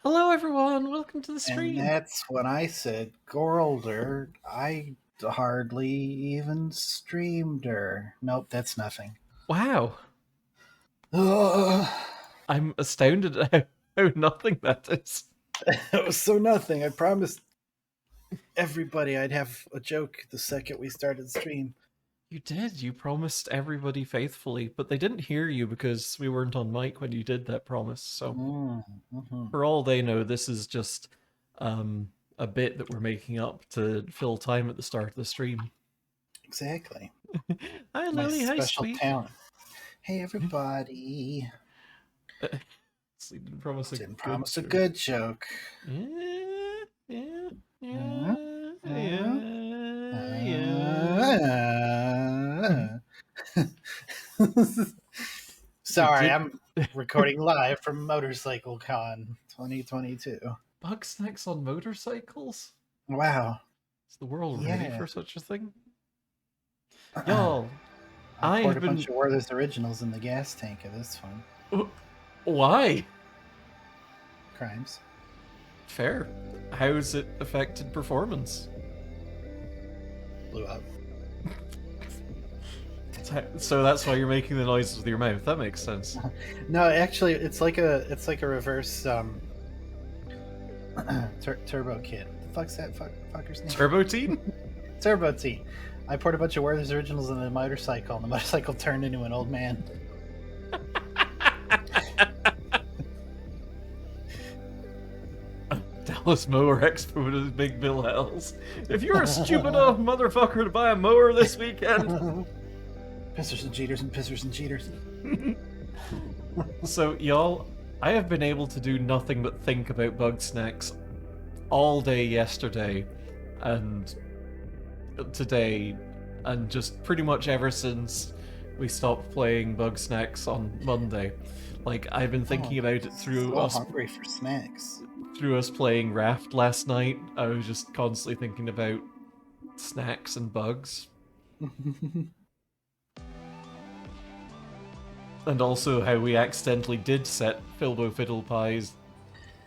Hello, everyone. Welcome to the And stream. that's when I said, Gorlder, I hardly even streamed her. Nope, that's nothing. Wow, Ugh, I'm astounded at how nothing that is. it was so nothing. I promised everybody I'd have a joke the second we started the stream. You did. You promised everybody faithfully, but they didn't hear you because we weren't on mic when you did that promise. So, Mm-hmm. for all they know, this is just a bit that we're making up to fill time at the start of the stream. Exactly. Hi, My Lily. Hi, special Squeak. talent. Hey, everybody. So you didn't promise a Didn't good promise a joke. good joke. Yeah, yeah, Uh, yeah, uh, yeah, yeah. You Sorry, did. I'm recording live from Motorcycle Con 2022. Bugsnax on motorcycles? Wow. Is the world ready Yeah. for such a thing? I Y'all, I poured have a been. bunch of Werther's Originals in the gas tank of this one. Why? Crimes. Fair. How's it affected performance? Blew up. So that's why you're making the noises with your mouth. That makes sense. No, actually, it's like a reverse Turbo Kid. What the fuck's that fucker's name? Turbo Teen? Turbo T. I poured a bunch of Werther's Originals in a motorcycle, and the motorcycle turned into an old man. Dallas Mower Expo with his big bill hells. If you're a stupid enough motherfucker to buy a mower this weekend. Pissers and cheaters and pissers and cheaters. So, y'all, I have been able to do nothing but think about Bugsnax all day yesterday and today, and just pretty much ever since we stopped playing Bugsnax on Monday. Like, I've been thinking about it through So us hungry for snacks. playing Raft last night. I was just constantly thinking about snacks and bugs. And also how we accidentally did set Filbo Fiddlepie's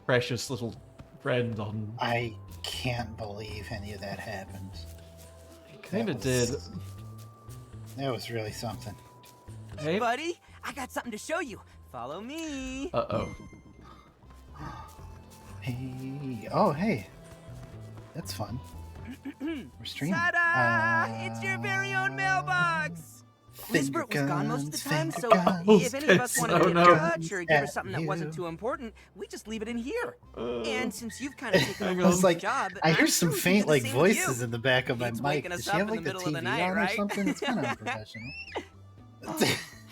precious little friend on. I can't believe any of that happened. I kind of did. That was really something. Hey, Buddy, I got something to show you. Follow me. uh-oh. Hey. Oh, hey. That's fun. We're streaming. Ta-da! It's your very own mailbox. Miss Burt was gone most of the time, so guns, if any of us wanted to get no. in touch or give her At something that wasn't you. too important, we just leave it in here. And since you've kind of taken Hang over on. this like, job, I hear I'm some sure we can faint, do the like, same with you. voices in the back of my Beats mic. waking Does us she up have, in like, the the middle of the TV night, on or right? something? It's kind of unprofessional.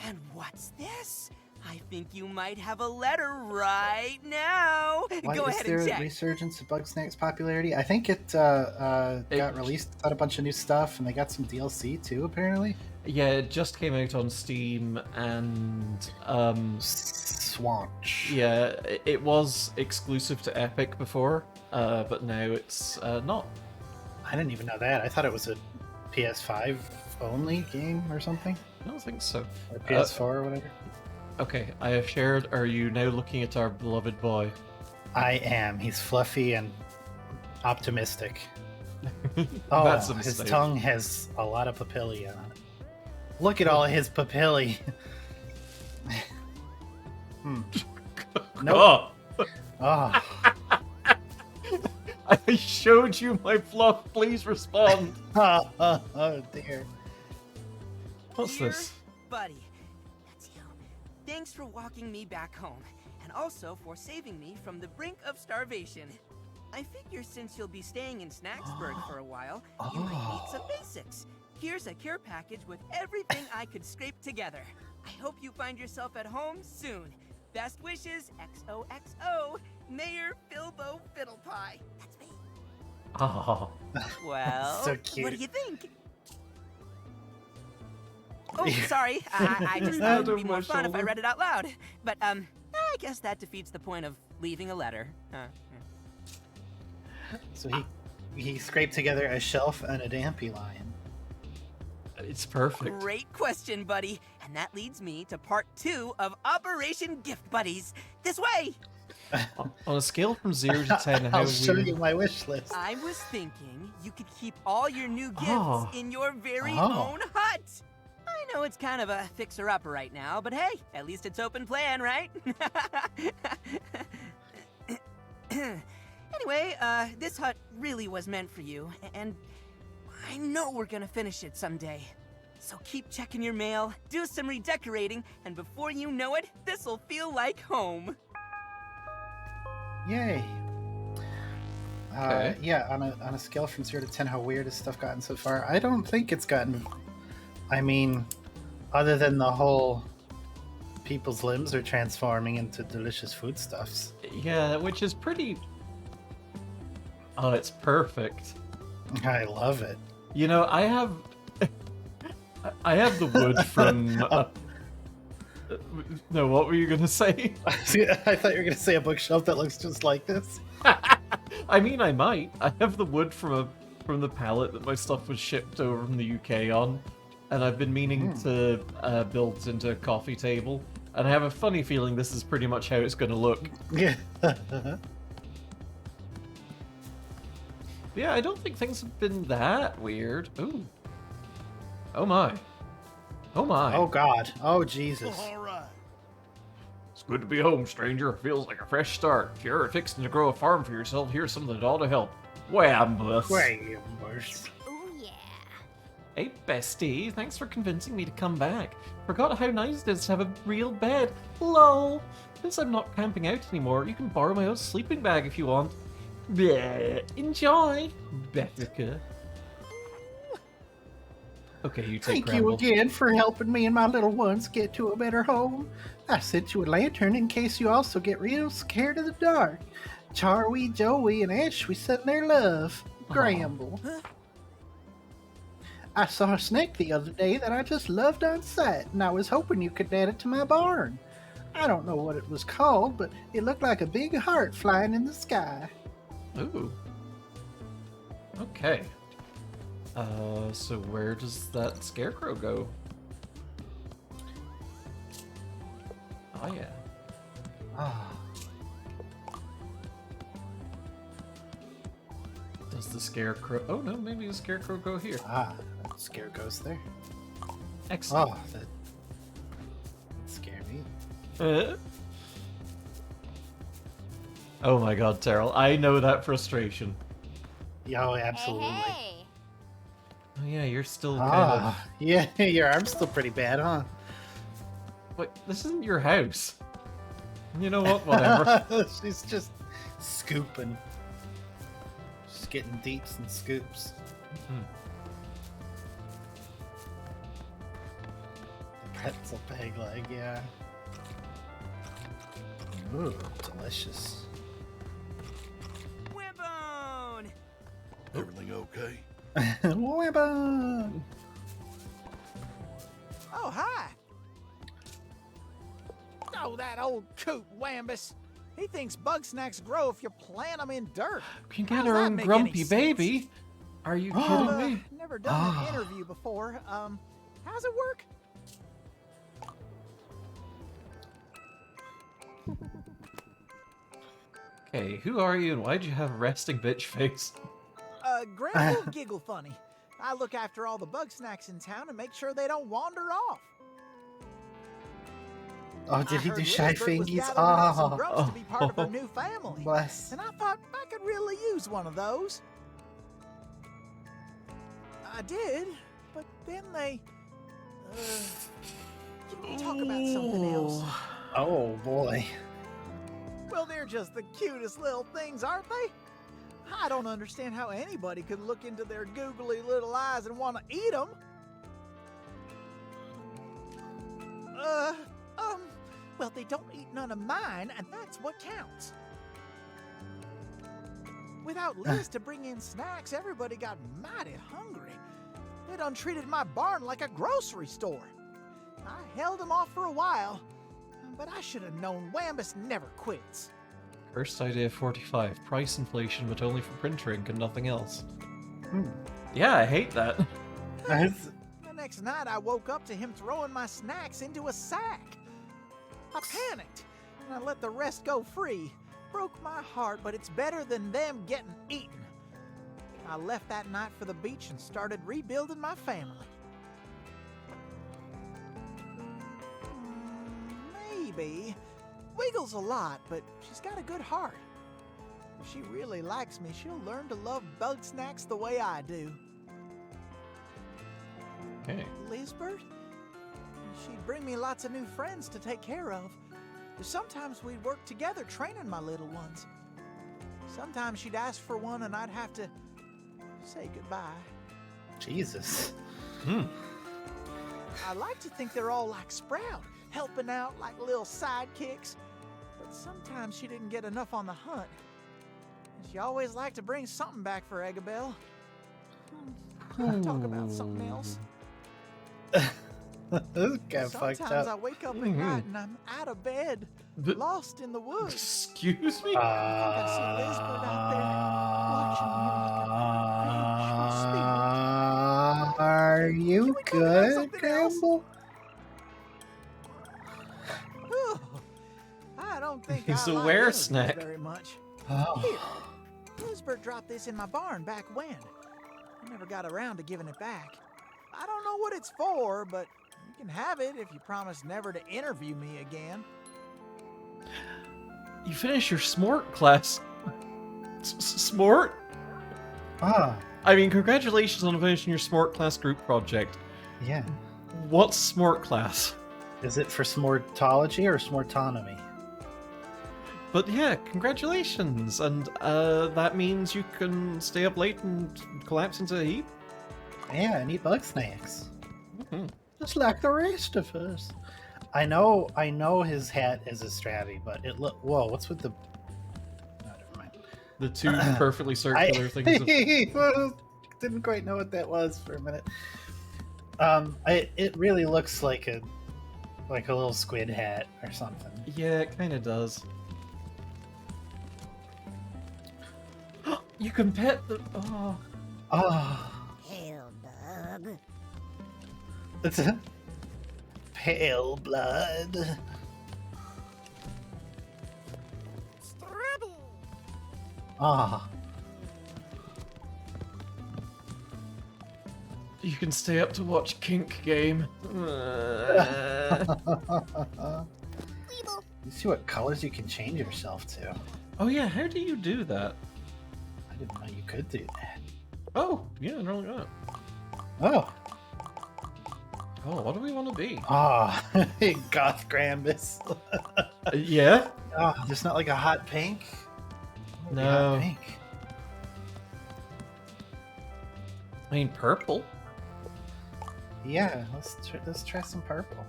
And what's this? I think you might have a letter right now. Why Go is ahead there and a check. resurgence of Bugsnax popularity? I think it got released without a bunch of new stuff, and they got some DLC too, apparently. Yeah, it just came out on Steam, and Swanch. yeah, it was exclusive to Epic before, but now it's not. I didn't even know that. I thought it was a PS5 only game or something, I don't think so. or PS4 or whatever. Okay, I have shared. Are you now looking at our beloved boy? I am. He's fluffy and optimistic. Oh, That's a his mistake. tongue has a lot of papillae on it. Look at all his papillae. Nope. Oh, Oh, I showed you my fluff. Please respond. oh dear. What's Dear this? Buddy, that's you. Thanks for walking me back home, and also for saving me from the brink of starvation. I figure since you'll be staying in Snacksburg for a while, you might need some basics. Here's a care package with everything I could scrape together. I hope you find yourself at home soon. Best wishes, XOXO, Mayor Filbo Fiddlepie. That's me. Oh, Well, So cute. what do you think? Oh, sorry. I just thought it would be more fun if I read it out loud. But, I guess that defeats the point of leaving a letter. So he scraped together a shelf and a dampy lion. it's perfect. Great question, buddy. And that leads me to part 2 of Operation Gift Buddies. This way! On a scale from 0 to 10, how I'll show weird... you my wish list. I was thinking you could keep all your new gifts Oh. in your very Oh. own hut. I know it's kind of a fixer-upper right now, but hey, at least it's open plan, right? Anyway, this hut really was meant for you, and I know we're gonna finish it someday. So keep checking your mail, do some redecorating, and before you know it, this'll feel like home. Yay. Okay. Yeah, on a scale from 0 to 10, how weird has stuff gotten so far? I don't think it's gotten... I mean, other than the whole people's limbs are transforming into delicious foodstuffs. Yeah, which is pretty... Oh, it's perfect. I love it. You know, I have... I have the wood from... No, what were you going to say? I thought you were going to say a bookshelf that looks just like this. I mean, I might. I have the wood from the pallet that my stuff was shipped over from the UK on, and I've been meaning to build it into a coffee table, and I have a funny feeling this is pretty much how it's going to look. Yeah. Yeah, I don't think things have been that weird. Ooh. Oh my. Oh my. Oh God. Oh Jesus. All right. It's good to be home, stranger. Feels like a fresh start. If you're fixing to grow a farm for yourself, here's something that ought to help. Whambus. Whambus. Oh yeah. Hey, bestie. Thanks for convincing me to come back. Forgot how nice it is to have a real bed. Lol. Since I'm not camping out anymore, you can borrow my old sleeping bag if you want. Bleh. Enjoy. Betica. Okay, you take Thank you Gramble. again for helping me and my little ones get to a better home. I sent you a lantern in case you also get real scared of the dark. Charlie, Joey, and Ash, we send their love. Gramble. I saw a snake the other day that I just loved on sight, and I was hoping you could add it to my barn. I don't know what it was called, but it looked like a big heart flying in the sky. Ooh. Okay. So where does that scarecrow go? Oh yeah. Ah, Does the scarecrow... Oh no, maybe the scarecrow go here. that scare goes there. Excellent. Oh, that scared me. Oh my god, Terrell. I know that frustration. Yeah, oh, absolutely. Hey. Oh yeah, you're still kind Ah, yeah, your arm's still pretty bad, huh? of... Wait, this isn't your house. You know what? Whatever. She's just scooping. Just getting deeps and scoops. The pretzel peg leg, yeah. Ooh, delicious. Wimbone! Everything okay? Weapon! Oh, hi. Oh, that old coot Wambus. He thinks Bugsnax grow if you plant them in dirt. Can How get does her that own make grumpy any sense? baby. Are you kidding me? Never done an interview before. How's it work? Okay, who are you and why'd you have a resting bitch face? Gramble Giggle Funny. I look after all the Bugsnax in town and make sure they don't wander off. Oh, did I he heard do shy Elizabeth was fingies? gathering some Oh, grubs to be part of her new family. bless. And I thought I could really use one of those. I did, but then they talk about something else. Oh, boy. Well, they're just the cutest little things, aren't they? I don't understand how anybody could look into their googly little eyes and want to eat them. Well, they don't eat none of mine, and that's what counts. Without Liz to bring in snacks, everybody got mighty hungry. They done treated my barn like a grocery store. I held them off for a while, but I should have known Wambus never quits. First idea 45. Price inflation, but only for printer ink and nothing else. Hmm. Yeah, I hate that. That's- The next night, I woke up to him throwing my snacks into a sack. I panicked, and I let the rest go free. broke my heart, but it's better than them getting eaten. I left that night for the beach and started rebuilding my family. Maybe. Wiggles a lot, but she's got a good heart. If she really likes me, she'll learn to love Bugsnax the way I do. Okay. Lisbeth? She'd bring me lots of new friends to take care of. Sometimes we'd work together training my little ones. Sometimes she'd ask for one and I'd have to say goodbye. Jesus. I like to think they're all like Sprout, helping out like little sidekicks. But sometimes she didn't get enough on the hunt. And she always liked to bring something back for Eggabell. Talk about something else. This got fucked Sometimes I up. wake up at night and I'm out of bed, But- lost in the woods. Excuse me? I see Lisbeth out there watching me like a Are you Can we talk about good, something else? Gramble? Whew. I don't think He's I a like wear interviews snack. very much. Oh. Lisbeth dropped this in my barn back when. I never got around to giving it back. I don't know what it's for, but you can have it if you promise never to interview me again. You finished your Smort class. Smort? Ah, I mean, congratulations on finishing your Smort class group project. yeah. What's Smort class? Is it for smortology or smortonomy? But yeah, congratulations, and that means you can stay up late and collapse into a heap? Yeah, and eat bug snacks. Mhm. Just like the rest of us. I know his hat is a Stravy, but it look. Whoa, what's with the? No, never mind. The two perfectly circular things. Didn't quite know what that was for a minute. It really looks like a little squid hat or something. Yeah, it kind of does. You can pet the. Oh. Oh, Hell, bug. it's a pale blood. Strawberry. Ah, You can stay up to watch Kink Game. Weeble. you see what colors you can change yourself to? Oh yeah, how do you do that? I didn't know you could do that. Oh, yeah, I don't know. Oh, Oh, what do we want to be? ah, goth Grambus. Yeah? Oh, just not like a hot pink. What would be No. hot pink. I mean, purple. Yeah, let's try some purple.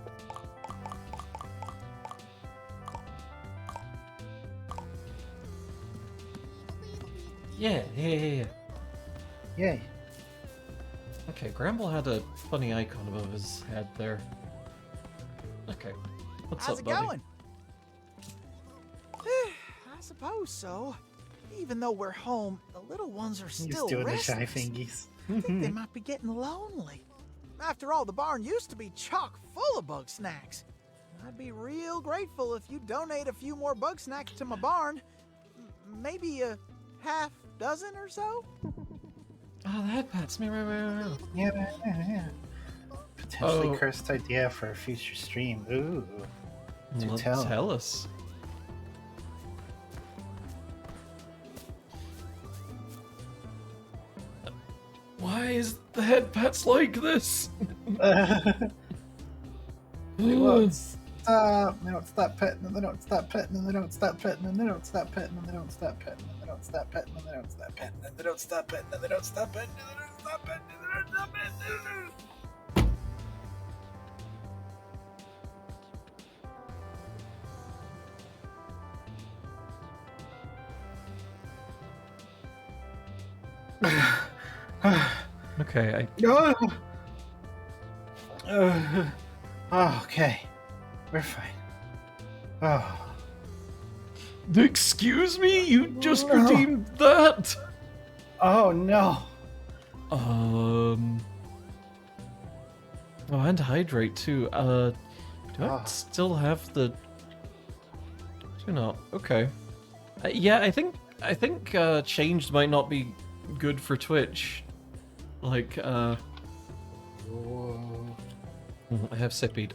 Yeah. Yay. Okay, Gramble had a funny icon above his head there. Okay. What's How's up, it buddy? going? I suppose so. Even though we're home, the little ones are He's still doing restless. the shy fingies. I think they might be getting lonely. After all, the barn used to be chock full of bug snacks. I'd be real grateful if you donate a few more bug snacks to my barn. Maybe a half dozen or so? Oh, the head pats me. Yeah. Potentially Oh. cursed idea for a future stream. Ooh. Do Well, tell. tell us. Why is the head pats like this? They won't stop. They don't stop petting, and they don't stop petting, and they don't stop petting, and they don't stop petting, and they don't stop petting, and they don't stop petting, and they don't stop petting, and they don't stop petting, and they don't stop petting, and they don't stop petting, and they don't stop petting. Okay, Okay, we're fine. Oh. Excuse me? You just No. redeemed that? Oh no. Oh, and hydrate too. Do I Ah. still have the... Do not. Okay. Yeah, I think changed might not be good for Twitch. Like, Whoa. I have sippied.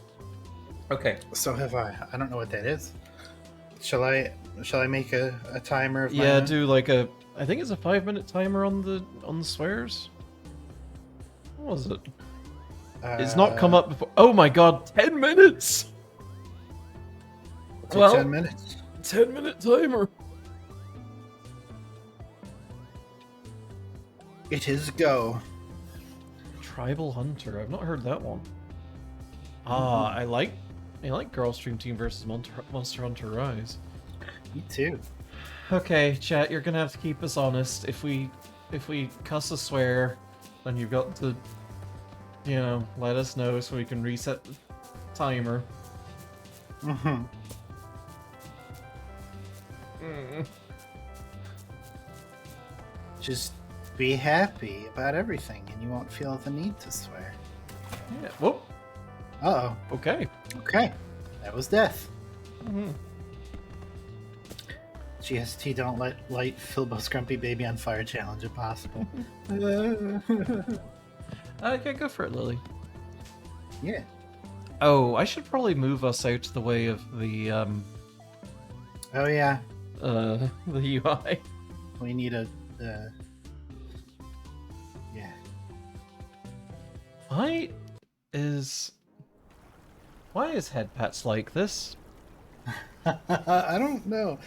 Okay. So have I. I don't know what that is. Shall I make a timer of my Yeah, own? do like a. I think it's a 5-minute timer on the swears. What was it? It's not come up before. Oh my god, 10 minutes! Do Well- 10 minutes. 10-minute timer. It is go. Tribal Hunter. I've not heard that one. Ah, I like Girl Stream Team versus Monster Hunter Rise. Me too. Okay, chat, you're gonna have to keep us honest. If we cuss a swear, then you've got to, let us know so we can reset the timer. Mm-hmm. Just be happy about everything, and you won't feel the need to swear. Yeah. Whoop. Uh-oh. Okay. Okay. That was death. Mhm. GST don't light Philbo's Grumpy Baby on Fire challenge impossible. Okay, go for it, Lily. Yeah. Oh, I should probably move us out of the way of the Oh yeah. the UI. We need a yeah. Why is Headpats like this? I don't know.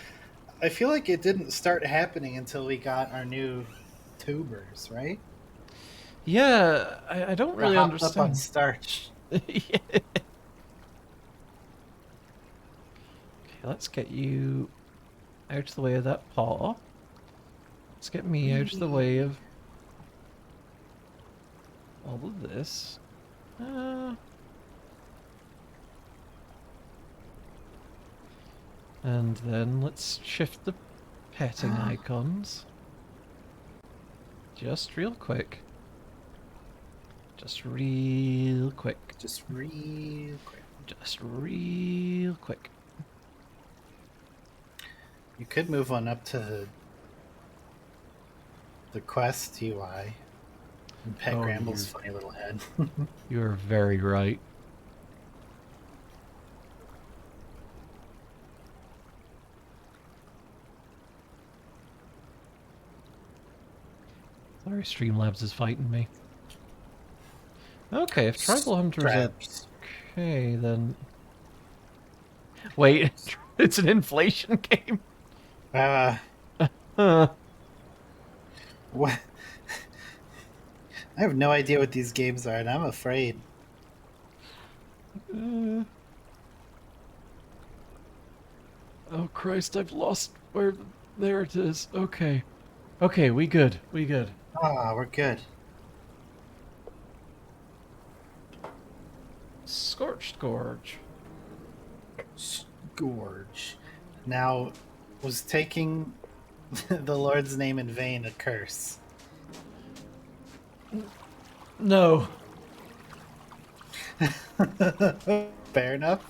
I feel like it didn't start happening until we got our new tubers, right? Yeah, I don't We're really hopped up on understand. starch. Yeah. Okay, let's get you out of the way of that paw. Let's get me out of the way of all of this. And then let's shift the petting icons. Just real quick. Just real quick. Just real quick. Just real quick. You could move one up to the quest UI and pet Oh, Gramble's funny little head. You're very right. Sorry, Streamlabs is fighting me. Okay, if Tribal Hunter's Traps. okay, then... Wait, it's an inflation game? What? I have no idea what these games are, and I'm afraid. Oh Christ, I've lost where... There it is. Okay. Okay, we good. We good. Ah, we're good. Scorched Gorge. Gorge. Now, was taking the Lord's name in vain a curse? No. Fair enough.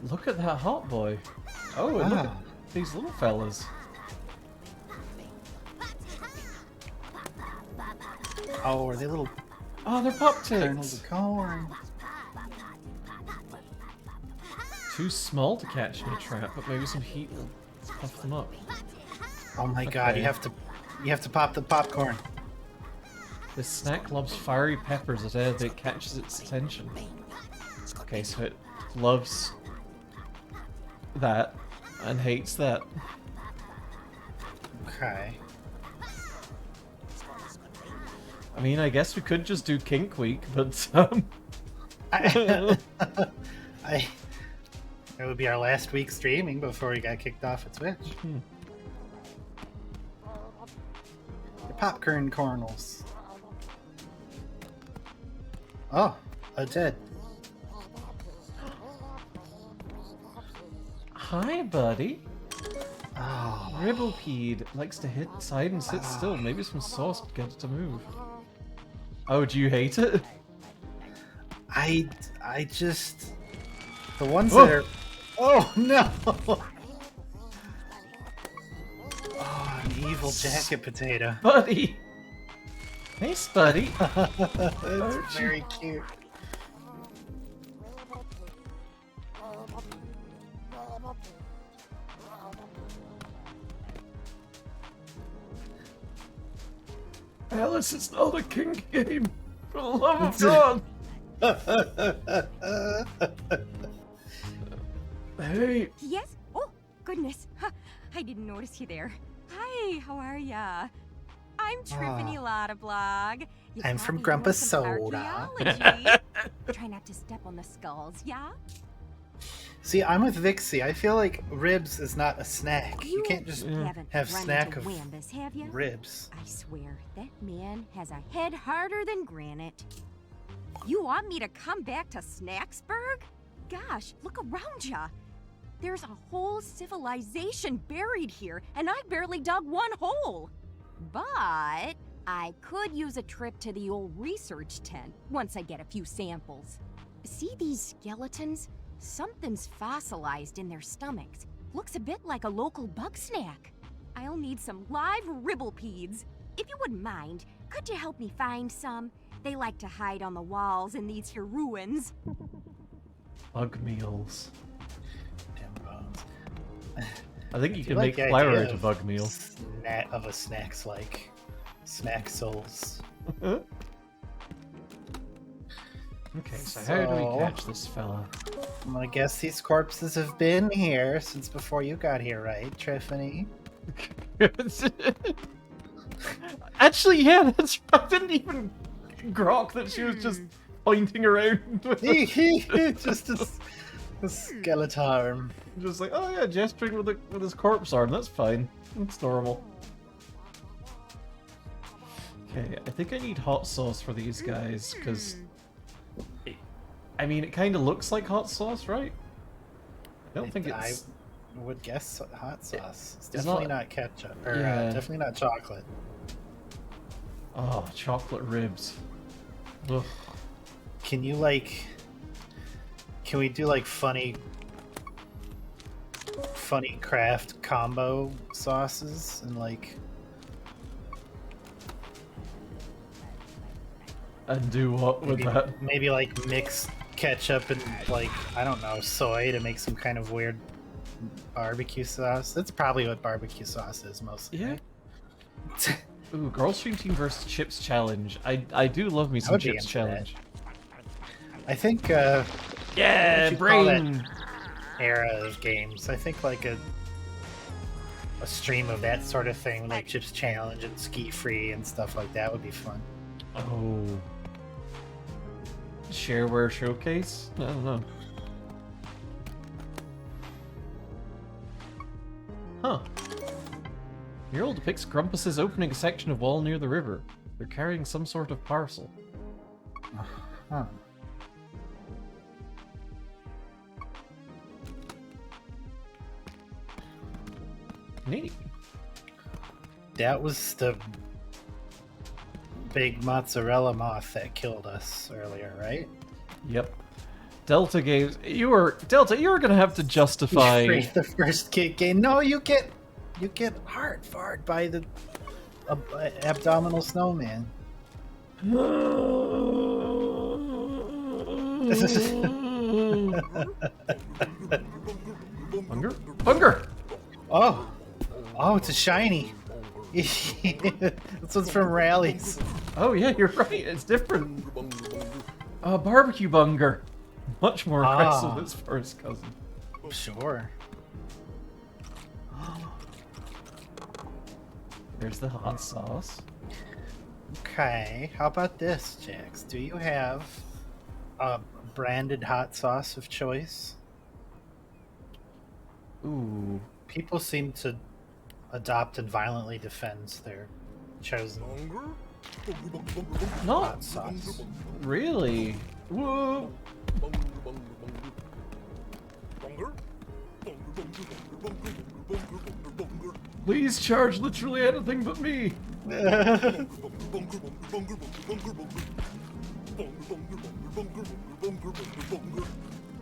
Look at that hot boy. Oh, and look at Wow. these little fellas. Oh, are they little Oh, they're pop kernels tits. of corn? Too small to catch in a trap, but maybe some heat will puff them up. Oh my god, Okay. you have to pop the popcorn. This snack loves fiery peppers at air that catches its attention. Okay, so it loves that and hates that. Okay. I mean, I guess we could just do Kink Week, but I, it would be our last week streaming before we got kicked off at Twitch. The popcorn kernels. Oh, a dead. Hi, buddy. Oh, Ribblepede likes to hit side and sit still. Maybe some sauce to get it to move. Oh, do you hate it? I just The ones Oh. that are... Oh, no! Oh, an evil jacket potato. Buddy! Hey, Spuddy. It's very cute. Alice, it's not a kink game. For the love of God. Hey. Yes? Oh, goodness. Huh, I didn't notice you there. Hi, how are ya? I'm Triffany Lottablog. You I'm caught from me Grandpa doing some Soda. archaeology. Try not to step on the skulls, yeah? See, I'm with Vixie. I feel like ribs is not a snack. You can't just haven't have run snack into of Wambus, have you? ribs. I swear, that man has a head harder than granite. You want me to come back to Snacksburg? Gosh, look around ya. There's a whole civilization buried here, and I barely dug one hole. But I could use a trip to the old research tent once I get a few samples. See these skeletons? Something's fossilized in their stomachs. Looks a bit like a local bug snack. I'll need some live ribblepedes. If you wouldn't mind, could you help me find some? They like to hide on the walls in these here ruins. Bug meals. Damn bones. I think you do can like make the flour idea out of bug meal. Of a snacks like snack souls. Okay, so how do we So- catch this fella? I'm gonna guess these corpses have been here since before you got here, right, Triffany? Actually, yeah, that's right. I didn't even grok that she was just pointing around. Just a skeleton. Just like, oh yeah, gesturing with his corpse arm. That's fine. That's normal. Okay, I think I need hot sauce for these guys because, I mean, it kind of looks like hot sauce, right? I don't think it's. I would guess hot sauce. It's It's definitely not- not ketchup, or Yeah. definitely not chocolate. Oh, chocolate ribs. Ugh. Can you like? Can we do like funny craft combo sauces and like? And do what with that? Maybe like mix ketchup and like I don't know soy to make some kind of weird barbecue sauce. That's probably what barbecue sauce is mostly. Yeah. right? Ooh, Girl Stream Team versus Chips Challenge. I do love me some would be Chips into Challenge. I think Yeah, what you call that? brain. era of games. I think like a stream of that sort of thing, like Chips Challenge and Ski Free and stuff like that would be fun. Oh. Shareware Showcase? I don't know. Huh. Mural depicts Grumpus's opening a section of wall near the river. They're carrying some sort of parcel. Huh. Neat. That was the big mozzarella moth that killed us earlier, right? Yep. Delta Games, you were gonna have to justify. The first kick game. No, you get hard farted by the abdominal snowman. Hunger! Oh, it's a shiny. This one's from Rallies. Oh yeah, you're right. It's different. Barbecue bunger. Much more aggressive than its first cousin. Sure. There's the hot sauce. Okay, how about this, Jax? Do you have a branded hot sauce of choice? Ooh. People seem to adopt and violently defend their chosen Not hot sauce. really. Whoa. Please charge literally anything but me.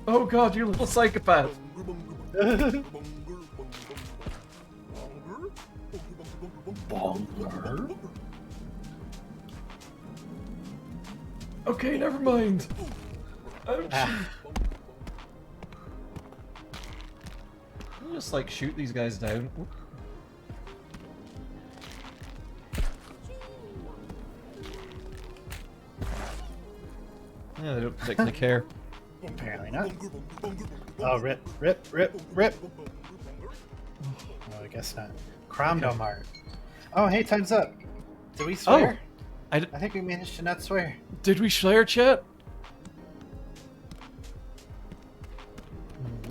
Oh god, you little psychopath. Bonger. Okay, never mind. Ouch. Ah, Can you just like shoot these guys down? Oop. Yeah, they don't particularly care. apparently not. Oh, rip, rip, rip, rip. Oh, I guess not. Cromdomart. Oh, hey, time's up. Did we swear? I I think we managed to not swear. Did we share chat?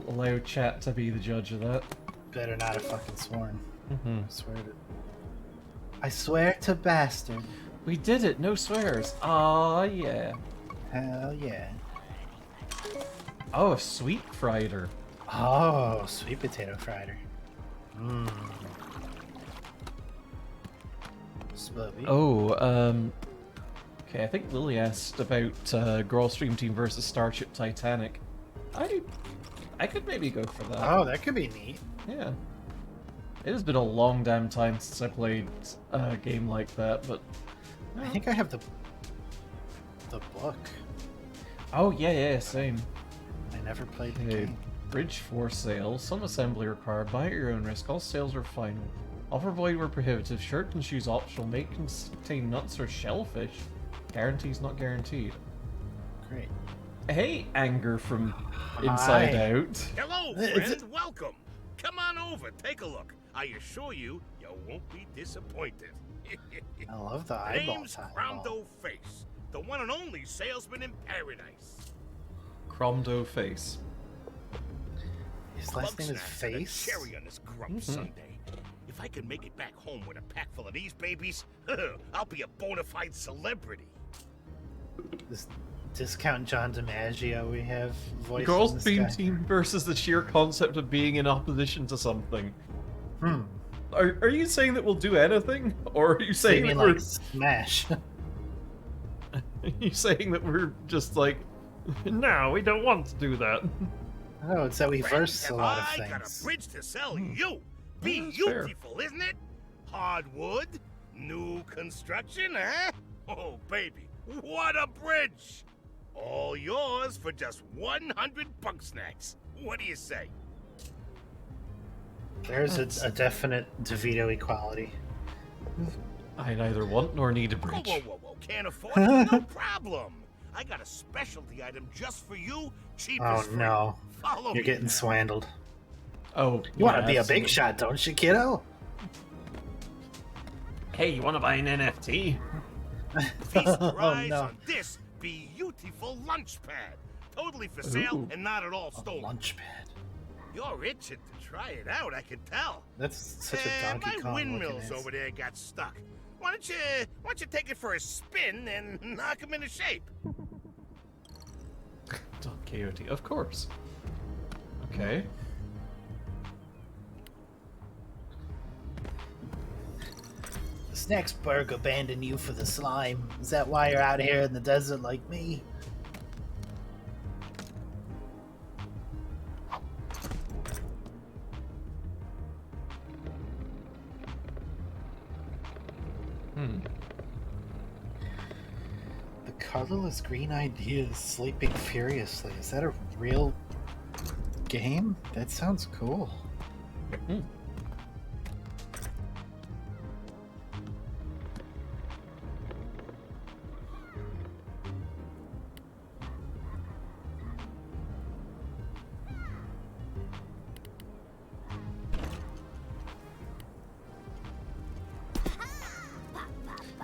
We'll allow chat to be the judge of that. Better not have fucking sworn. Mm-hmm. I swear to bastard. We did it, no swears. Aw, yeah. Hell yeah. Oh, a sweet frieder. Oh, sweet potato frieder. Mmm. Smubby. Oh, okay, I think Lily asked about Girl Stream Team versus Starship Titanic. I could maybe go for that. Oh, that could be neat. Yeah. It has been a long damn time since I played a game like that, but... I think I have the book. Oh, yeah, same. I never played the Okay, game. bridge for sale, some assembly required, buy at your own risk, all sales are final. Offer void were prohibitive, shirt and shoes optional, may contain nuts or shellfish. Guarantees not guaranteed. Great. Hey, Anger from Inside Hi. Out. Hello, Is friend. it- Welcome. Come on over. Take a look. I assure you, you won't be disappointed. I love the eyeball Name's tile. Cromdo Face, the one and only salesman in paradise. Cromdo Face. His last name is Bugsnax and a Face. cherry on this grump Sunday. If I can make it back home with a pack full of these babies, I'll be a bona fide celebrity. This discount John DiMaggio we have voiced Girl this Stream guy. Team versus the sheer concept of being in opposition to something. Hmm. Are you saying that we'll do anything? Or are you So you saying mean that we're... like Smash? Are you saying that we're just like... No, we don't want to do that. Oh, it's that we Friend, verse a have lot of I got a things. bridge to sell you. Be that's fair. beautiful, isn't it? Hardwood, new construction, huh? Oh, baby, what a bridge! All yours for just 100 Bugsnax. What do you say? There's a definite DeVito equality. I neither want nor need a Whoa, bridge. whoa, whoa, whoa! Can't afford it? No problem. I got a specialty item just for you, cheap Oh as free. no, Follow you're me getting now. swindled. Oh, You want to yeah, be a absolutely. big shot, don't you, kiddo? Hey, you want to buy an NFT? Feast your Oh eyes no, on this beautiful lunch pad. Totally for sale Ooh. and not at all a stolen. lunch pad. You're itching to try it out, I can tell. That's such a Donkey my Kong windmills looking ass. over there got stuck. Why don't you take it for a spin and knock them into shape? Don Quixote, of course. Okay. Snacksburg abandoned you for the slime. Is that why you're out here in the desert like me? Hmm. The colorless green idea is sleeping furiously. Is that a real game? That sounds cool. Hmm.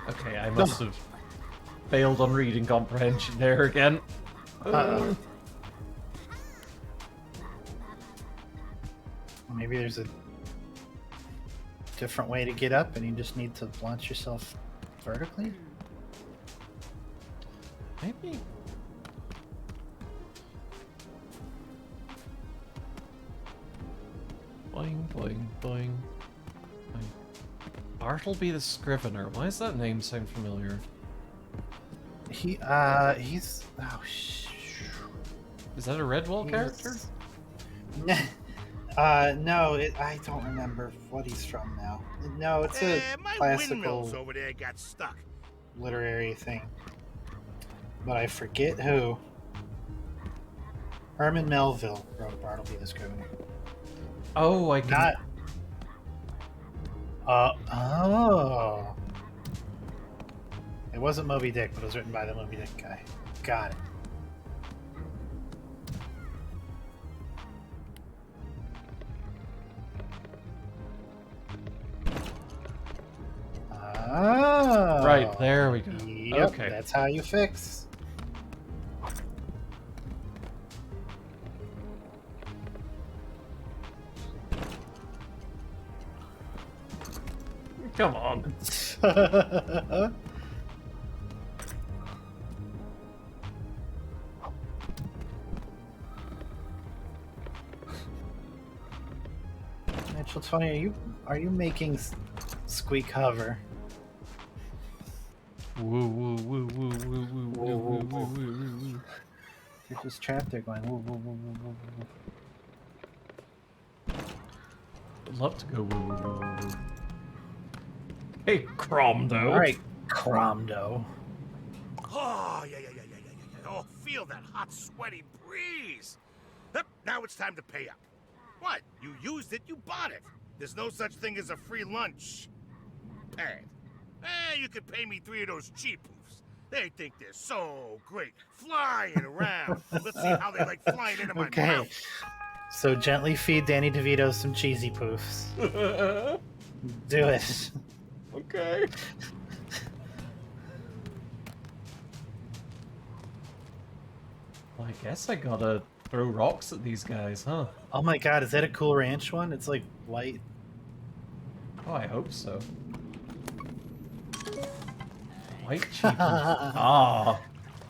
Okay, I must have failed on reading comprehension there again. Uh-oh. Maybe there's a different way to get up and you just need to launch yourself vertically? Maybe. Boing, boing, boing. Boing. Bartleby the Scrivener. Why does that name sound familiar? He's oh Is that a Redwall character? No, I don't remember what he's from now. No, it's a My windmills classical over there got stuck. literary thing. But I forget who. Herman Melville wrote Bartleby the Scrivener. Oh, I can. Not. Oh. It wasn't Moby Dick, but it was written by the Moby Dick guy. Got it. Oh. Right, there we go. Yep, Okay. that's how you fix. Come on. Mitchell, Tony, are you making Squeak hover? Woo woo woo woo woo woo woo woo woo woo woo. They're just trapped there going woo woo woo woo woo woo. I'd love to go woo woo woo woo woo. Hey, Cromdo. All right, Cromdo. Oh, yeah. Oh, feel that hot, sweaty breeze. Hup, now it's time to pay up. What? You used it, you bought it. There's no such thing as a free lunch. Pad. You could pay me 3 of those cheap poofs. They think they're so great, flying around. Let's see how they like flying into my Okay. mouth. So gently feed Danny DeVito some cheesy poofs. Do it. Okay. Well, I guess I gotta throw rocks at these guys, huh? Oh my god, is that a Cool Ranch one? It's like white. Oh, I hope so. White cheap. Ah,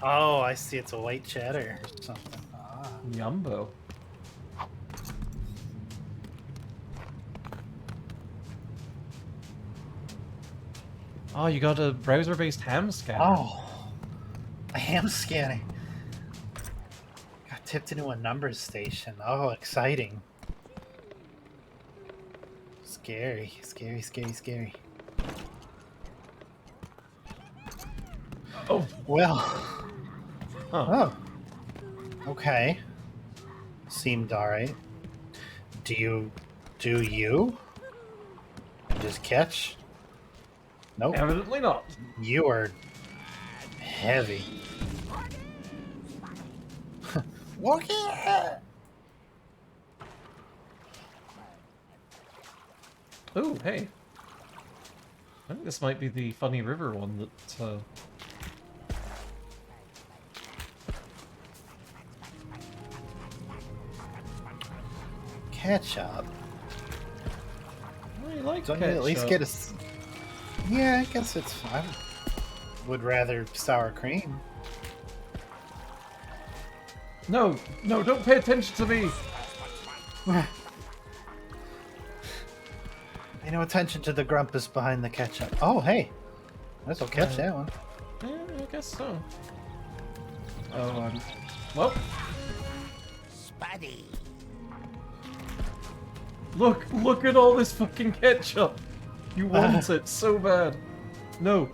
Oh, I see. It's a white cheddar or something. Ah. Yumbo. Oh, you got a browser-based ham scanner. Oh, a ham scanning. Got tipped into a numbers station. Oh, exciting. Scary, scary, scary, scary. Oh, Well, huh. oh, okay. Seemed alright. Do you just catch? Nope. Evidently not. You are heavy. Walk it! Oh, hey. I think this might be the Funny River one that, Ketchup. I like Don't you at least ketchup. get a... Yeah, I guess it's fine. Would rather sour cream. No, don't pay attention to me! Pay no attention to the grumpus behind the ketchup. Oh, hey. This will catch that one. Yeah, I guess so. Oh, well, Spuddy. look at all this fucking ketchup! You want it so bad. No,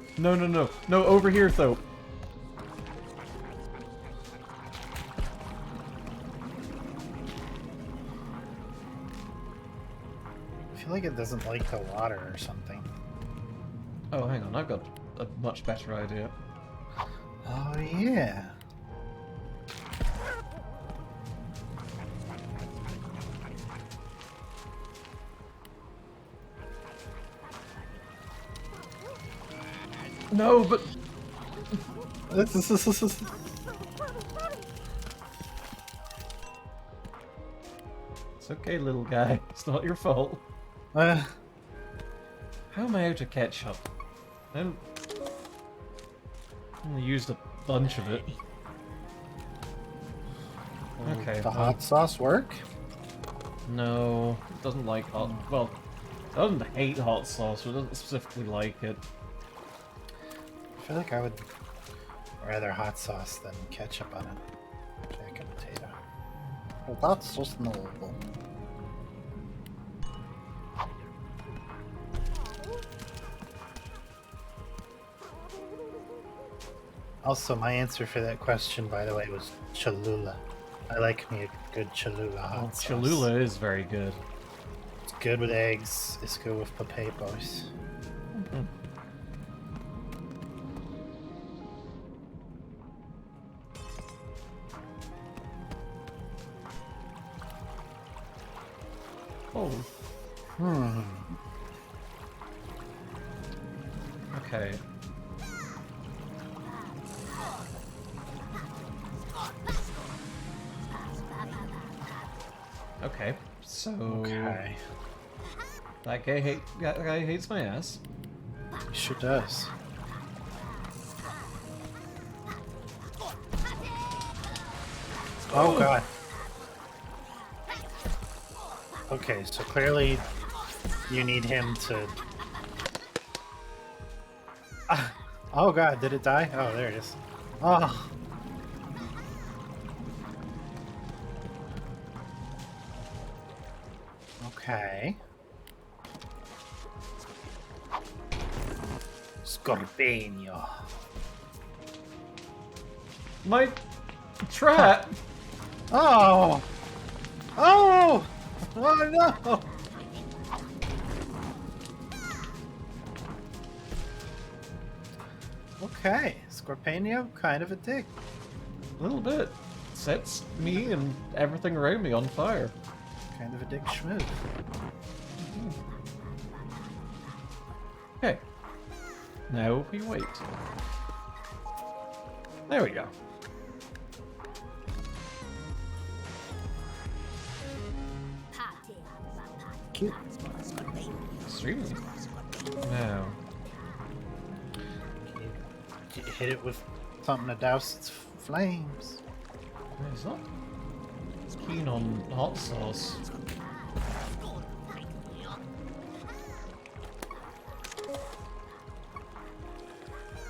over here, though. I feel like it doesn't like the water or something. Oh, hang on, I've got a much better idea. Oh, yeah. No, but... It's okay, little guy. It's not your fault. Uh, How am I out of ketchup? I only used a bunch of it. Okay. the hot sauce work? No, it doesn't like hot... Well, it doesn't hate hot sauce, but it doesn't specifically like it. I feel like I would rather hot sauce than ketchup on a jack and potato. Well, that's just noble. Also, my answer for that question, by the way, was Cholula. I like me a good Cholula hot Well, sauce. Cholula is very good. It's good with eggs. It's good with potatoes. Oh, Hmm. okay. Okay, so Okay. that guy hates my ass. He sure does. Oh god. Okay, so clearly you need him to... Ah, oh god, did it die? Oh, there it is. Oh. Okay. Scorpino. My trap. Oh! Oh! Oh no! Okay, Scorpino, kind of a dick. A little bit sets me and everything around me on fire. Kind of a dick schmoove. Okay. Now we wait. There we go. Cute. Extremely. Now. You hit it with something to douse its flames. He's not keen on hot sauce.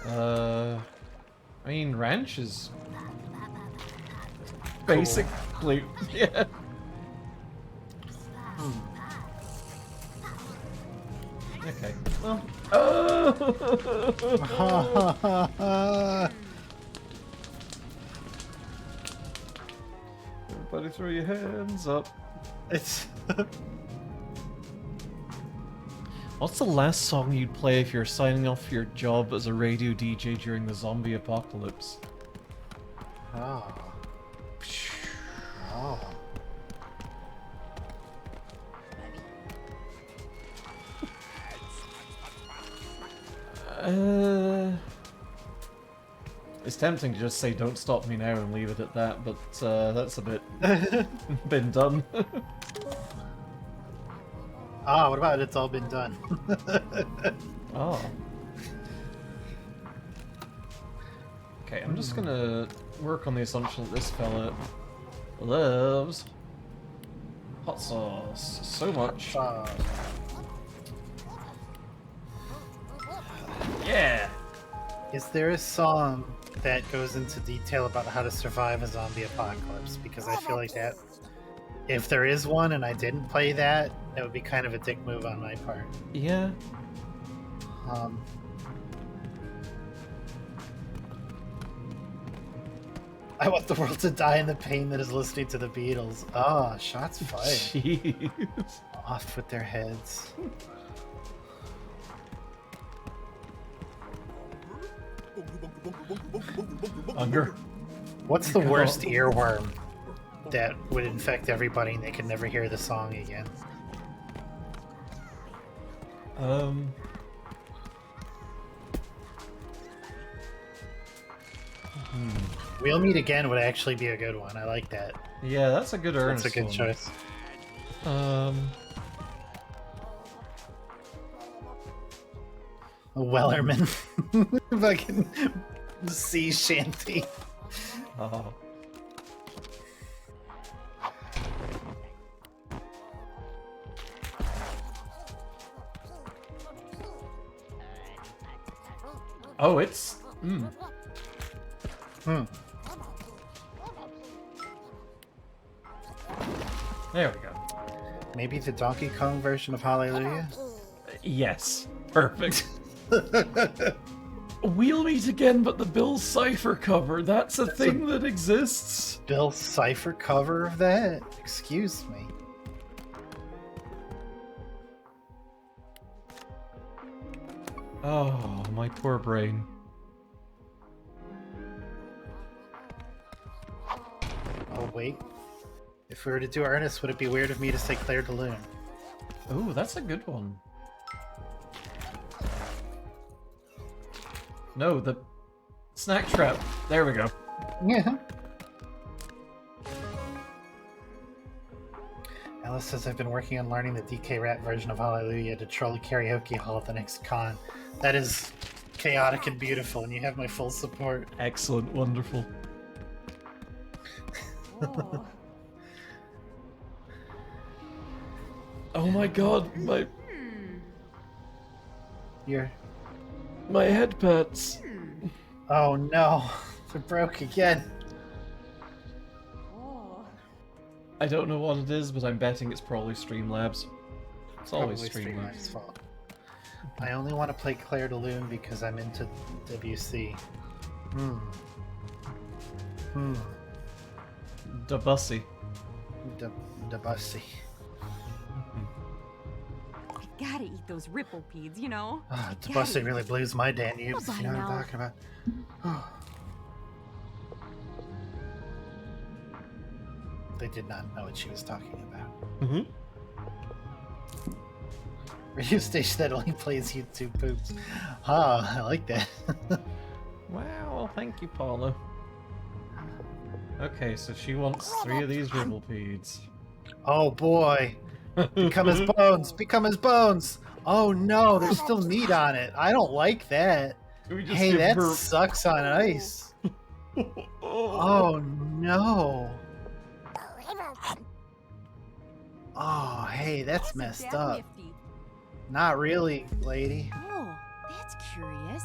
I mean, ranch is basically, yeah. Okay. Well. Oh! Everybody throw your hands up. It's What's the last song you'd play if you're signing off your job as a radio DJ during the zombie apocalypse? oh. Oh. It's tempting to just say "Don't stop me now" and leave it at that, but that's a bit been done. Ah, what about it's all been done? Oh. Okay, I'm just gonna work on the assumption that this fella loves hot sauce so much. Yeah. Is there a song that goes into detail about how to survive a zombie apocalypse? Because I feel like that, if there is one and I didn't play that, that would be kind of a dick move on my part. Yeah. I want the world to die in the pain that is listening to the Beatles. Ah, shots fired. Jeez. Off with their heads. Unger. What's the worst earworm that would infect everybody and they could never hear the song again? We'll Meet Again would actually be a good one. I like that. Yeah, that's a good earnest That's a good one. choice. A Wellerman. Fucking sea shanty. Oh. Oh, it's. There we go. Maybe the Donkey Kong version of Hallelujah? Yes. Perfect. We'll meet again, but the Bill Cipher cover, that's a thing that exists. Bill Cipher cover of that? Excuse me. Oh, my poor brain. Oh, wait. If we were to do Ernest, would it be weird of me to say Claire de Lune? Oh, that's a good one. No, the snack trap. There we go. Yeah. Alice says I've been working on learning the DK Rat version of Hallelujah to troll karaoke hall at the next con. That is chaotic and beautiful, and you have my full support. Excellent, wonderful. Oh. Oh my god, my head pats. Oh no, they're broke again. Oh. I don't know what it is, but I'm betting it's probably Streamlabs. It's always Probably Streamlabs. Streamlabs' fault. I only want to play Claire de Lune because I'm into WC. Debussy. Debussy. I gotta eat those ripple peas, you know? Ah, Debussy really blues my Danube's. Oh, You know what by I'm now. talking about? They did not know what she was talking about. Mm-hmm. Radio station that only plays YouTube poops. Ah, I like that. Wow, thank you, Paula. Okay, so she wants 3 of these ribblepedes. Oh boy. Become his bones. Become his bones. Oh no, there's still meat on it. I don't like that. We just Hey, give that her- sucks on ice. Oh no. Oh, hey, that's Wasn't messed that up. nifty? Not really, lady. Oh, that's curious.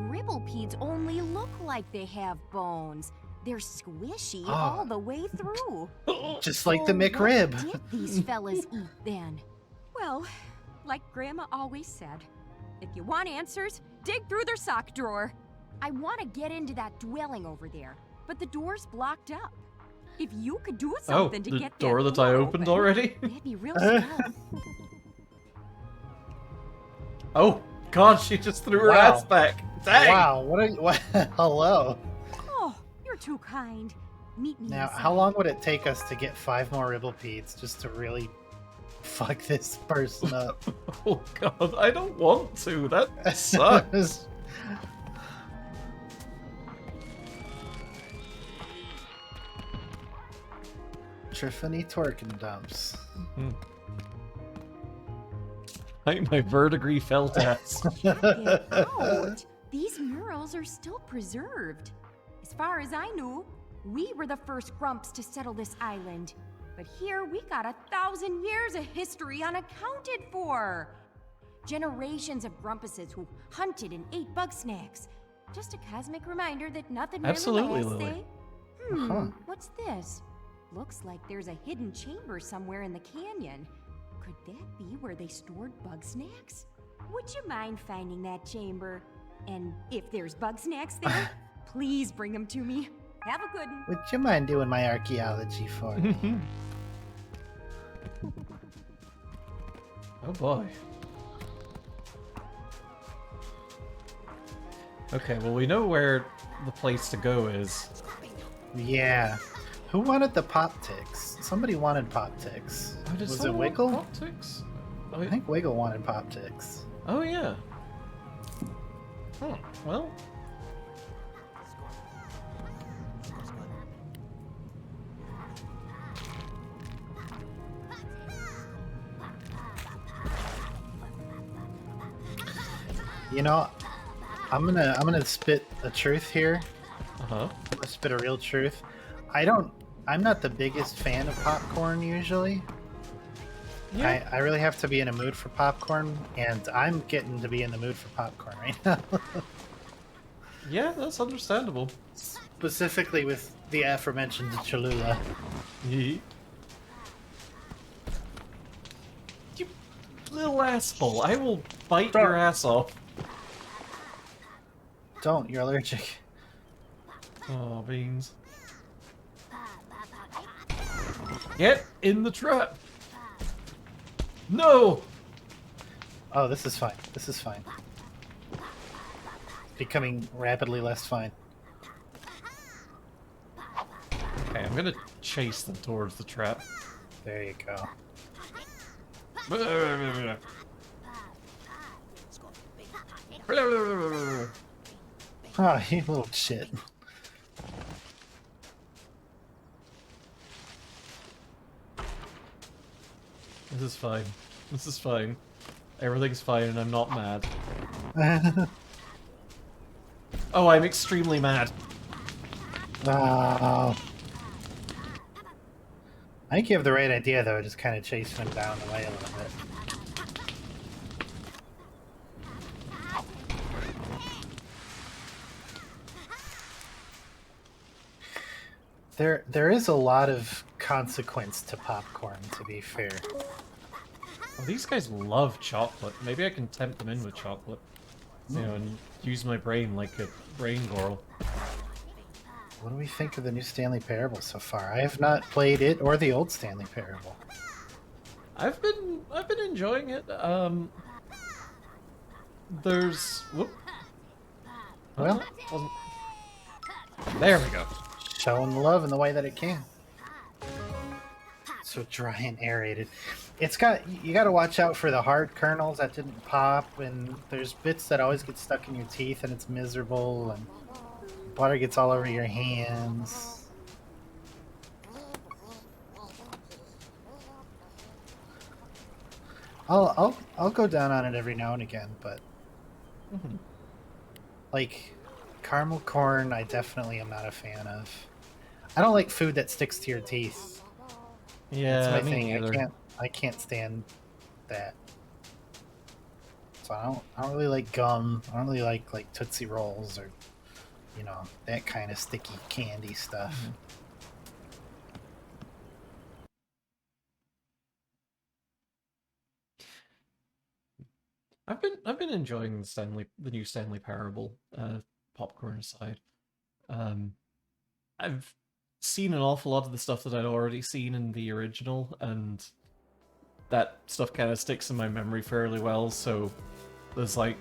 Ribblepedes only look like they have bones. They're squishy Ah. all the way through. Just like the So McRib. What did these fellas eat then? Well, like Grandma always said, if you want answers, dig through their sock drawer. I want to get into that dwelling over there, but the door's blocked up. If you could do Oh, something to the get door that I opened already? that'd be real swell. Oh, god, she just threw her Wow. ass back. Dang! Wow, what? Hello. Oh, you're too kind. Meet me Now, inside. how long would it take us to get 5 more ribblepedes just to really fuck this person up? Oh god, I don't want to. That sucks. Triffany twerking dumps. Like my verdigris felt ass. Get out. These murals are still preserved. As far as I knew, we were the first grumps to settle this island. But here we got 1,000 years of history unaccounted for. Generations of grumpuses who hunted and ate Bugsnax. Just a cosmic reminder that nothing Absolutely, really lasts, Lily. eh? Huh. What's this? Looks like there's a hidden chamber somewhere in the canyon. Could that be where they stored Bugsnax? Would you mind finding that chamber? And if there's Bugsnax there, please bring them to me. Have a good one. Would you mind doing my archaeology for me? Oh boy. Okay, well we know where the place to go is. Yeah. Who wanted the pop ticks? Somebody wanted pop ticks. Oh, did Was it someone want Wiggle? Optics? I think Wiggle wanted pop ticks. Oh yeah. Well. You know, I'm gonna spit a truth here. Uh-huh. I'm gonna spit a real truth. I'm not the biggest fan of popcorn usually. Yeah. I really have to be in a mood for popcorn, and I'm getting to be in the mood for popcorn right now. Yeah, that's understandable. Specifically with the aforementioned Cholula. Yee. little asshole. I will bite your ass off. Don't, you're allergic. Oh, beans. Get in the trap! No! Oh, this is fine. This is fine. Becoming rapidly less fine. Okay, I'm gonna chase them towards the trap. There you go. Oh, you little shit. This is fine. This is fine. Everything's fine and I'm not mad. Oh, I'm extremely mad. Oh. I think you have the right idea, though, just kind of chasing him down the way a little bit. There is a lot of consequence to popcorn, to be fair. Well, these guys love chocolate. Maybe I can tempt them in with chocolate. You know, and use my brain like a brain gorl. What do we think of the new Stanley Parable so far? I have not played it or the old Stanley Parable. I've been enjoying it. There's whoop. Well, Wasn't... There we go. showing love in the way that it can. So dry and aerated. It's got, you got to watch out for the hard kernels that didn't pop, and there's bits that always get stuck in your teeth and it's miserable, and butter gets all over your hands. I'll go down on it every now and again, but like caramel corn, I definitely am not a fan of. I don't like food that sticks to your teeth. Yeah, That's my me thing. neither. I can't stand that. So I don't really like gum. I don't really like Tootsie Rolls or, you know, that kind of sticky candy stuff. I've been enjoying the new Stanley Parable popcorn aside. I've seen an awful lot of the stuff that I'd already seen in the original, and that stuff kind of sticks in my memory fairly well. So there's like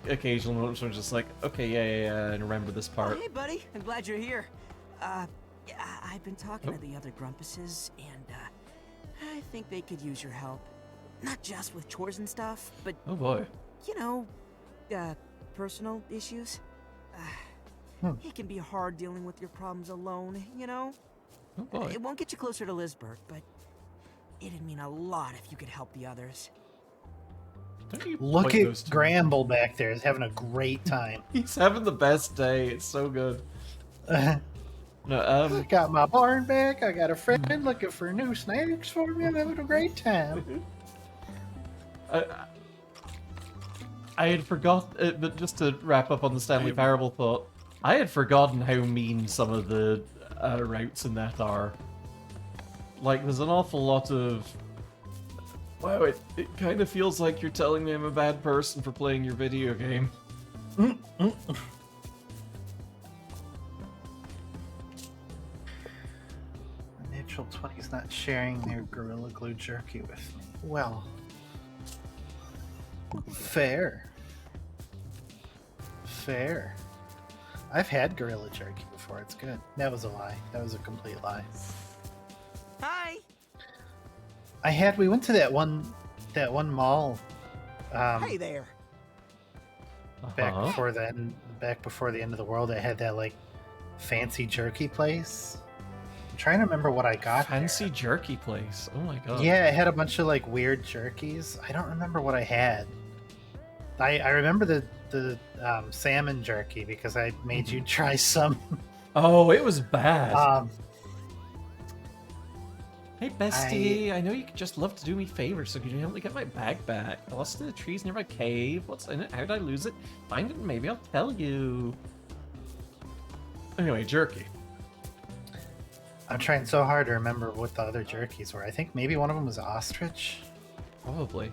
occasional moments where I'm just like, okay, yeah, and remember this Oh, part. hey, buddy. I'm glad you're here. Yeah, I've been talking to the other Grumpuses, and I think they could use your help. Not just with chores and stuff, but, Oh boy. you know, personal issues. It can be hard dealing with your problems alone, you know? Oh boy. It won't get you closer to Lisburg, but it'd mean a lot if you could help the others. Don't you Look point at those to me? Gramble back there. He's having a great time. He's having the best day. It's so good. No, Got my barn back. I got a friend looking for new snacks for me. I'm having a great time. I had forgotten, but just to wrap up on the Stanley Parable thought, I had forgotten how mean some of the routes in that are. Like, there's an awful lot of... Wow, it kind of feels like you're telling me I'm a bad person for playing your video game. Natural 20's not sharing their Gorilla Glue jerky with me. Well, fair. Fair. I've had Gorilla jerky before. It's good. That was a lie. That was a complete lie. Hi! We went to that one mall Hey there. back before the end of the world. It had that like fancy jerky place. I'm trying to remember what I got. Fancy there. jerky place. Oh my god. Yeah, it had a bunch of like weird jerkies. I don't remember what I had. I remember the salmon jerky because I made you try some. Oh, it was bad. Hey, bestie, I know you could just love to do me favors, so could you help me get my bag back? I lost it in the trees near my cave. What's in it? How did I lose it? Find it and maybe I'll tell you. Anyway, jerky. I'm trying so hard to remember what the other jerkies were. I think maybe one of them was ostrich. Probably.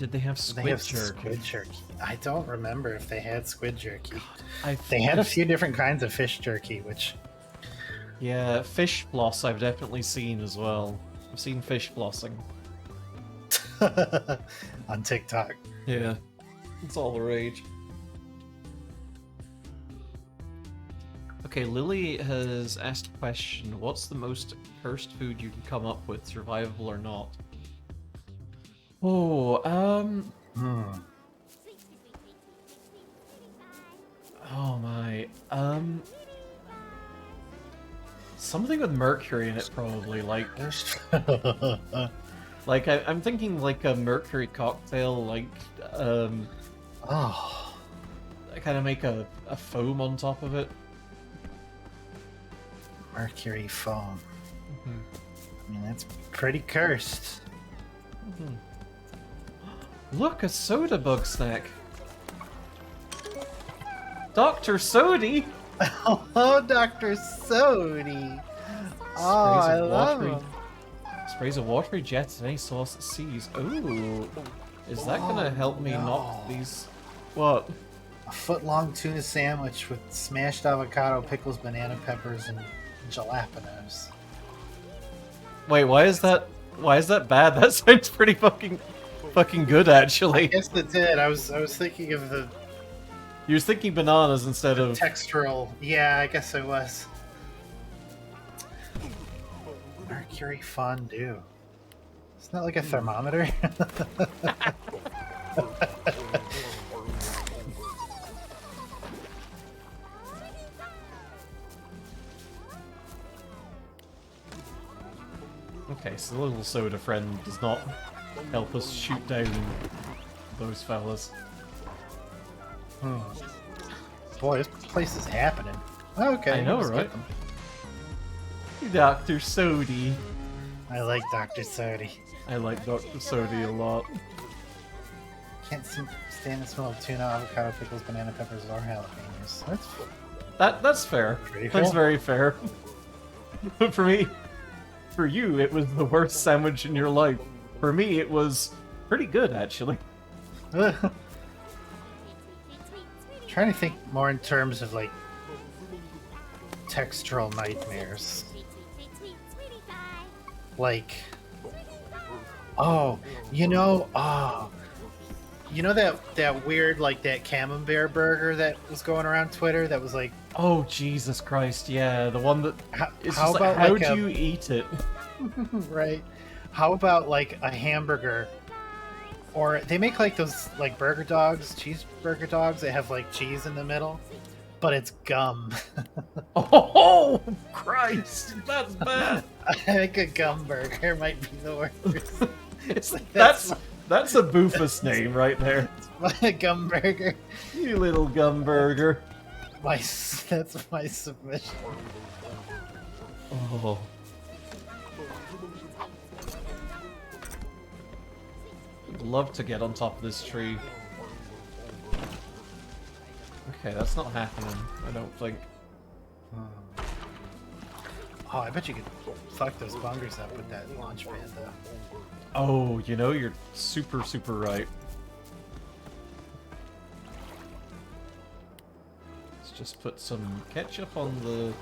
did they have Did squid they have jerky? squid jerky? I don't remember if they had squid jerky. I They had a think- few different kinds of fish jerky, which Yeah, fish floss I've definitely seen as well. I've seen fish flossing. on TikTok. Yeah, it's all the rage. Okay, Lily has asked a question. What's the most cursed food you can come up with, survivable or not? Oh, oh my, something with mercury in it probably, like I'm thinking like a mercury cocktail, like, Oh, I kind of make a foam on top of it. mercury foam. Mhm. I mean, that's pretty cursed. Look, a soda bug snack. Dr. Sody! Oh, Dr. Sody. Oh, Sprays I of love watery- him. Sprays of watery jets in any sauce it sees. Ooh. Is that gonna help me knock no. these... What? A foot-long tuna sandwich with smashed avocado, pickles, banana peppers, and jalapenos. Wait, why is that bad? That sounds pretty fucking good, actually. Yes, it did. I was thinking of the You were thinking bananas instead of... textural. Yeah, I guess I was. Mercury fondue. Isn't that like a thermometer? Okay, so the little soda friend does not help us shoot down those fellas. Boy, this place is happening. Okay, I know, let's get right? them. Dr. Sody. I like Dr. Sody. I like Dr. Sody a lot. Can't stand the smell of tuna, avocado, pickles, banana peppers, or jalapenos. That's fair. Pretty That's cool. very fair. But for you, it was the worst sandwich in your life. For me, it was pretty good, actually. Trying to think more in terms of like textural nightmares. Like, oh, you know that weird like that camembert burger that was going around Twitter that was like, Oh, Jesus Christ, yeah, the one that... It's how just about like, how like do a- you eat it? right? How about like a hamburger? Or they make like those like burger dogs, cheeseburger dogs that have like cheese in the middle, but it's gum. Oh, Christ, that's bad. I think a gum burger might be the worst. It's, That's that's a boofus name right there. My gum burger. You little gum burger. That's my submission. Oh. I'd love to get on top of this tree. Okay, that's not happening, I don't think. Oh, I bet you could fuck those bungers up with that launch pad though. Oh, you know, you're super right. Let's just put some ketchup on the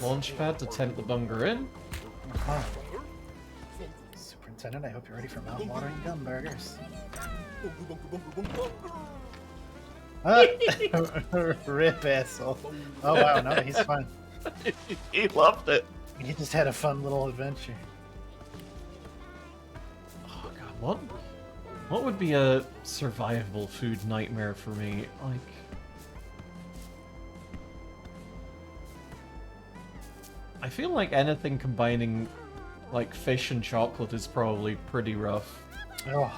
launch pad to tempt the bunger in. Uh-huh. Superintendent, I hope you're ready for mouth-watering gum burgers. Ah! Rip asshole. Oh wow, no, he's fine. He loved it. He just had a fun little adventure. Oh god, what would be a survivable food nightmare for me? Like, I feel like anything combining like fish and chocolate is probably pretty rough. Oh,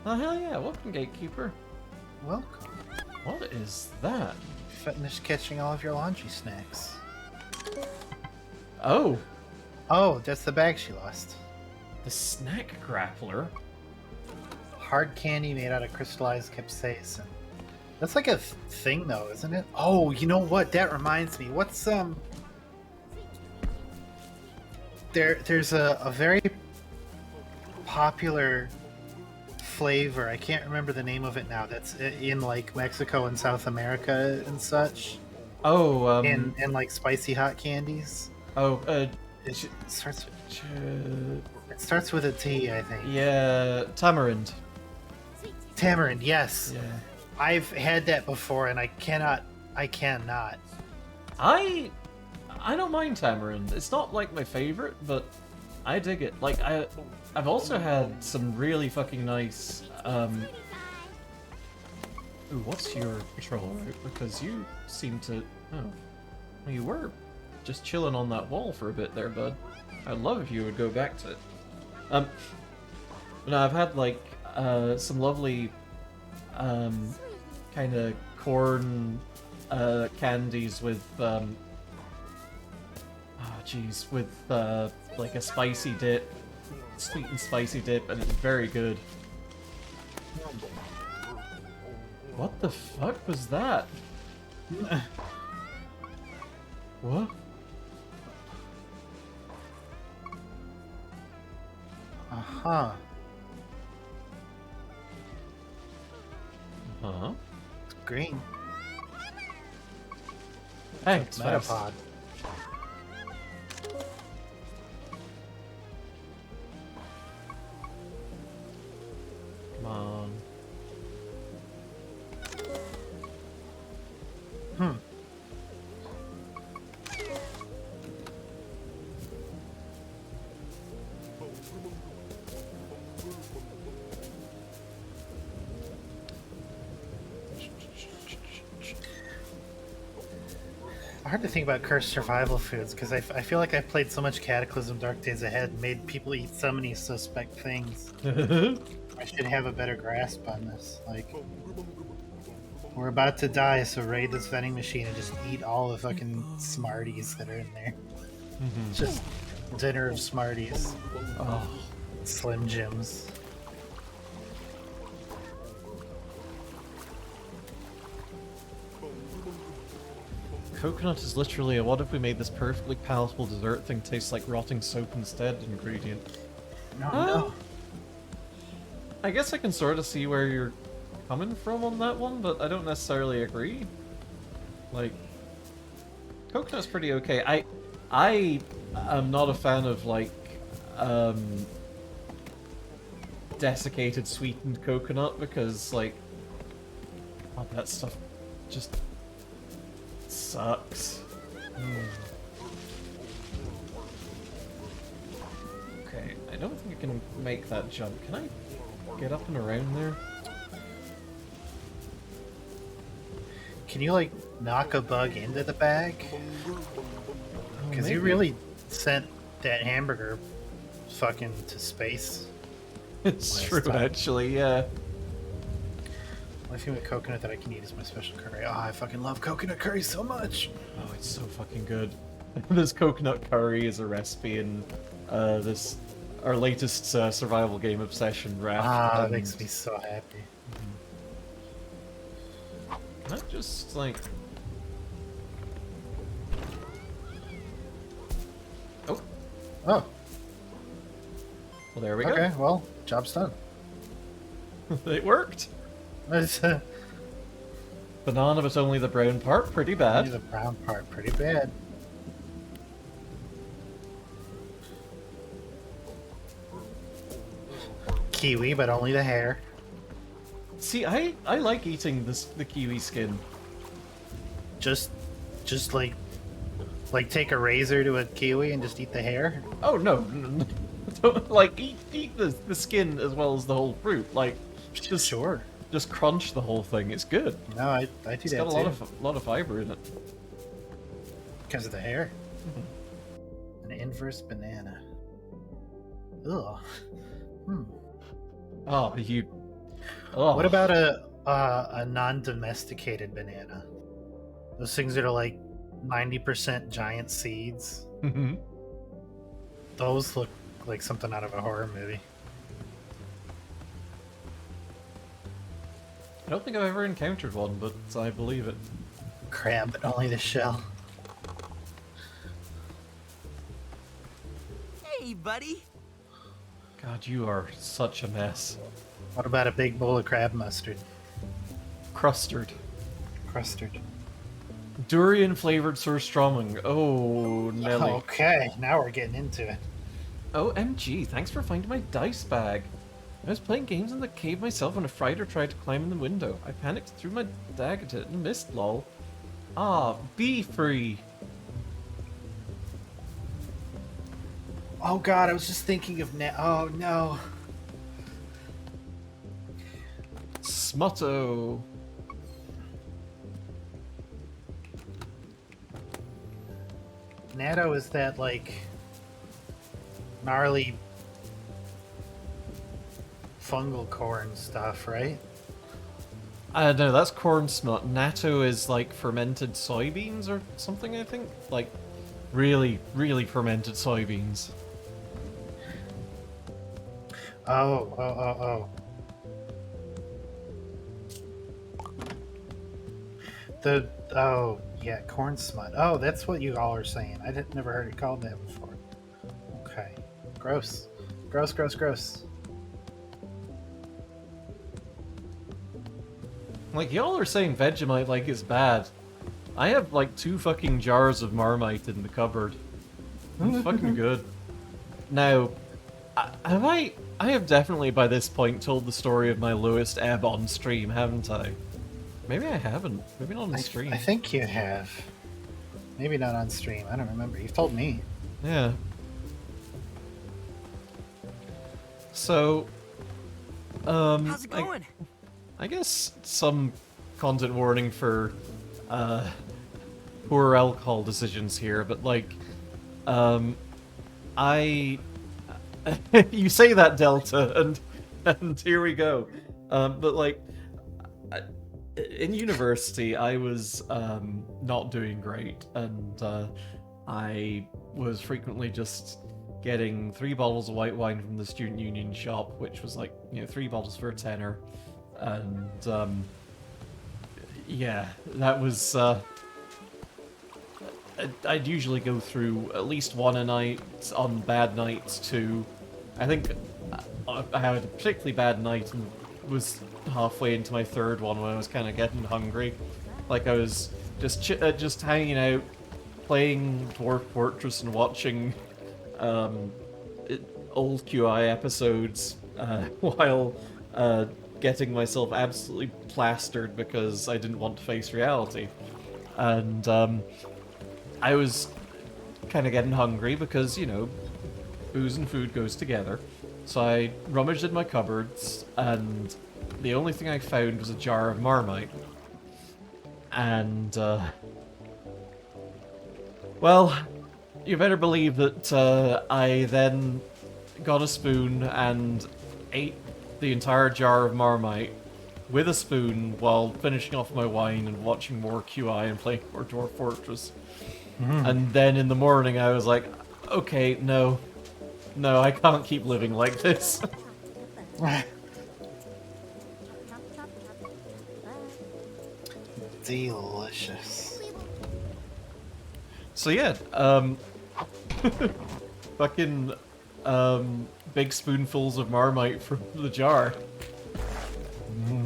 Oh hell yeah, welcome Gatekeeper. welcome. What is that? Finished catching all of your laundry snacks. Oh, Oh, that's the bag she lost. the snack grappler. Hard candy made out of crystallized capsaicin. That's like a thing though, isn't it? Oh, you know what? That reminds me. What's There's a very popular flavor. I can't remember the name of it now. That's in like Mexico and South America and such. Oh, In like spicy hot candies. oh, It starts. ch- It starts with a T, I think. yeah, tamarind. Tamarind. Yes, Yeah. I've had that before, and I cannot. I don't mind tamarind. It's not like my favorite, but I dig it. Like I've also had some really fucking nice Ooh, what's your patrol route? Because you seem to well, you were just chilling on that wall for a bit there, bud. I'd love if you would go back to it. No, I've had like some lovely kind of corn candies with with like a spicy dip, sweet and spicy dip, and it's very good. What the fuck was that? What? Uh-huh. Huh? It's green. Thanks, Fast. Metapod. Come on. Hmm. Hard to think about cursed survival foods because I feel like I've played so much Cataclysm Dark Days Ahead and made people eat so many suspect things. I should have a better grasp on this. Like, we're about to die, so raid this vending machine and just eat all the fucking Smarties that are in there. Just dinner of Smarties. Oh. Slim Jims. Coconut is literally a what if we made this perfectly palatable dessert thing taste like rotting soap instead ingredient. No. I guess I can sort of see where you're coming from on that one, but I don't necessarily agree. Like, coconut's pretty okay. I am not a fan of like desiccated sweetened coconut because like oh, that stuff just sucks. Okay, I don't think I can make that jump. Can I get up and around there? Can you, like, knock a bug into the bag? Because you maybe. really sent that hamburger fucking to space. It's last true, time. actually, yeah. Only thing with coconut that I can eat is my special curry. Oh, I fucking love coconut curry so much. Oh, it's so fucking good. This coconut curry is a recipe in this our latest survival game obsession raft. That and makes me so happy. Not just like Oh, well, there we okay. Well, job's done. go. It worked. Banana, but only the brown part. Pretty bad. The brown part, pretty bad. Kiwi, but only the hair. See, I like eating the kiwi skin. Just like take a razor to a kiwi and just eat the hair. Oh no, don't, like eat the skin as well as the whole fruit. Like just Sure. just crunch the whole thing. It's good. No, I do It's that got a too. lot of fiber in it. Because of the hair. An inverse banana. Ugh. Oh, you. Oh. What about a non-domesticated banana? Those things that are like 90% giant seeds. Mhm. Those look like something out of a horror movie. I don't think I've ever encountered one, but I believe it. Crab, but only the shell. me, buddy. God, you are such a mess. What about a big bowl of crab mustard? Crustard. Crustard. Durian flavored surströmming. Oh, Nelly. Okay, now we're getting into it. OMG, thanks for finding my dice bag. I was playing games in the cave myself when a frighter tried to climb in the window. I panicked, threw my dag at it, and missed, lol. Ah, be free. Oh god, I was just thinking of oh no. Smutto. Natto is that, like, gnarly fungal corn stuff, right? No, that's corn smut. Natto is like fermented soybeans or something, I think. Like, really, really fermented soybeans. Oh. Oh, yeah, corn smut. Oh, that's what you all are saying. I never heard it called that before. Okay. Gross. Gross. Like, y'all are saying Vegemite like it's bad. I have like 2 fucking jars of Marmite in the cupboard. It's fucking good. Now, I have definitely by this point told the story of my lowest ebb on stream, haven't I? Maybe I haven't. Maybe not on stream. I think you have. Maybe not on stream. I don't remember. You've told me. Yeah. So, How's it going? I guess some content warning for poor alcohol decisions here, but like, you say that, Delta, and here we go. But like, in university, I was not doing great, and I was frequently just getting 3 bottles of white wine from the student union shop, which was like, 3 bottles for a tenner, and yeah, that was. I'd usually go through at least 1 a night on bad nights, 2. I think I had a particularly bad night and was halfway into my 3rd one when I was kind of getting hungry. Like, I was just hanging out, playing Dwarf Fortress and watching old QI episodes while getting myself absolutely plastered because I didn't want to face reality. And I was kind of getting hungry because, booze and food goes together. So I rummaged in my cupboards, and the only thing I found was a jar of Marmite. And, well, you better believe that I then got a spoon and ate the entire jar of Marmite with a spoon while finishing off my wine and watching more QI and playing more Dwarf Fortress. And then in the morning I was like, okay, no, I can't keep living like this. Delicious. So yeah, fucking big spoonfuls of Marmite from the jar.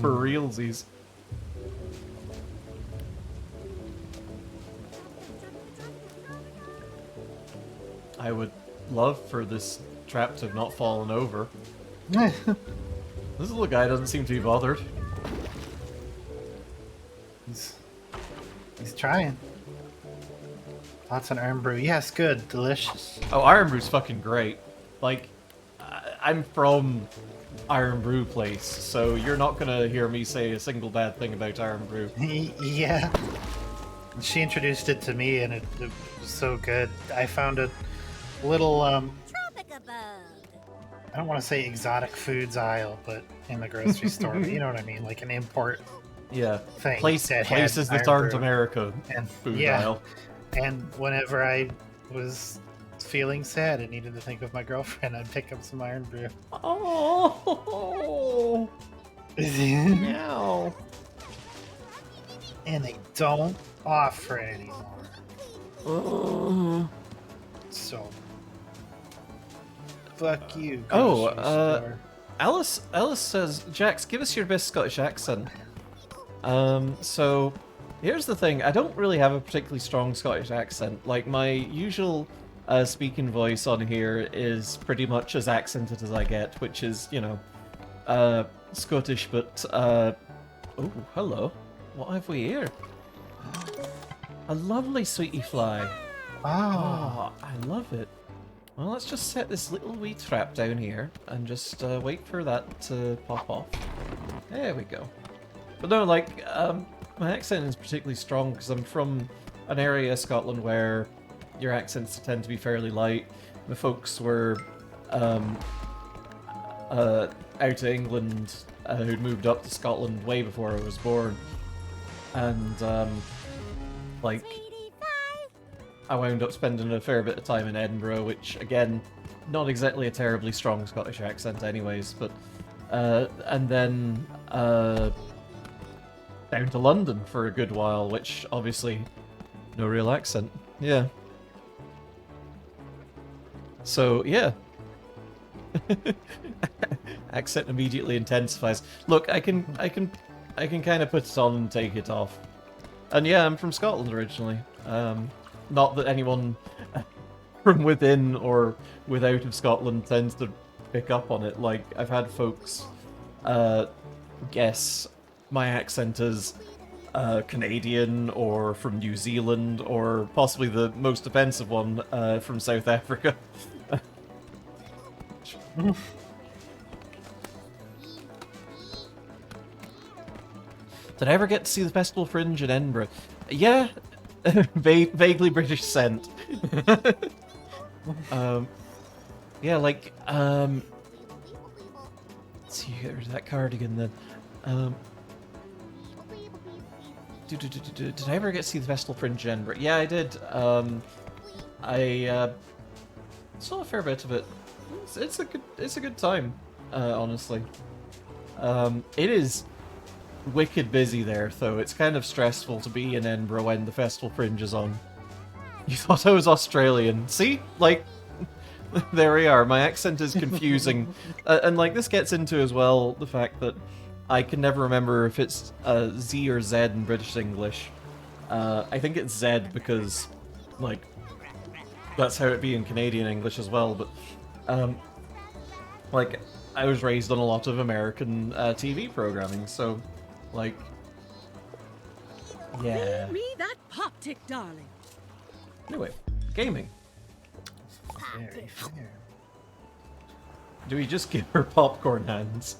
For realsies. I would love for this trap to have not fallen over. This little guy doesn't seem to be bothered. He's trying. Lots of iron brew. Yes, good. Delicious. Oh, Iron Brew's fucking great. Like, I'm from Iron Brew place, so you're not gonna hear me say a single bad thing about Iron Brew. Yeah. She introduced it to me, and it was so good. I found a little, Tropicabug. I don't want to say exotic foods aisle, but in the grocery store. You know what I mean? Like an import Yeah. thing. Places had that Iron aren't Brew. America And food yeah. aisle. And whenever I was feeling sad and needed to think of my girlfriend, I'd pick up some Iron Brew. Oh, And meow. they don't offer it anymore. Oh. So Fuck you. Oh, grocery store. Alice says, Jax, give us your best Scottish accent. So here's the thing. I don't really have a particularly strong Scottish accent. Like, my usual speaking voice on here is pretty much as accented as I get, which is, you know, Scottish, but, oh, hello. What have we here? A lovely sweetie fly. Oh. Oh, I love it. Well, let's just set this little wee trap down here and just wait for that to pop off. There we go. But no, like, my accent is particularly strong because I'm from an area of Scotland where your accents tend to be fairly light. My folks were out of England who'd moved up to Scotland way before I was born. And, like, I wound up spending a fair bit of time in Edinburgh, which, again, not exactly a terribly strong Scottish accent anyways, but, and then, down to London for a good while, which, obviously, no real accent. Yeah. So, yeah. Accent immediately intensifies. Look, I can kind of put it on and take it off. And yeah, I'm from Scotland originally. Not that anyone from within or without of Scotland tends to pick up on it. Like, I've had folks guess my accent as Canadian or from New Zealand or possibly the most offensive one from South Africa. Did I ever get to see the Festival Fringe in Edinburgh? Yeah, vaguely British scent. Yeah, like, let's see, there's that cardigan then. Did I ever get to see the Festival Fringe in Edinburgh? Yeah, I did. I saw a fair bit of it. It's a good time, honestly. It is wicked busy there, though. It's kind of stressful to be in Edinburgh when the Festival Fringe is on. You thought I was Australian. See? Like, there we are. My accent is confusing. And, like, this gets into, as well, the fact that I can never remember if it's Z or Z in British English. I think it's Z because, like, that's how it be in Canadian English as well, but, like, I was raised on a lot of American TV programming, so, like, yeah. Feed me that pop tick, darling. Anyway, gaming. Very fair. Do we just give her popcorn hands?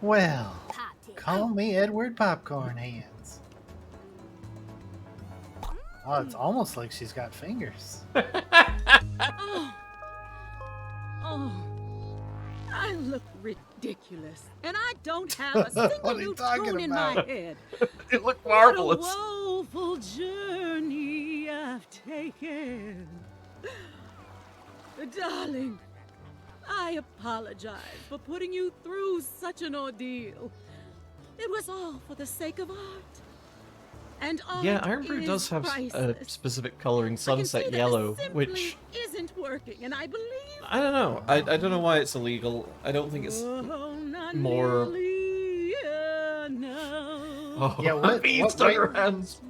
Well, call me Edward Popcorn Hands. Oh, it's almost like she's got fingers. Oh, I look ridiculous, and I don't have a What are single you new talking tune in my about? head. It looked What a marvelous. woeful journey I've taken. Darling, I apologize for putting you through such an ordeal. It was all for the sake of art. And art Yeah, Iron Brew is does have a priceless. specific coloring, I can see sunset that yellow, this simply which isn't working, and I believe. I don't know. I don't know why it's illegal. I don't think it's Oh, not more. nearly enough. Oh, Yeah, what- beans what stuck her right- hands.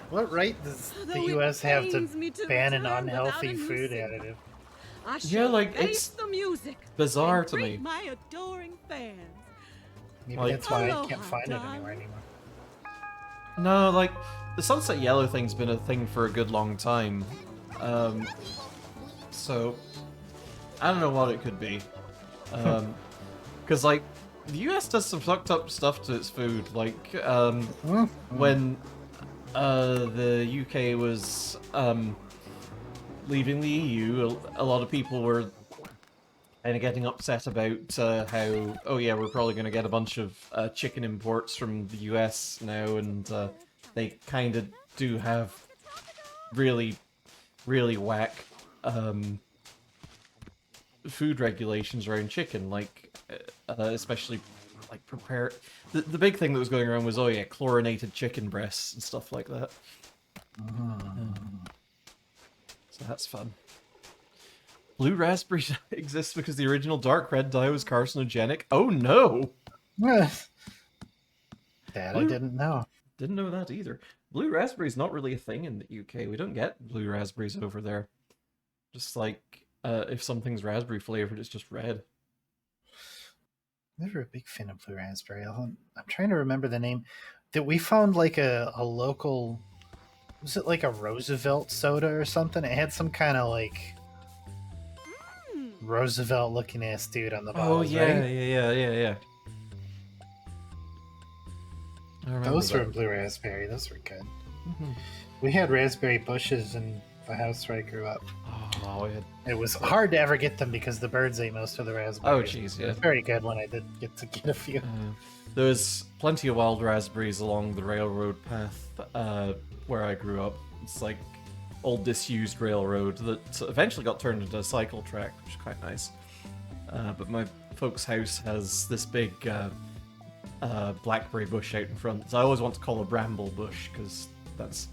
What right does the Though it U.S. have to pains me to ban an return without unhealthy a new food single. additive? I Yeah, shall like, face it's the music bizarre and to greet me. my adoring fans. Maybe Like- that's why I Aloha, can't find it darling. anywhere anymore. No, like, the sunset yellow thing's been a thing for a good long time. So, I don't know what it could be. Because, like, the US does some fucked up stuff to its food. Like, when the UK was leaving the EU, a lot of people were kind of getting upset about how, oh yeah, we're probably going to get a bunch of chicken imports from the US now, and they kind of do have really, really whack food regulations around chicken, like, especially, like, prepare... The big thing that was going around was, oh yeah, chlorinated chicken breasts and stuff like that. So that's fun. Blue raspberry exists because the original dark red dye was carcinogenic. Oh no! That I Blue- didn't know. Didn't know that either. Blue raspberry is not really a thing in the UK. We don't get blue raspberries over there. Just like if something's raspberry flavored, it's just red. Never a big fan of blue raspberry. I'm trying to remember the name. That we found like a local. Was it like a Roosevelt soda or something? It had some kind of like Roosevelt looking ass dude on the bottle. Oh yeah, right? yeah. I remember Those were that. blue raspberry. Those were good. Mhm. We had raspberry bushes in the house where I grew up. Oh, we had... It was hard to ever get them because the birds ate most of the raspberries. Oh, jeez, It yeah. was very good when I did get to get a few. There was plenty of wild raspberries along the railroad path where I grew up. It's like old disused railroad that eventually got turned into a cycle track, which is quite nice. But my folks' house has this big blackberry bush out in front. So I always want to call a bramble bush because that's,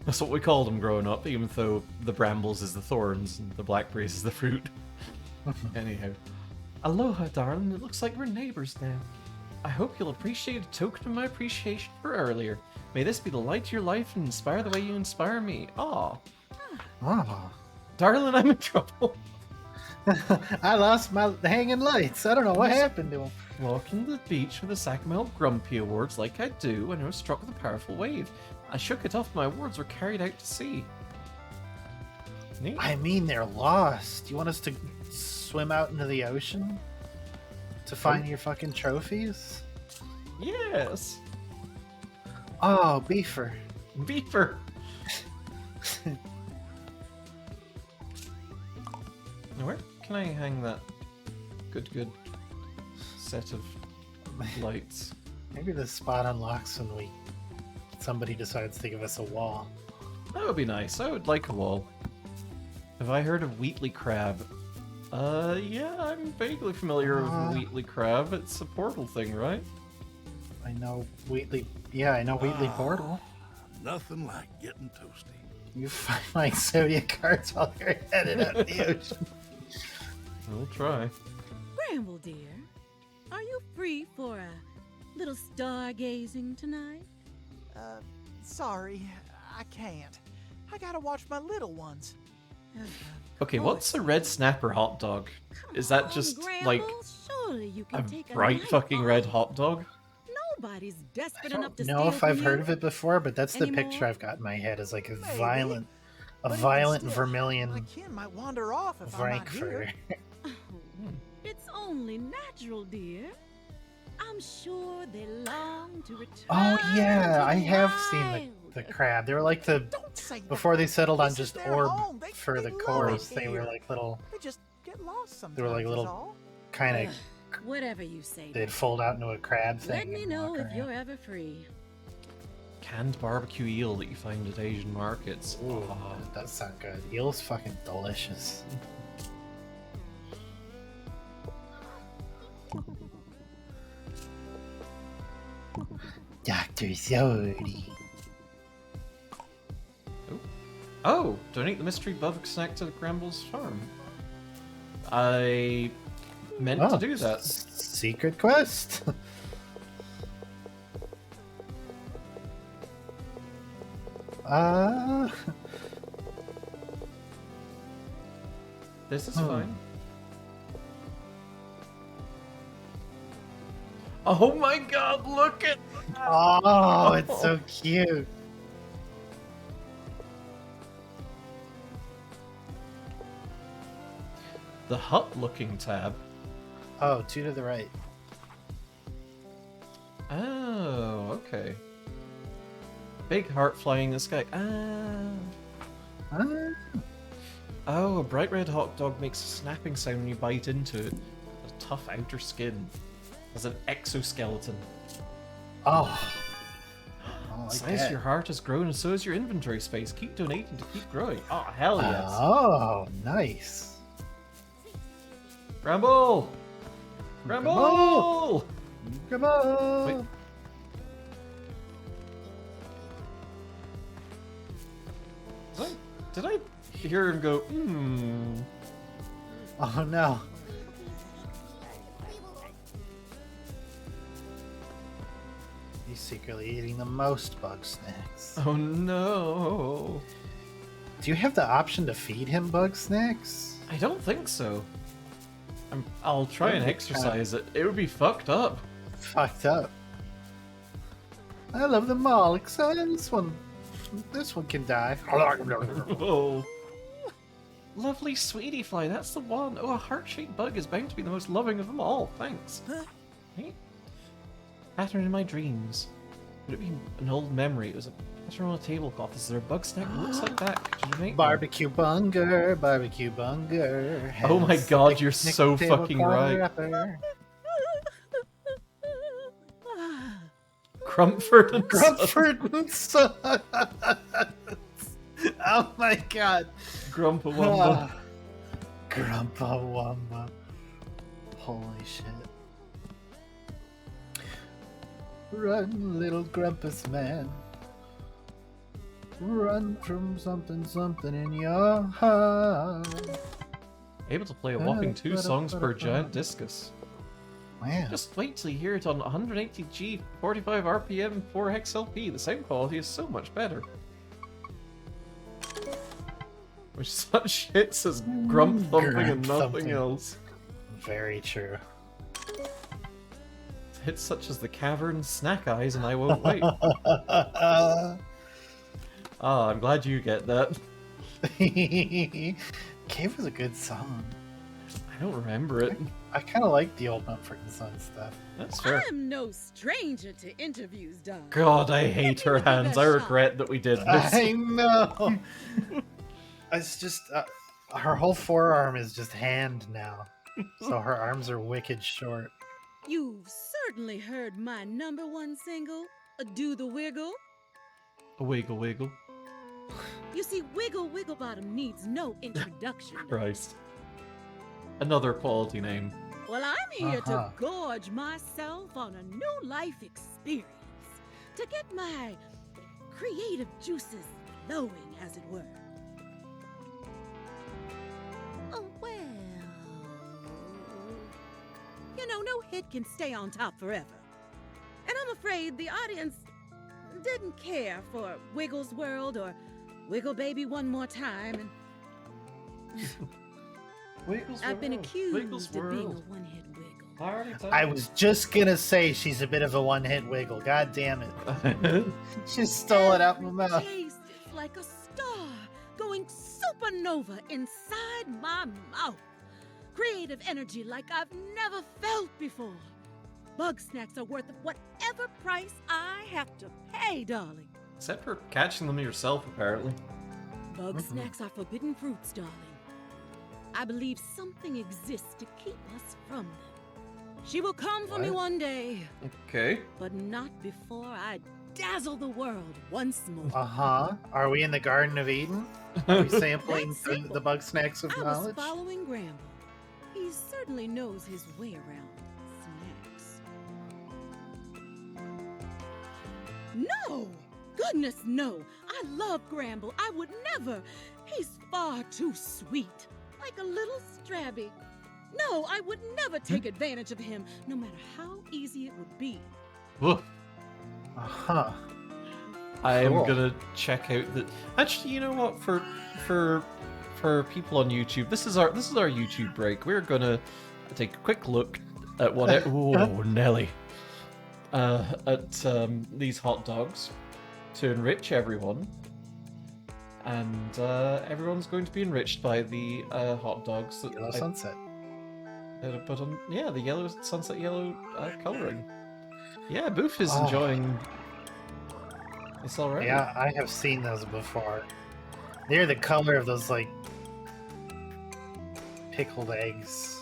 that's what we called them growing up, even though the brambles is the thorns and the blackberries is the fruit. Anyhow. Aloha, darling. It looks like we're neighbors now. I hope you'll appreciate a token of my appreciation for earlier. May this be the light to your life and inspire the way you inspire me. Aw. Oh. Darling, I'm in trouble. I lost my hanging lights. I don't know what happened to them. Walking the beach with a sack of my old grumpy awards like I do when I was struck with a powerful wave. I shook it off, my awards were carried out to sea. Neat. I mean, they're lost. You want us to swim out into the ocean to find your fucking trophies? Yes. Oh, beefer. Beeper. Now where can I hang that good set of lights? Maybe the spot unlocks when somebody decides to give us a wall. That would be nice. I would like a wall. Have I heard of Wheatley crab? Yeah, I'm vaguely familiar with Wheatley crab. It's a portal thing, right? I know Wheatley. Yeah, I know Wheatley Portal. Nothing like getting toasty. You find my Zodiac cards while you're headed out in the ocean. We'll try. Bramble, dear, are you free for a little stargazing tonight? Sorry, I can't. I gotta watch my little ones. Okay, what's a red snapper hot dog? Is that just like Surely you a can take a bright night fucking off. red hot dog? Nobody's I desperate enough don't to know steal if I've from heard you. of it before, but that's the Anymore? picture I've got in my head is like a Maybe. violent But even still, my vermilion kin might wander off if I'm not Frankfurter. here. It's only natural, dear. I'm sure they long to return. Oh yeah, to I the have seen wild. the crab. They were like the Don't say that. before they settled on This is just their orb home. They for the love it chorus. They were here. like little They just get lost sometimes. They were like is little- all. kind of. Whatever you say. They'd fold out into a crab thing. Let me and know walk if around. you're ever free. Canned barbecue eel that you find at Asian markets. Ooh, Oh, that does sound good. Eel's fucking delicious. Dr. Zodi. Oh, donate the mystery Bugsnax to the Gramble's farm. I meant to do that. Secret quest. This is fine. Oh my god, look at Oh, it's so cute. the hut looking tab. Oh, two to the right. Oh, okay. Big heart flying in the sky. Ah. Ah. Oh, a bright red hot dog makes a snapping sound when you bite into it. A tough outer skin. Has an exoskeleton. Oh. Oh, The like size that. of your heart has grown and so has your inventory space. Keep donating to keep growing. Oh, hell yes. Oh, nice. Ramble! Ramble! Come on. Wait. Did I hear him go, hmm. Oh no. He's secretly eating the most Bugsnax. Oh no. Do you have the option to feed him Bugsnax? I don't think so. I'll try and That'd be exercise it. It would be fucked up. Fucked up. I love them all, except this one. This one can die. Oh. Lovely sweetie fly, that's the one. Oh, a heart-shaped bug is bound to be the most loving of them all. Thanks. Right? Pattern in my dreams. Would it be an old memory? It was a pattern on a tablecloth. Is there a bug snack that looks like that? Could you make one? Barbecue bunger, barbecue bunger. Oh my has god, thick you're so tablecloth fucking right. wrapper. Crumford and Sons. Grumford and Sons. Oh my god. Grumpa Wumba. Grumpa Wumba. Holy shit. Run, little grumpus man. Run from something, something in your heart. Able to play a whopping 2 songs per giant discus. Wow. Just wait till you hear it on 180G, 45 RPM, 4XLP. The sound quality is so much better. Which such hits as grump thumping and Grump nothing thumping. else. Very true. Hits such as the cavern, snack eyes, and I won't wait. Ah, I'm glad you get that. Cave was a good song. I don't remember it. I kind of like the old Mumford and Sons stuff. That's fair. I'm no stranger to interviews, darling. God, I hate her Give it your hands. best I shot. regret that we did this. I know. It's just her whole forearm is just hand now, so her arms are wicked short. You've certainly heard my #1 single, Do the Wiggle. A wiggle wiggle. You see, Wiggle Wigglebottom needs no introduction. Christ. Another quality name. Well, I'm here Uh-huh. to gorge myself on a new life experience, to get my creative juices flowing, as it were. Oh, well. You know, no hit can stay on top forever. And I'm afraid the audience didn't care for Wiggles World or Wiggle Baby One More Time, and Wiggles I've been World. accused Wiggles of being a World. one-hit wiggle. Party time. I was just gonna say she's a bit of a one-hit wiggle. God damn it! She stole it out my mouth. Taste is like a star going supernova inside my mouth. Creative energy like I've never felt before. Bugsnax are worth whatever price I have to pay, darling. Except for catching them yourself, apparently. Bugsnax are forbidden fruits, darling. I believe something exists to keep us from them. She will come for me What? one day, Okay. but not before I dazzle the world once more. Uh-huh. Are we in the Garden of Eden? Are we sampling That's simple. the Bugsnax of I was knowledge? following Gramble. He certainly knows his way around snacks. No! Goodness, no! I love Gramble. I would never. He's far too sweet. Like a little strabby. No, I would never take advantage of him, no matter how easy it would be. Woof. Uh-huh. I am Cool. gonna check out the. Actually, you know what? For people on YouTube, this is our YouTube break. We're gonna take a quick look at what. Oh, Nelly. At these hot dogs to enrich everyone, and everyone's going to be enriched by the hot dogs that Yellow I sunset. put on. Yeah, the yellow sunset yellow coloring. Yeah, Boof is Oh. enjoying this already. Yeah, I have seen those before. They're the color of those, like, pickled eggs.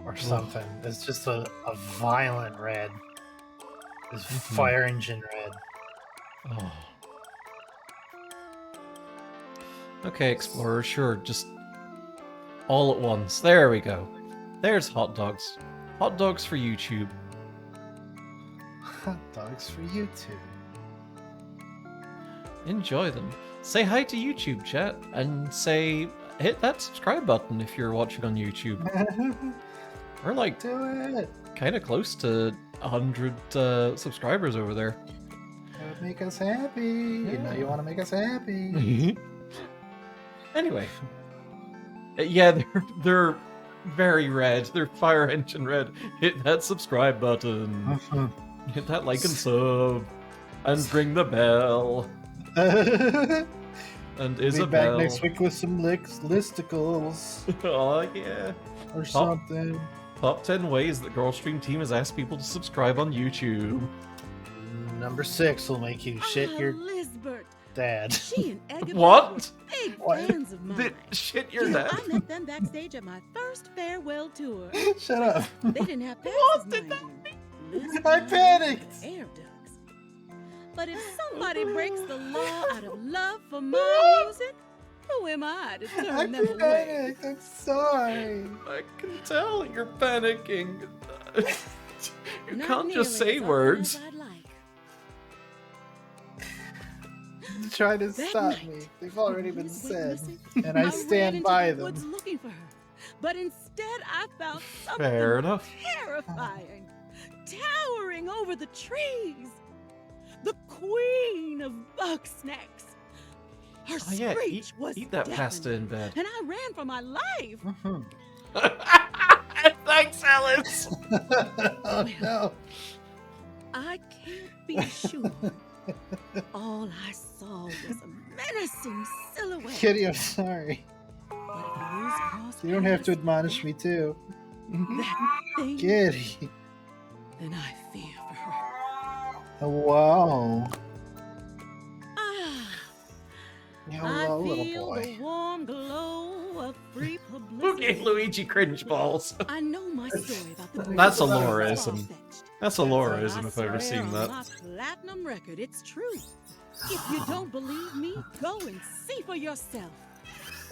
Or something. It's just a violent red. It's fire engine red. Oh. Okay, Explorer, sure, just all at once. There we go. There's hot dogs. Hot dogs for YouTube. Hot dogs for YouTube. Enjoy them. Say hi to YouTube chat and say hit that subscribe button if you're watching on YouTube. We're like Do it. kind of close to 100 subscribers over there. That would make us happy. You know you want to make us happy. Anyway, yeah, they're very red. They're fire engine red. Hit that subscribe button. Hit that like and sub, and ring the bell. And Be Isabel. back next week with some listicles Oh yeah. or something. Top 10 ways that Girl Stream Team has asked people to subscribe on YouTube. Number 6 will make you shit your Lisbeth. dad. She and Agatha What? were big What? fans of mine. Shit your Yeah, dad. I met them backstage at my first farewell tour. Shut up. They didn't have passes, What did mind you. Lisbeth I and panicked. Air ducts. But if somebody breaks the law out of love for my music, who am I to I turn them away? panicked. I'm sorry. I can tell you're panicking. You Not can't just nearly say as often words. as I'd like. Try to That stop night, me. They've already when been we went said. missing, And I ran stand into by the them. woods looking for her, but instead I found something Fair enough. terrifying, towering over the trees. The queen of Bugsnax. Her Oh yeah, screech was eat that pasta deafening, in bed. and I ran for my life. Mhm. Thanks, Alice. Oh no. I can't be sure. All I saw was a menacing silhouette. Kitty, I'm sorry. But if the news crossed You don't have to paths admonish me too. that thing, Kitty. then I fear for her. Oh, wow. Ah, Hello, I little feel boy. the warm glow of free Who publicity. gave Luigi cringe balls? I know my story about the That's a birds that Lauraism. was far-fetched. That's a But Lauraism I if I've ever swear seen on that. my platinum record, it's true. If you don't believe me, go and see for yourself.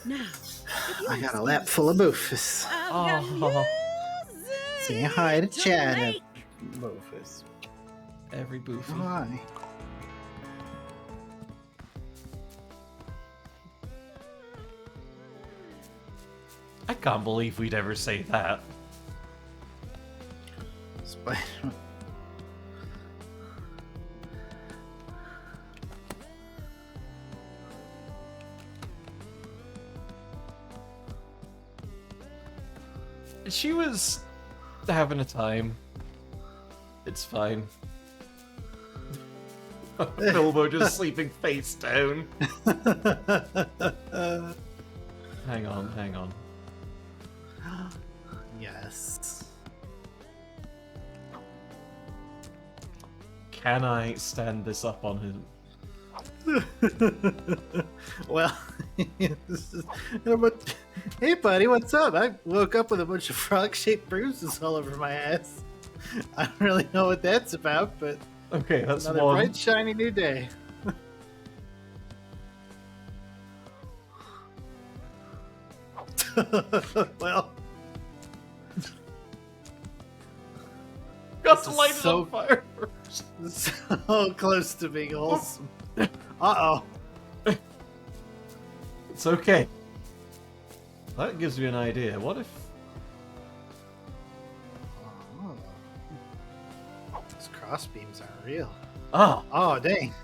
Now, if you I got a excuse lap full of boofus. I've Oh. got Say hi to music Chad. make. Boofus. Every boofy. Hi. I can't believe we'd ever say that. Spider. She was having a time. It's fine. Bilbo just sleeping face down. Hang on, hang on. Yes. Can I stand this up on him? Well, this is, but, hey buddy, what's up? I woke up with a bunch of frog-shaped bruises all over my ass. I don't really know what that's about, but Okay, that's another one. bright, shiny new day. Well, Got this to is light it so- on fire. so close to being wholesome. Uh-oh. It's okay. That gives me an idea. What if... Oh. These crossbeams aren't real. Oh, Oh, dang.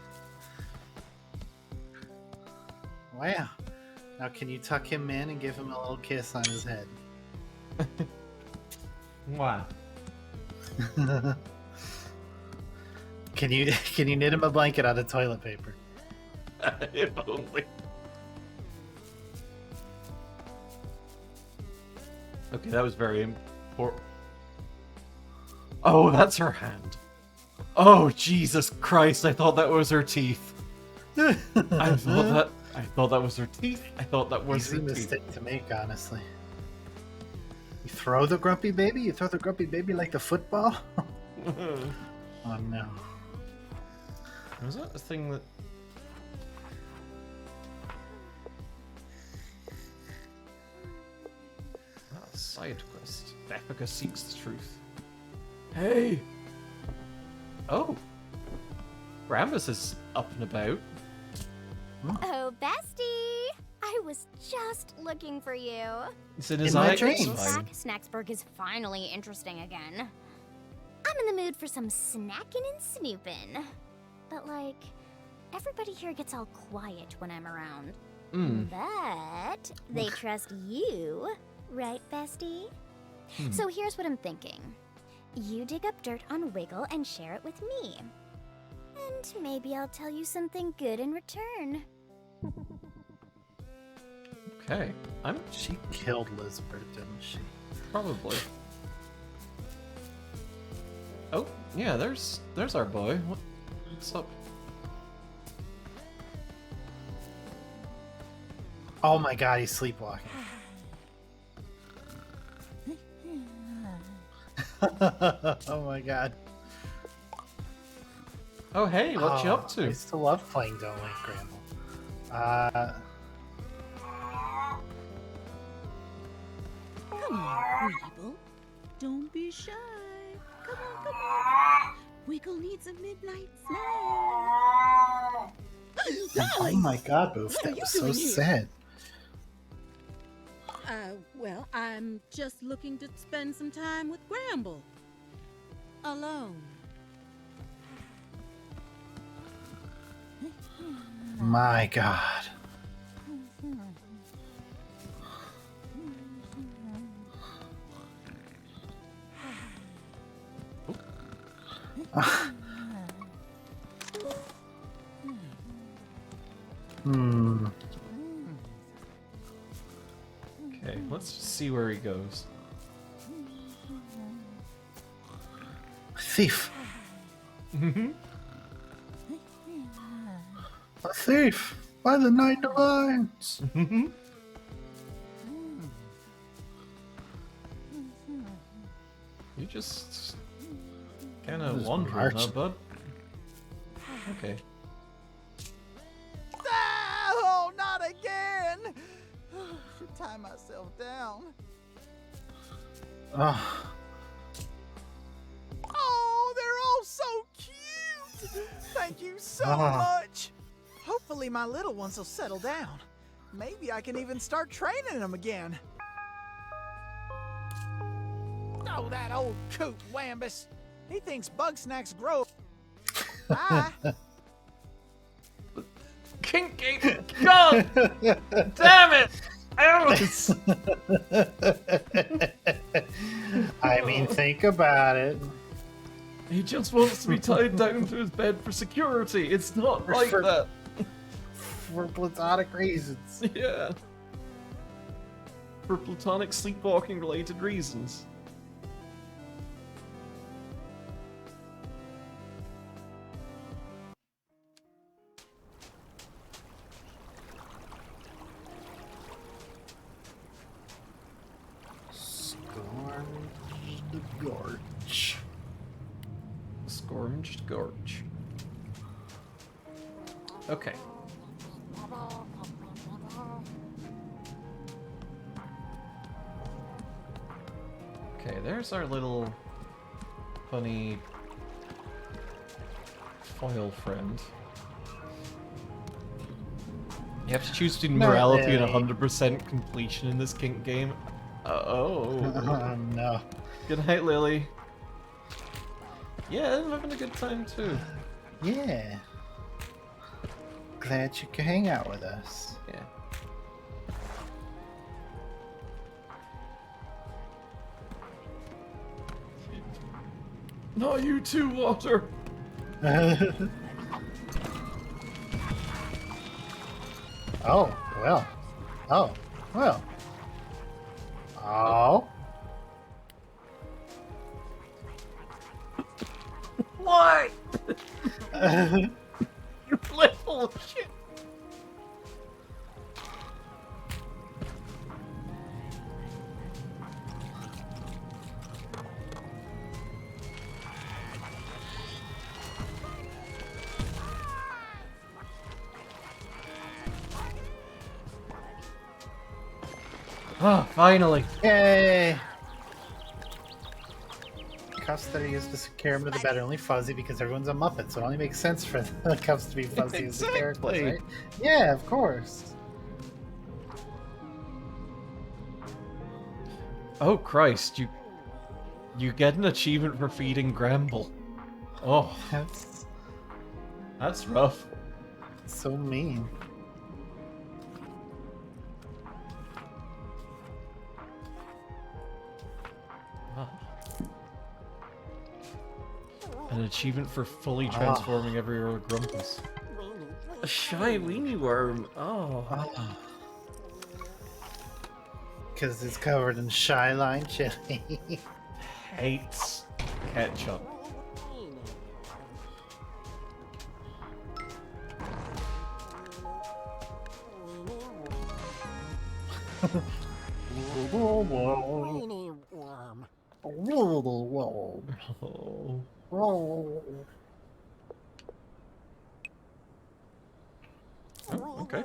Wow. Now can you tuck him in and give him a little kiss on his head? wow. Can you knit him a blanket out of toilet paper? If only. Okay, that was very important. Oh, that's her hand. Oh, Jesus Christ, I thought that was her teeth. I thought that was her teeth. I thought that was Easy her teeth. mistake to make, honestly. You throw the grumpy baby? You throw the grumpy baby like the football? Oh no. Was that a thing that... Ah, side quest. Beffica seeks the truth. Hey! Oh! Rambus is up and about. Oh, bestie! I was just looking for you. It's in his In my eye. dreams. It's fine. Snacksburg is finally interesting again. I'm in the mood for some snacking and snooping. But, like, everybody here gets all quiet when I'm around. But they trust you, right, bestie? So here's what I'm thinking. You dig up dirt on Wiggle and share it with me. And maybe I'll tell you something good in return. Okay, I'm She killed Lizbert, didn't she? probably. Oh, yeah, there's our boy. What's up? Oh my god, he's sleepwalking. Oh my god. Oh, hey, what you up I to? still love playing Don't Wake Gramble. Come on, Weeble. Don't be shy. Come on, come on. Wiggle needs a midnight snack. Oh my god, Boof, What are that you was so doing here? sad. Well, I'm just looking to spend some time with Gramble. Alone. My god. Okay, let's see where he goes. Thief. A thief by the Nine Divines. You just kind of Just wandering, huh, marching. bud? Okay. Oh, not again! Should tie myself down. Oh, Oh, they're all so cute! Thank you so Ah. much! Hopefully my little ones will settle down. Maybe I can even start training them again. Oh, that old coot Wambus. He thinks Bugsnax grow. Bye. Kinky! God! Damn it! Ouch! I mean, think about it. He just wants to be tied down to his bed for security. It's not like For- that. For platonic reasons. Yeah. For platonic sleepwalking related reasons. Scorched Gorge. Scorched Gorge. Okay. Okay, there's our little funny foil friend. You have to choose between Not morality and really. 100% completion in this kink game. Oh. Oh no. Good night, Lily. Yeah, I'm having a good time too. Yeah. Glad you could hang out with us. Yeah. No, you too, Walter. Oh, well. Oh, well. Oh. Why? You little shit. Ah, finally. Yay! cuffs that are used to secure him to the bed are only fuzzy because everyone's a Muppet, so it only makes sense for the cuffs to be fuzzy as the characters, Exactly. right? Yeah, of course. Oh Christ, you get an achievement for feeding Gramble. Oh, that's rough. So mean. An achievement for fully transforming every other Grumpus. A shy weenie worm. Oh. Because it's covered in shy line chili. Hates ketchup. Oh. Oh, okay.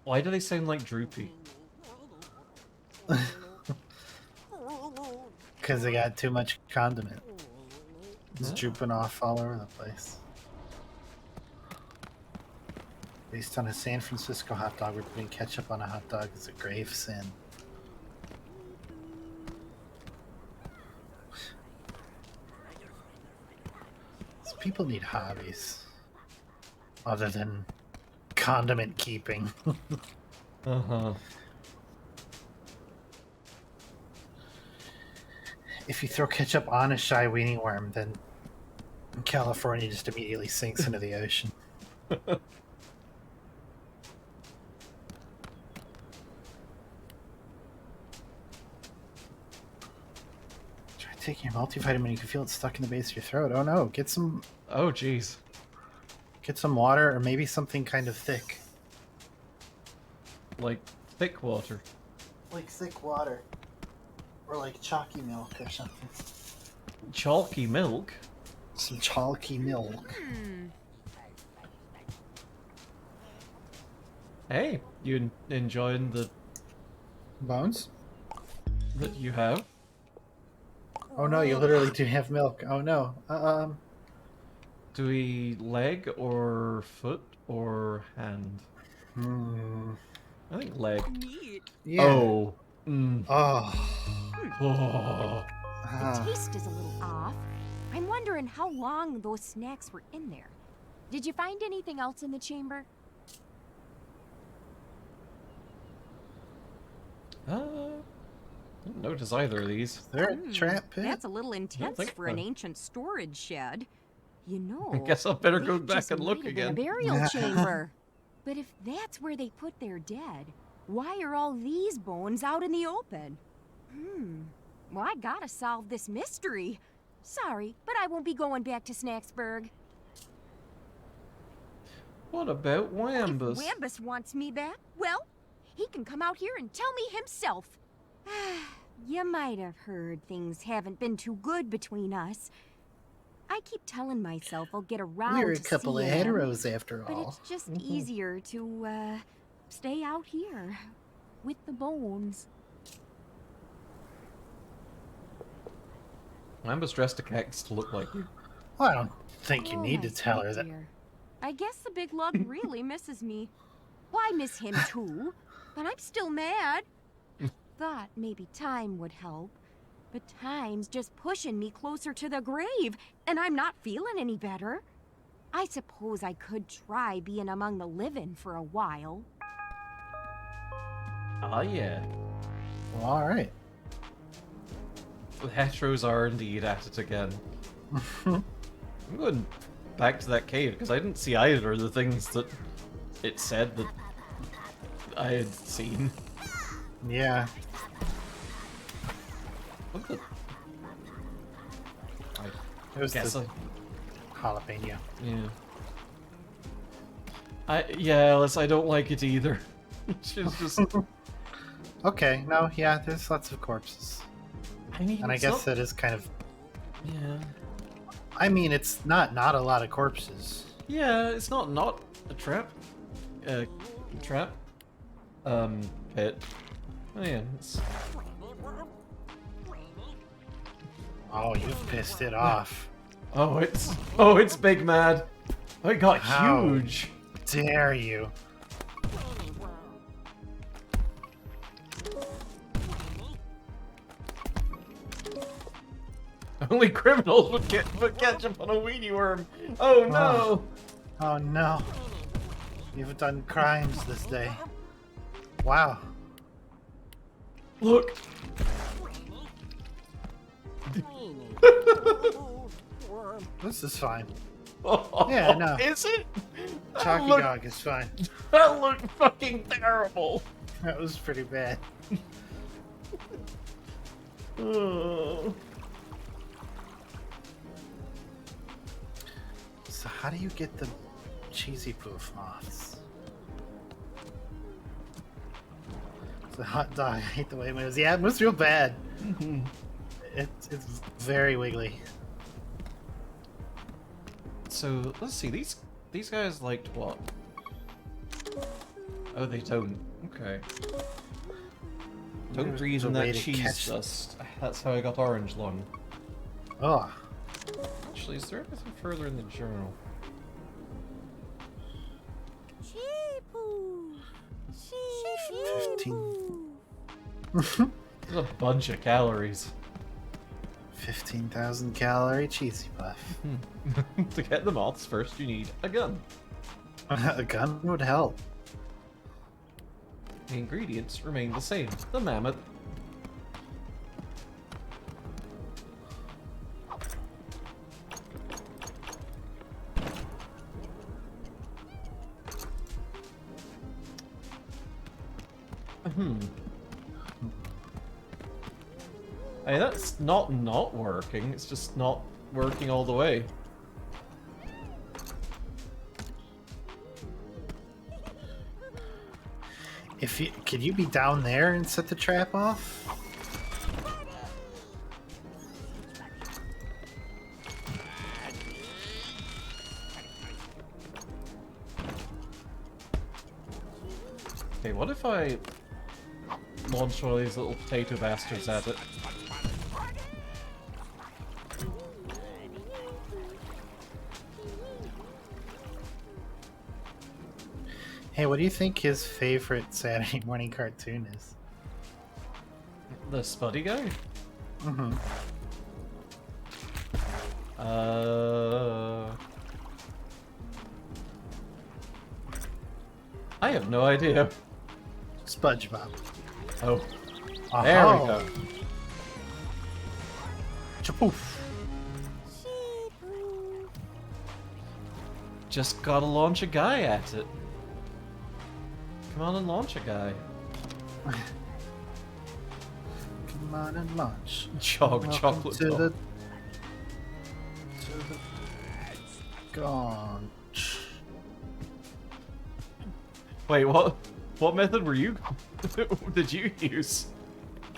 Why do they sound like Droopy? Because they got too much condiment. It's drooping off all over the place. Based on a San Francisco hot dog, we're putting ketchup on a hot dog is a grave sin. These people need hobbies. Other than condiment keeping. Uh-huh. If you throw ketchup on a shy weenie worm, then California just immediately sinks into the ocean. Try taking your multivitamin, you can feel it stuck in the base of your throat. Oh no, get some Oh, jeez. water or maybe something kind of thick. Like thick water. Like thick water. Or like chalky milk or something. Chalky milk? Some chalky milk. Hey, you enjoying the Bones? that you have? Oh no, you literally do have milk. Oh no. Do we leg or foot or hand? I think leg. Yeah. Oh. Mm. Oh. Oh. The taste is a little off. I'm wondering how long those snacks were in there. Did you find anything else in the chamber? Didn't notice either of these. Is there a trap pit? That's a little intense think for an so. ancient storage shed. You know, I guess I'll better go that back just and look might have been again. A burial chamber. But if that's where they put their dead, why are all these bones out in the open? Well, I gotta solve this mystery. Sorry, but I won't be going back to Snacksburg. What about Wambus? If Wambus wants me back, well, he can come out here and tell me himself. You might have heard things haven't been too good between us. I keep telling myself I'll get around We're a to couple of see him, heteros after but all. it's just easier to, stay out here with the bones. Wambus dressed a cactus to look like you. Well, I don't think you Oh, need my to tell her sweet that. dear. I guess the big lug really misses me. Well, I miss him too, but I'm still mad. Thought maybe time would help, but time's just pushing me closer to the grave, and I'm not feeling any better. I suppose I could try being among the living for a while. Ah, yeah. Well, alright. The heteros are indeed at it again. I'm going back to that cave because I didn't see either of the things that it said that I had seen. Yeah. Look at It was guess the jalapeno. yeah, Alice, I don't like it either. She's just. Okay, no, yeah, there's lots of corpses. I mean, And I it's guess not- that is kind of... Yeah. I mean, it's not a lot of corpses. Yeah, it's not a trap Trap? Pit. Oh yeah, it's... Oh, you've pissed it off. Oh, it's Big Mad. Oh, it got How huge. dare you? Only criminals would catch up on a weenie worm. Oh no! Oh no. You've done crimes this day. Wow. Look. This is fine. Oh, Yeah, no. Is it? Chalky Look, Dog is fine. that looked fucking terrible. That was pretty bad. Oh. So how do you get the cheesy poof moths? It's a hot dog. I hate the way it moves. Yeah, it moves real bad. It's very wiggly. So let's see. These guys liked what? Oh, they don't. Okay. Don't There's breathe a in way that to cheese catch- dust. That's how I got orange lung. Oh, Actually, is there anything further in the journal? Sheepoo. 15. There's a bunch of calories. 15,000 calorie cheesy puff. To get the moths first, you need a gun. A gun would help. The ingredients remain the same. The mammoth. Hey, that's not working. It's just not working all the way. Could you be down there and set the trap off? Okay, what if I launch one of these little potato bastards at it? Hey, what do you think his favorite Saturday morning cartoon is? The Spuddy guy? Mm-hmm. I have no idea. SpongeBob. Oh, there we go. Chapoof. Just gotta launch a guy at it. Come on and launch a guy. Come on and launch. Chog Welcome chocolate to dog. the Gaunch. Wait, what? What method were you? Did you use?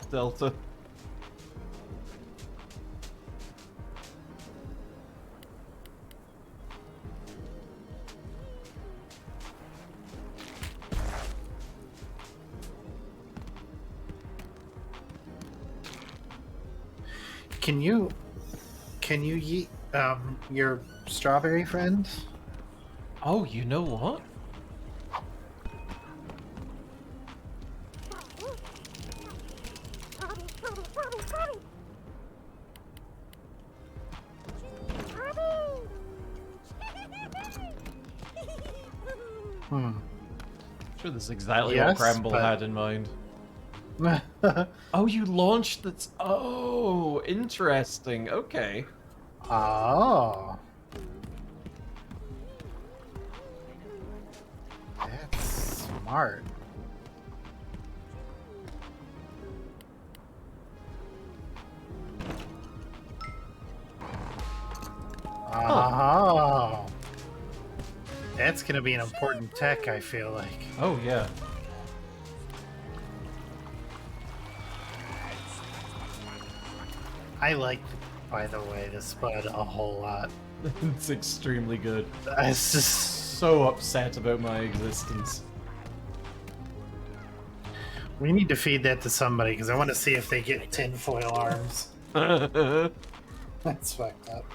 Delta. Can you yeet your strawberry friend? Oh, you know what? Sure, this is exactly what Yes, Cramble but- had in mind. Oh, you launched that. Oh, interesting. Okay. Oh. That's smart. Oh. That's gonna be an important tech, I feel like. Oh, yeah. I like, by the way, the Spud a whole lot. It's extremely good. It's just So upset about my existence. We need to feed that to somebody because I want to see if they get tinfoil arms. I That's fucked up.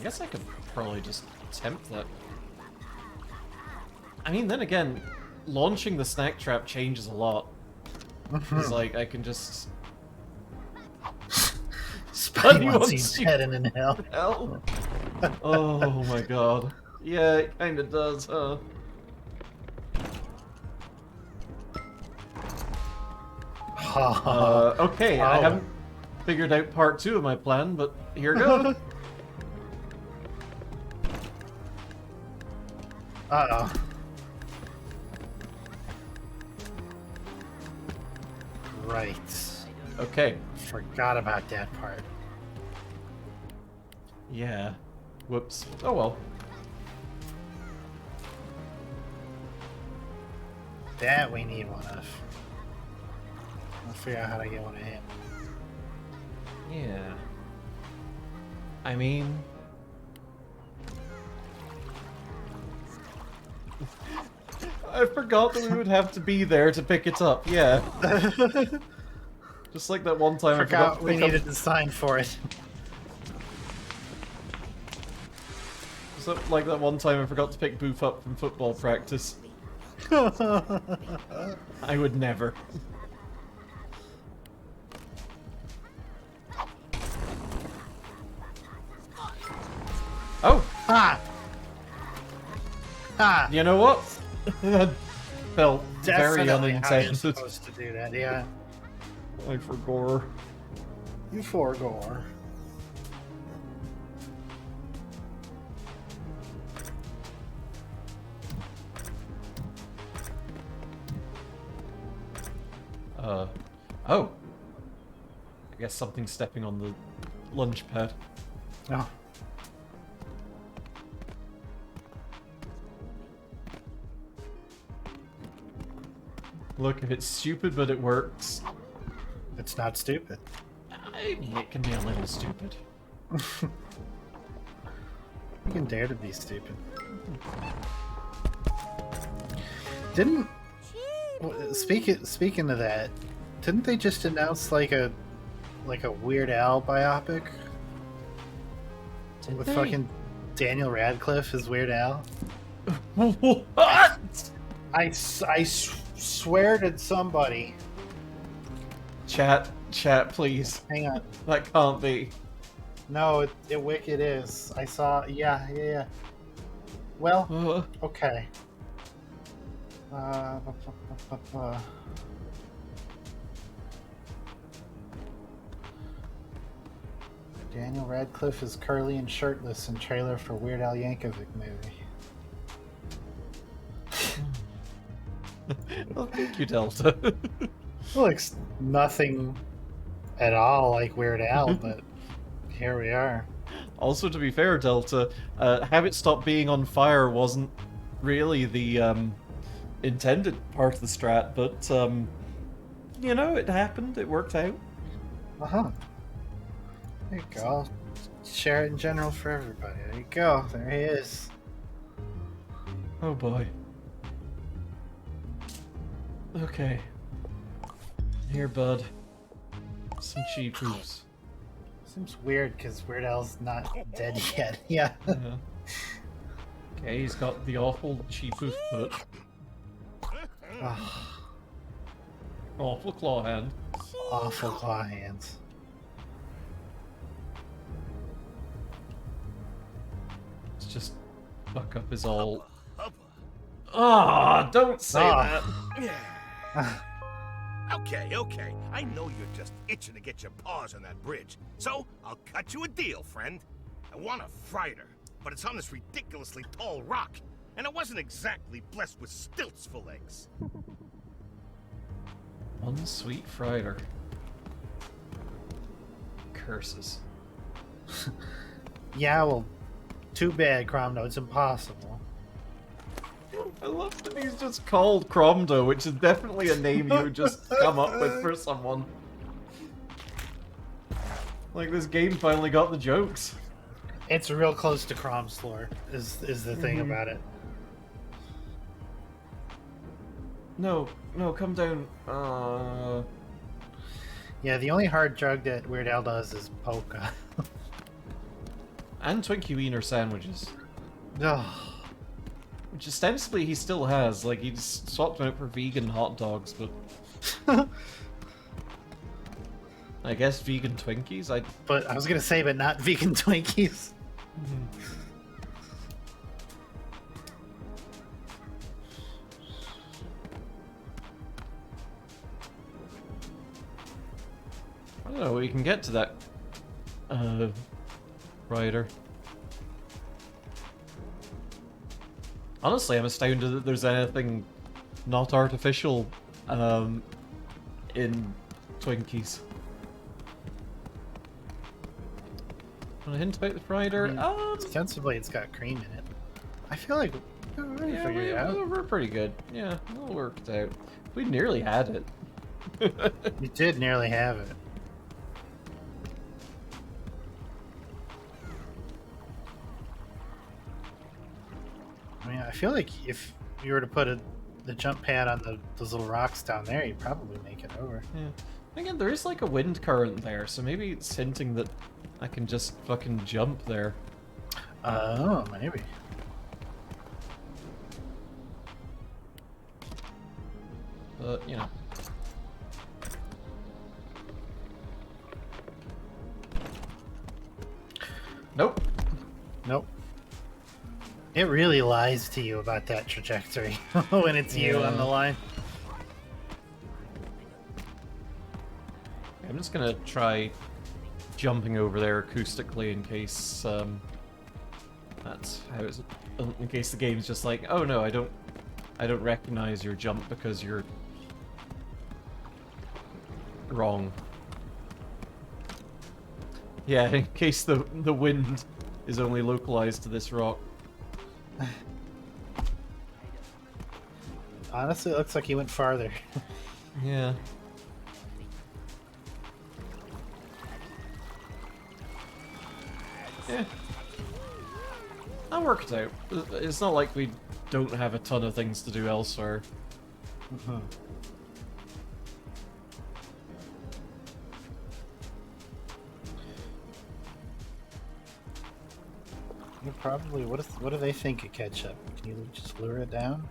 guess I could probably just attempt that. I mean, then again, launching the snack trap changes a lot. It's like, I can just... Spuddy wants his head in hell. Hell? Oh my god. Yeah, it kinda does, huh? Okay, I haven't figured out part 2 of my plan, but here goes. Uh-oh. Right. Okay. Forgot about that part. Yeah. Whoops. Oh well. That we need one of. I'll figure out how to get one of him. Yeah. I mean... I forgot that we would have to be there to pick it up, yeah. Just like that one time I forgot to we pick needed up... to sign for it. Just like that one time I forgot to pick Boof up from football practice. I would never. Oh! Ah! Ah! You know what? That felt very Definitely how you're unintended. supposed to do that, yeah. I forgot. You forgore. Oh. I guess something's stepping on the lunch pad. Oh. Look, if it's stupid but it works, It's not stupid. I mean, it can be a little stupid. You can dare to be stupid. Didn't... Speaking of that, didn't they just announce like a Weird Al biopic? With fucking Daniel Radcliffe as Weird Al? What? I swear to somebody. Chat, please. Hang on. That can't be. No, it wicked is. I saw. Yeah. Well, okay. Daniel Radcliffe is curly and shirtless in trailer for Weird Al Yankovic movie. Well, thank you, Delta. Looks nothing at all like Weird Al, but here we are. Also, to be fair, Delta, have it stop being on fire wasn't really the intended part of the strat, but you know, it happened. It worked out. Uh-huh. There you go. Share it in general for everybody. There you go. There he is. Oh boy. Okay. Here, bud. Some cheap hoops. Seems weird because Weird Al's not dead yet. Yeah. Yeah. Okay, he's got the awful cheap hoof foot. Awful claw hand. Awful claw hands. Let's just fuck up his all. Ah, don't say that. Okay. I know you're just itching to get your paws on that bridge. So, I'll cut you a deal, friend. I want a freighter, but it's on this ridiculously tall rock, and it wasn't exactly blessed with stilts for legs. One sweet freighter. Curses. Yeah, well, too bad, Cromno. It's impossible. I love that he's just called Cromdo, which is definitely a name you would just come up with for someone. Like, this game finally got the jokes. It's real close to Cromslore, is the thing about it. No, no, come down. Yeah, the only hard drug that Weird Al does is polka. And Twinkie Wiener sandwiches. Ugh. Which ostensibly he still has. Like, he just swapped them out for vegan hot dogs, but... I guess vegan Twinkies? But I was gonna say, but not vegan Twinkies. I don't know, we can get to that... rider. Honestly, I'm astounded that there's anything not artificial, in Twinkies. Want to hint about the rider? Ostensibly, it's got cream in it. I feel like we already Yeah, figured it out. we're pretty good. Yeah, it all worked out. We nearly had it. You did nearly have it. I mean, I feel like if you were to put the jump pad on those little rocks down there, you'd probably make it over. Yeah. Again, there is like a wind current there, so maybe it's hinting that I can just fucking jump there. Oh, maybe. But, you know. Nope. Nope. It really lies to you about that trajectory when it's you on the line. I'm just gonna try jumping over there acoustically in case that's how it's, in case the game's just like, oh no, I don't recognize your jump because you're wrong. Yeah, in case the wind is only localized to this rock. Honestly, it looks like he went farther. Yeah. Yeah. That worked out. It's not like we don't have a ton of things to do elsewhere. You probably. What do they think of ketchup? Can you just lure it down?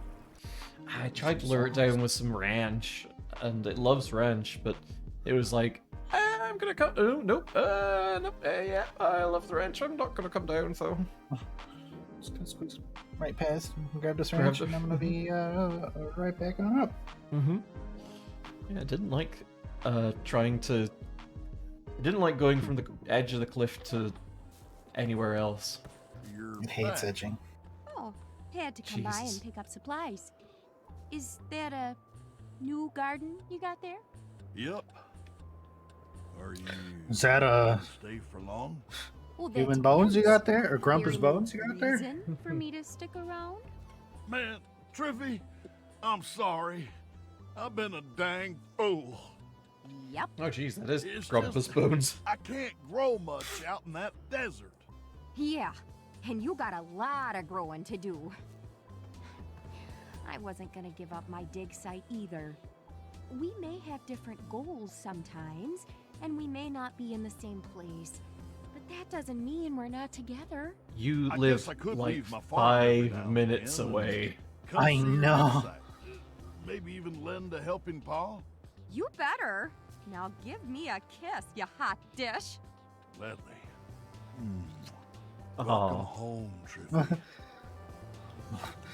I tried to lure it down with some ranch, and it loves ranch, but it was like, I'm gonna come. Oh, nope. Nope. Yeah, I love the ranch. I'm not gonna come down, so. Just gonna squeeze right past and grab this ranch, and I'm gonna be right back on up. Mm-hmm. Yeah, I didn't like trying to. I didn't like going from the edge of the cliff to anywhere else. It hates edging. Oh, had to come by Jesus. and pick up supplies. Is that a new garden you got there? Yep. Are you Is that gonna stay for long? Well, human that's bones you nice. got there, or Grumpus There bones no you got there? reason for me to stick around? Man, Triffy, I'm sorry. I've been a dang fool. Yep. Oh, jeez, that is It's Grumpus just- Bones. I can't grow much out in that desert. Yeah, and you got a lot of growing to do. I wasn't gonna give up my dig site either. We may have different goals sometimes, and we may not be in the same place. But that doesn't mean we're not together. You I live guess I could like leave my farm every now 5 and minutes then and away. Come I see your know. dig site. Maybe even lend a helping paw. You better. Now give me a kiss, you hot dish. Gladly. Welcome Oh, home, Triffy.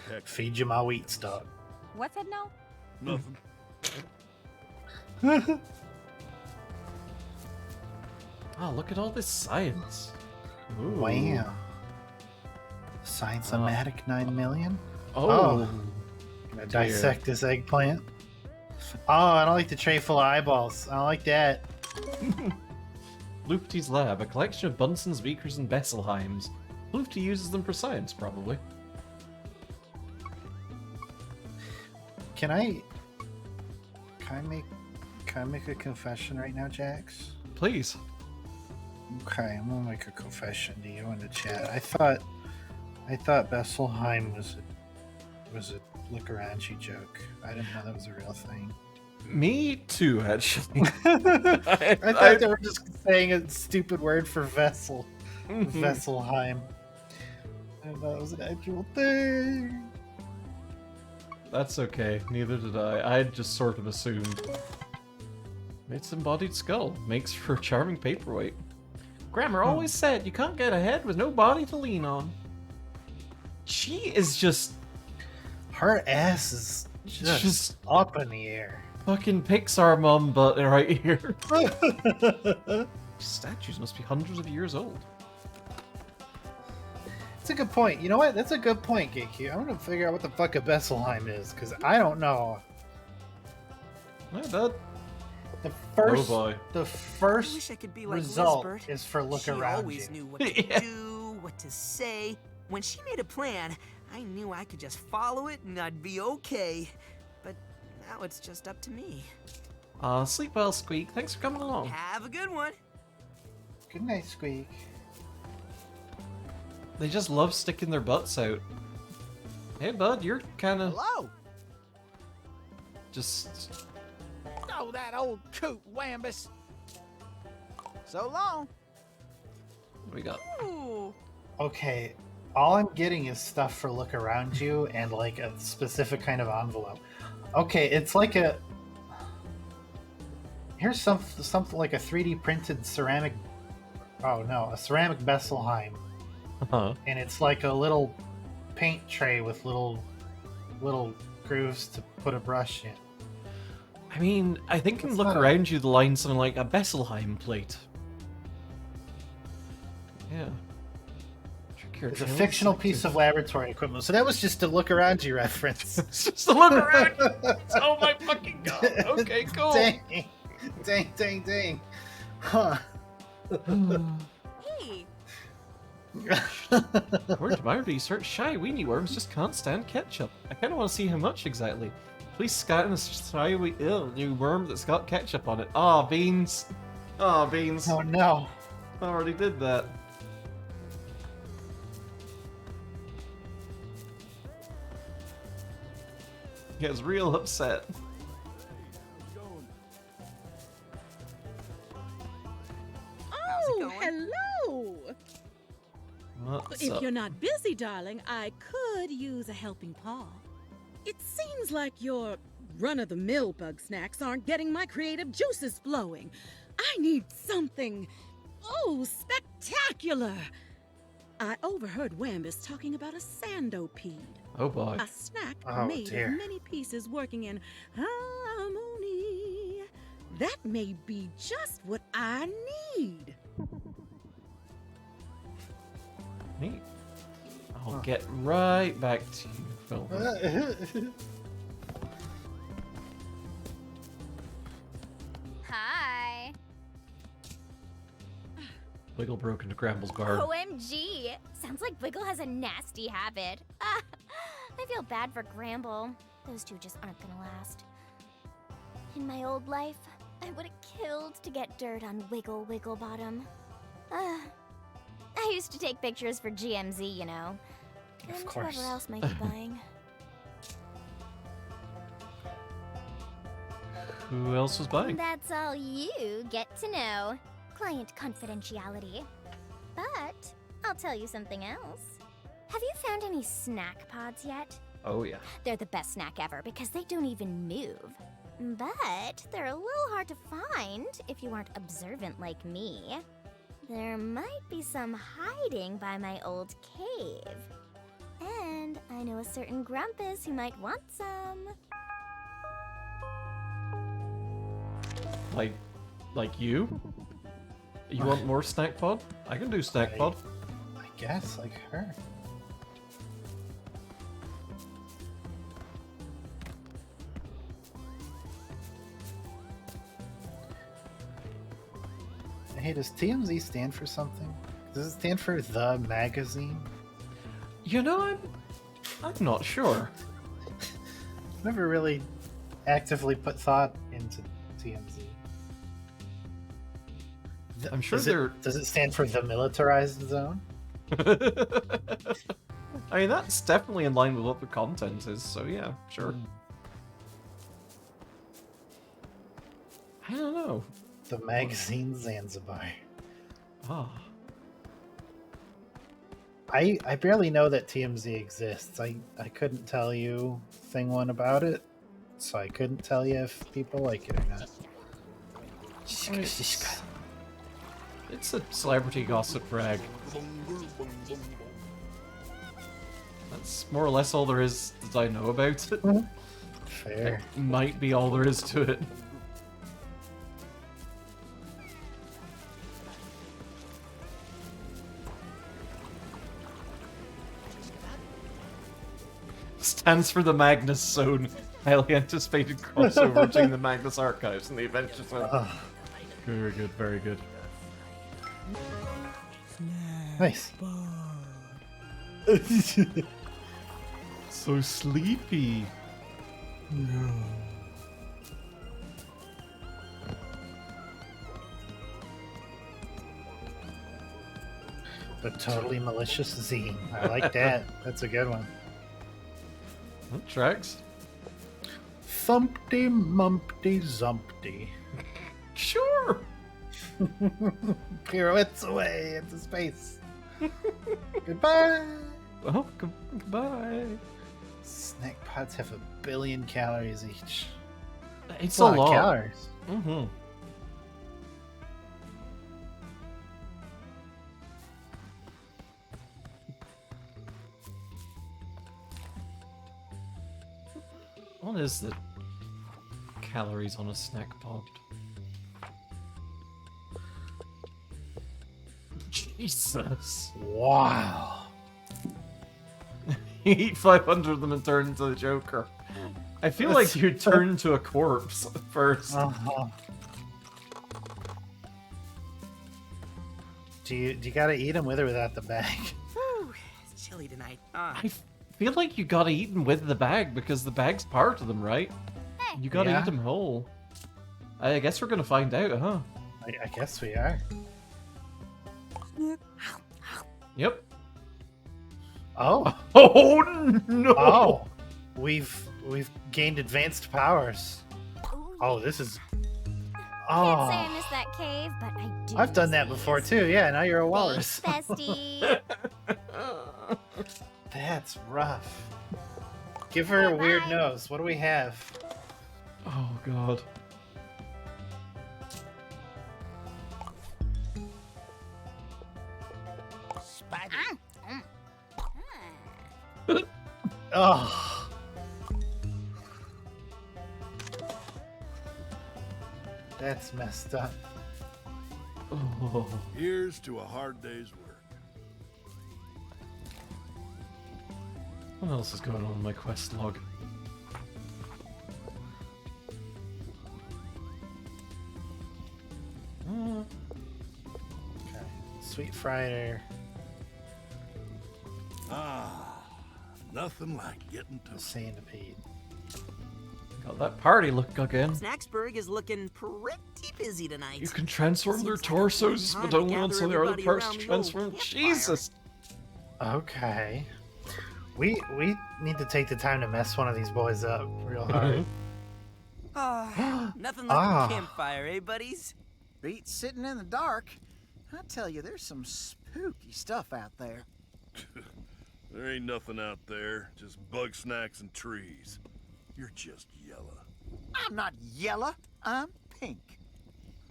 Heck, Feed you my wheat stock. What's that now? nothing. oh, look at all this science. Ooh. Wow. Science-o-matic 9 million? Oh. Gonna dissect this eggplant. Oh, I don't like the tray full of eyeballs. I don't like that. Lufty's lab, a collection of Bunsen's, Beakers, and Besselheims. Lufty uses them for science, probably. Can I make a confession right now, Jax? Please. Okay, I'm gonna make a confession to you in the chat. I thought Besselheim was a look around you joke. I didn't know that was a real thing. Me too, actually. I thought they were just saying a stupid word for vessel. Vesselheim. And that was an actual thing. That's okay. Neither did I. I just sort of assumed. Its embodied skull makes for a charming paperweight. Grammar always said you can't get ahead with no body to lean on. She is just Her ass is just up in the air. fucking Pixar mum butt right here. Statues must be hundreds of years old. That's a good point. You know what? That's a good point, Geeky. I'm gonna figure out what the fuck a Besselheim is, because I don't know. Not bad. The first, Oh boy. the I first wish I could be like result Lisbeth. is for look She around always you. knew what to Yeah. do, what to say. When she made a plan, I knew I could just follow it and I'd be okay. But now it's just up to me. Sleep well, Squeak. Thanks for coming along. Have a good one. Good night, Squeak. They just love sticking their butts out. Hey, bud, you're kind of Hello? just... Oh, that old coot Wambus. So long. What do we got? Ooh. Okay, all I'm getting is stuff for look around you and like a specific kind of envelope. Okay, it's like a... Here's something like a 3D printed ceramic... Oh no, a ceramic Besselheim. Huh. And it's like a little paint tray with little grooves to put a brush in. I mean, I think in It's Look not a- Around You, the line's something like a Besselheim plate. Yeah. It's a fictional piece of laboratory equipment. So that was just a look around you reference. It's just a look around. Oh my fucking god. Okay, cool. Dang. Huh. Hey, According to my research, shy weenie worms just can't stand ketchup. I kind of want to see how much exactly. Please scan a shy new worm that's got ketchup on it. Ah, beans. Ah, beans. Oh no. I already did that. He gets real upset. Oh, going? hello! What's If up? you're not busy, darling, I could use a helping paw. It seems like your run-of-the-mill Bugsnax aren't getting my creative juices flowing. I need something, spectacular! I overheard Wambus talking about a sandopede, Oh boy. a snack Oh, made dear. of many pieces working in harmony. That may be just what I need. Neat. I'll get right back to you, Phil. Hi. Wiggle broke into Gramble's guard. OMG. Sounds like Wiggle has a nasty habit. I feel bad for Gramble. Those two just aren't gonna last. In my old life, I would have killed to get dirt on Wiggle Wigglebottom. I used to take pictures for GMZ, you know. Of And course. whoever else might be buying. Who else was buying? That's all you get to know. Client confidentiality. But I'll tell you something else. Have you found any snack pods yet? Oh yeah. They're the best snack ever because they don't even move. But they're a little hard to find if you aren't observant like me. There might be some hiding by my old cave. And I know a certain Grumpus who might want some. Like you? You want more snack pod? I can do snack pod. I guess, like her. Hey, does TMZ stand for something? Does it stand for the magazine? You know, I'm not sure. Never really actively put thought into TMZ. I'm sure does they're. Does it stand for the militarized zone? I mean, that's definitely in line with what the content is, so yeah, sure. I don't know. The magazine Zanzibar. Ah. I barely know that TMZ exists. I couldn't tell you thing one about it, so I couldn't tell you if people like it or not. It's a celebrity gossip rag. That's more or less all there is that I know about it. Fair. It might be all there is to it. Stands for the Magnus Zone. Highly anticipated crossover between the Magnus Archives and the Adventure Zone. Very good, very good. Nice. So sleepy. The totally malicious zine. I like that. That's a good one. That tracks. Thumpty mumpty zumpty. Sure. Pirouettes away into space. Goodbye. Well, goodbye. Snack pods have 1 billion calories each. It's a a lot lot. of calories. Mm-hmm. What is the calories on a snack pod? Jesus. Wow. You eat 500 of them and turn into the Joker. I feel like you turn into a corpse first. Uh-huh. Do you gotta eat them with or without the bag? Whew, it's chilly tonight. I feel like you gotta eat them with the bag because the bag's part of them, right? Hey. You gotta Yeah. eat them whole. I guess we're gonna find out, huh? I guess we are. Yep. Oh. Oh no! Oh. We've gained advanced powers. Ooh, Oh, this is. Can't say I Oh. missed that cave, but I do. I've done miss that these. before too. Yeah, now you're a walrus. Thanks, bestie. That's rough. Give her a weird Bye. nose. What do we have? Oh god. Spaghetti. Oh. That's messed up. Oh. Here's to a hard day's work. What else is going on in my quest log? Okay. Sweet fryer. Nothing like getting to Centipede. Got that party look again. Snacksburg is looking pretty busy tonight. You can transform their Seems like a torsos, time but to only gather until the other everybody parts around the old transform. campfire. Jesus! Okay. We need to take the time to mess one of these boys up real hard. Nothing like Ah. a campfire, eh, buddies? Beat sitting in the dark. I tell you, there's some spooky stuff out there. There ain't nothing out there, just Bugsnax and trees. You're just yellow. I'm not yellow. I'm pink.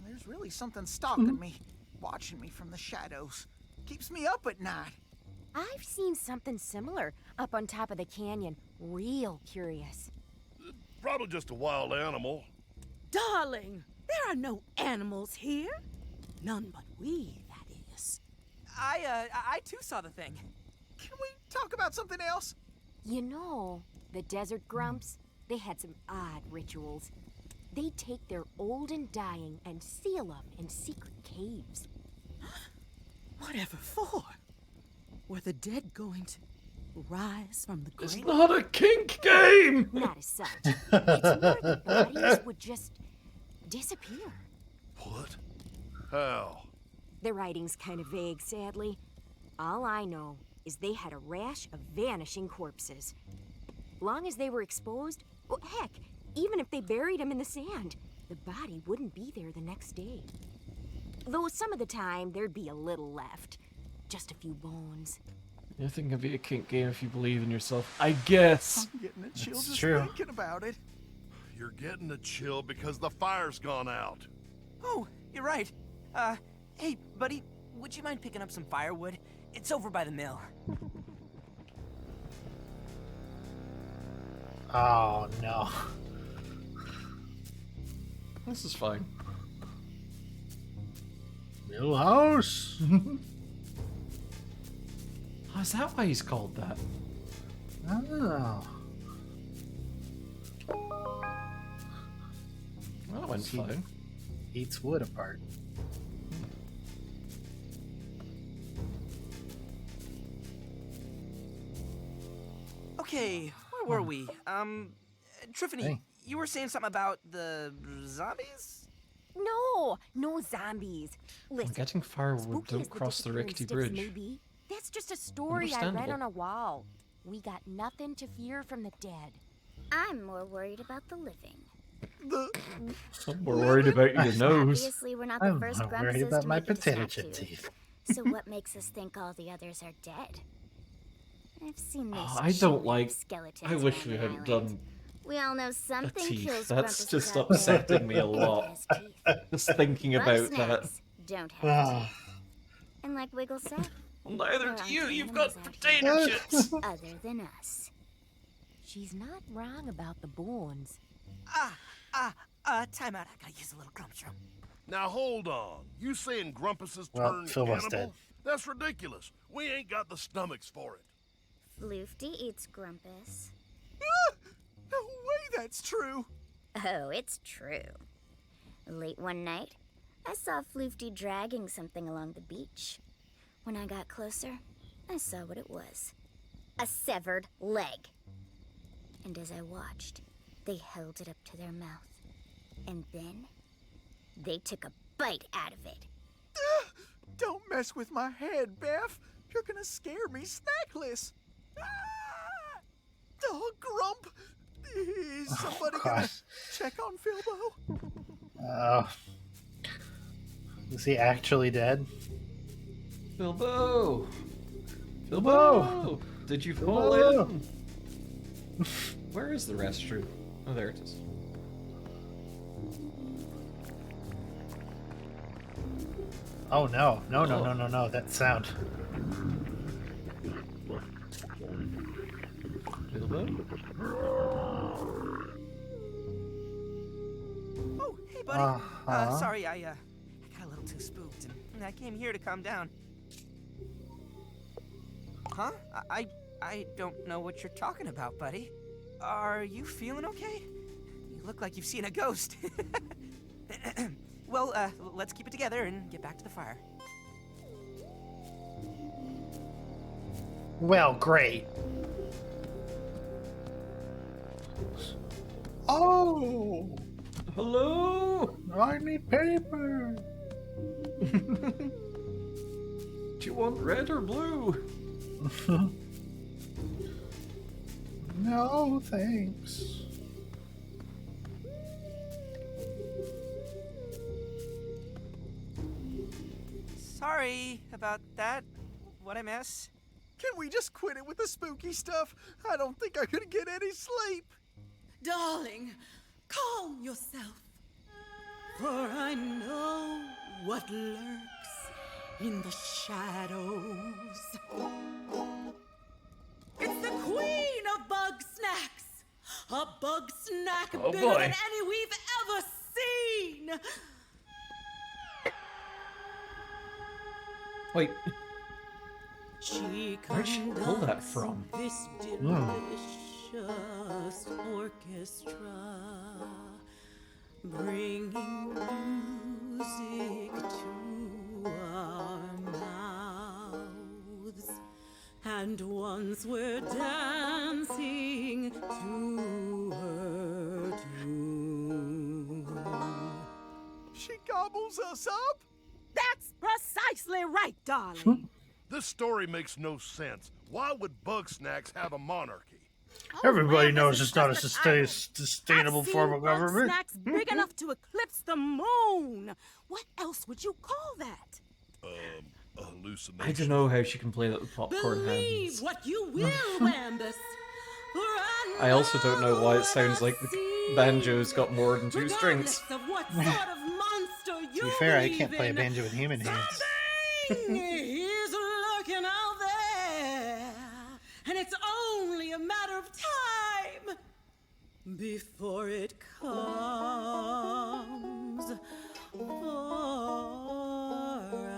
There's really something stalking me, watching me from the shadows. Keeps me up at night. I've seen something similar up on top of the canyon. Real curious. Probably just a wild animal. Darling, there are no animals here. None but we, that is. I too saw the thing. Can we talk about something else? You know, the desert grumps, they had some odd rituals. They take their old and dying and seal them in secret caves. Whatever for? Were the dead going to rise from the It's grave? not a kink game! Not as such. It's more the bodies would just disappear. What? How? The writing's kind of vague, sadly. All I know is they had a rash of vanishing corpses. Long as they were exposed, well, heck, even if they buried them in the sand, the body wouldn't be there the next day. Though some of the time, there'd be a little left. Just a few bones. Anything can be a kink game if you believe in yourself, I guess. I'm getting a chill That's just true. thinking about it. You're getting a chill because the fire's gone out. Oh, you're right. Hey, buddy, would you mind picking up some firewood? It's over by the mill. Oh no. This is fine. Millhouse. Oh, is that why he's called that? Oh. Well, that went fine. Eats wood apart. Okay, where were we? Triffany, Hey. you were saying something about the zombies? No zombies. Listen, Getting firewood spooky don't as the cross the disappearing rickety sticks bridge. may be, that's just a story I read Understandable. on a wall. We got nothing to fear from the dead. I'm more worried about the living. I'm more worried about your nose. Obviously, we're not the I'm first not Grumpuses worried about to my make it to potato chip Snack teeth. So what makes us think all the others are dead? I've seen those Oh, I don't cheap like. skeletons I wish around we the hadn't island. done We all know a something teeth. kills That's Grumpuses just out there. upsetting me a lot. His teeth. Just thinking about that. Bugsnax don't have Ah. teeth. And like Wiggle said, Well, neither there do aren't you. You've animals got out potato here chips. other than us. She's not wrong about the bones. Time out. I gotta use a little grumpstrom. Now hold on. You saying Grumpuses Well, turned Phil was cannibal? dead. That's ridiculous. We ain't got the stomachs for it. Floofty eats Grumpus. No way that's true. Oh, it's true. Late one night, I saw Floofty dragging something along the beach. When I got closer, I saw what it was. A severed leg. And as I watched, they held it up to their mouth. And then, they took a bite out of it. Don't mess with my head, Beth. You're gonna scare me snackless. Ah! Oh, Grump. Is somebody gonna gosh. check on Philbo? Is he actually dead? Philbo! Philbo! Did you fall Philbo! in? Where is the restroom? Oh, there it is. Oh no. No, that sound. Philbo? Oh, hey, buddy. Uh-huh. Sorry, I got a little too spooked, and I came here to calm down. Huh? I don't know what you're talking about, buddy. Are you feeling okay? You look like you've seen a ghost. Well, let's keep it together and get back to the fire. Well, great. Oh! Hello? I need paper. Do you want red or blue? No, thanks. Sorry about that. What a mess. Can we just quit it with the spooky stuff? I don't think I could get any sleep. Darling, calm yourself. For I know what lurks in the shadows. It's the queen of Bugsnax! A bug snack Oh, bigger boy. than any we've ever seen! Wait, She where'd she pull that conducts from? this delicious orchestra, bringing music to our mouths. And once we're dancing to her tune. She gobbles us up? That's precisely right, darling. This story makes no sense. Why would Bugsnax have a monarchy? Everybody Rambus knows is it's not a just an sustainable I've form seen of government. Bugsnax big enough to eclipse the moon. What else would you call that? A hallucination. I don't know how she can play that with popcorn Believe hands. what you will, Rambus. I also don't know why it sounds like the banjo's got more than 2 strings. Regardless of what sort of monster you To be fair, I believe can't play a in, banjo with human hands. something is lurking out there, and it's only a matter of time before it comes for us.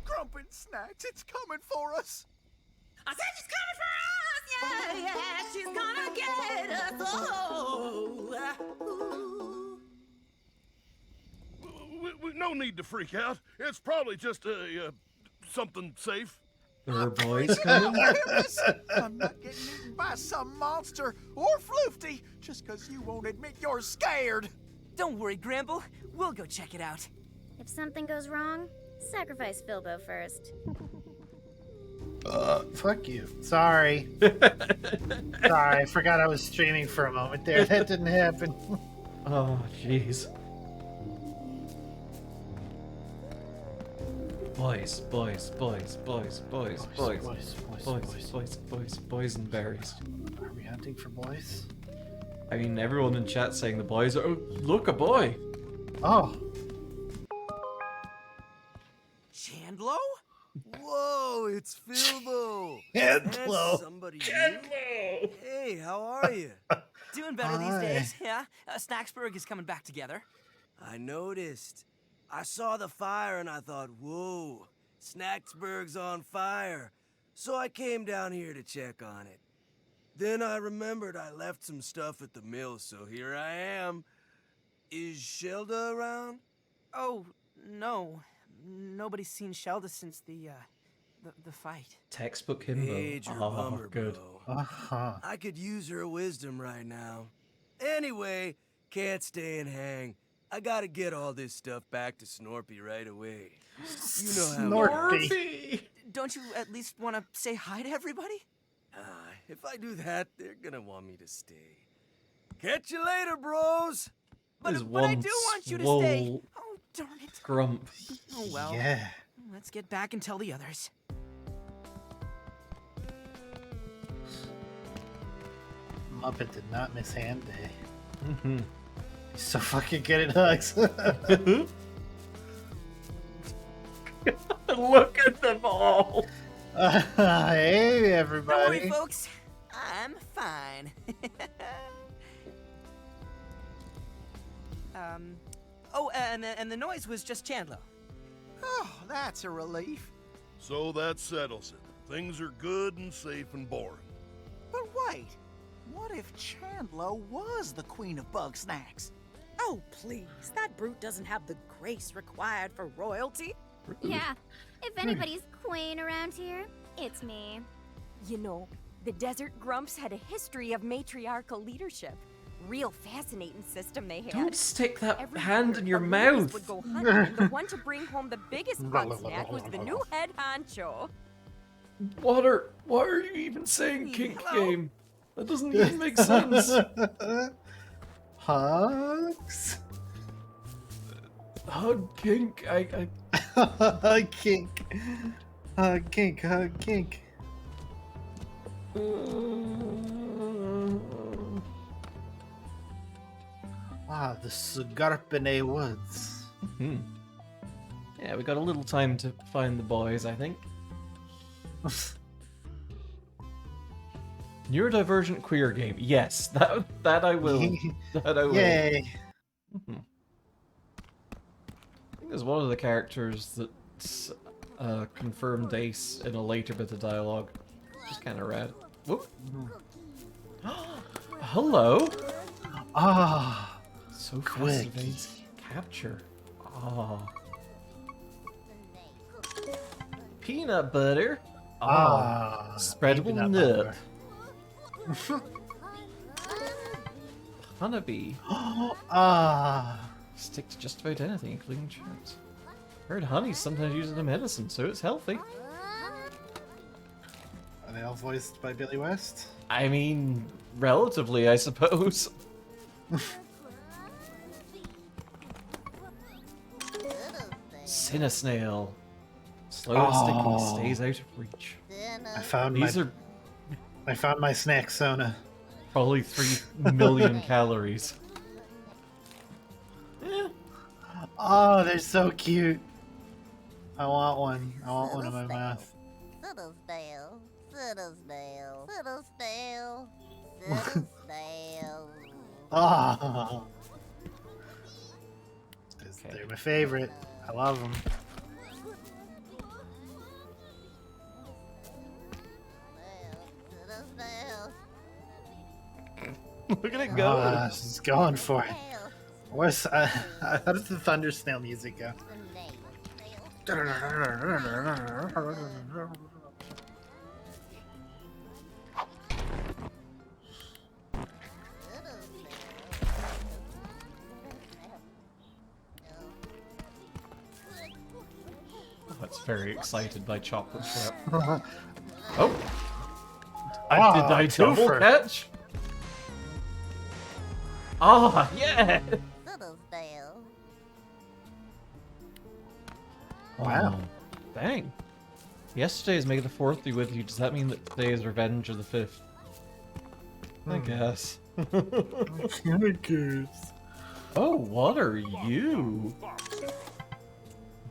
Grumpin' Snacks, it's coming for us. I said she's coming for us! Yeah, yeah, she's gonna get us. Oh, No need to freak out. It's probably just something safe. There are boys coming. I'm not getting eaten by some monster or floofty just because you won't admit you're scared. Don't worry, Gramble. We'll go check it out. If something goes wrong, sacrifice Filbo first. Fuck you. Sorry. Sorry, I forgot I was streaming for a moment there. That didn't happen. Oh, jeez. Boys, boys, boys, boys, boys, boys, boys, and berries. Are we hunting for boys? I mean, everyone in chat saying the boys are. Oh, look, a boy! Oh, Chandlo? Whoa, it's Philbo. Chandlo. That's somebody new. Hey, how are you? Doing better Hi. these days, yeah. Snacksburg is coming back together. I noticed. I saw the fire and I thought, whoa, Snacksburg's on fire. So I came down here to check on it. Then I remembered I left some stuff at the mill, so here I am. Is Shelda around? Oh, no. Nobody's seen Shelda since the fight. Textbook himbo. Major Oh, bummer, good. bro. uh-huh. I could use her wisdom right now. Anyway, can't stay and hang. I gotta get all this stuff back to Snorpy right away. You know how. Snorpy. Don't you at least want to say hi to everybody? If I do that, they're gonna want me to stay. Catch you later, bros. There's But I one do want you to stay. swole Oh, darn it. grump. Oh, well. Yeah. Let's get back and tell the others. Muppet did not miss hand day. Mhm. He's so fucking good at hugs. Look at them all! Hey, Don't everybody. worry, folks. I'm fine. Oh, and the noise was just Chandler. Oh, that's a relief. So that settles it. Things are good and safe and boring. But wait, what if Chandler was the queen of Bugsnax? Oh, please. That brute doesn't have the grace required for royalty. Yeah, if anybody's queen around here, it's me. You know, the Desert Grumps had a history of matriarchal leadership. Real fascinating system they had. Don't stick that Every hand year, in your the leaders mouth! would go hunting, and the one to bring home the biggest bug snack was the new head honcho. What are you even saying, kink Hello? game? That doesn't even make sense. Hugs? Hug kink, I Hug kink. Hug kink, hug kink. Ah, the Scarpene Woods. Hmm. Yeah, we got a little time to find the boys, I think. Neurodivergent queer game. Yes, that I will. That I will. Yay. Mhm. I think there's one of the characters that's confirmed Ace in a later bit of dialogue. Just kind of rad. Whoop. Hello. Ah, So quick. fascinating. Capture. Ah. Peanut butter. Ah. Spreadable peanut nut. butter. Honeybee. Ah, Stick to just about anything, including cherries. Heard honey's sometimes used as a medicine, so it's healthy. Are they all voiced by Billy West? I mean, relatively, I suppose. Cinnasnail. Slow and sticky, stays out of reach. I found These my are I found my snack Sona. probably 3 million calories. Eh, Oh, they're so cute. I want one. I want one in my mouth. Fiddlesdale, Fiddlesdale, Fiddlesdale, Fiddlesdale. Oh, Okay. they're my favorite. I love them. Fiddlesdale, Look at it go. Oh, she's going for it. Where's how does the thunder snail music go? Oh, it's very excited by chocolate chip. Oh! Did I double twofer. catch? Ah, yeah! Fiddlesdale. Wow. Oh, dang. Yesterday is May the 4th be with you. Does that mean that today is Revenge of the 5th? I guess. Oh, what are you?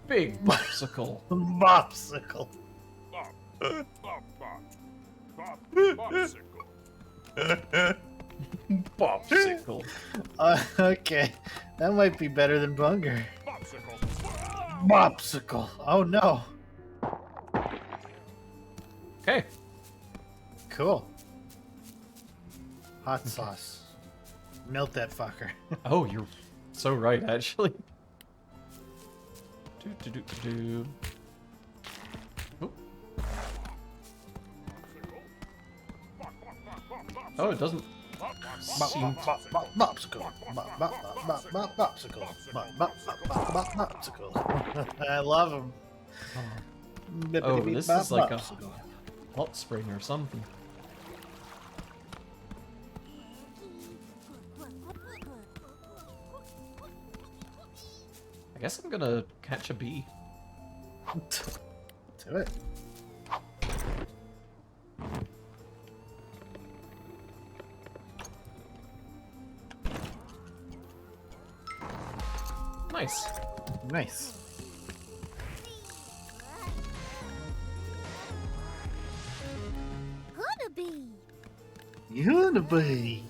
Big popsicle. Popsicle. Popsicle. Okay, that might be better than Bunger. Popsicle. Oh no. Okay. Cool. Hot sauce. Melt that fucker. Oh, you're so right, actually. Do. Oh. Oh, it doesn't seem... Popsicle. Popsicle. I love them. Oh, this is like a hot spring or something. I guess I'm gonna catch a bee. Do it. Nice. Nice. Gonna be. Gonna be.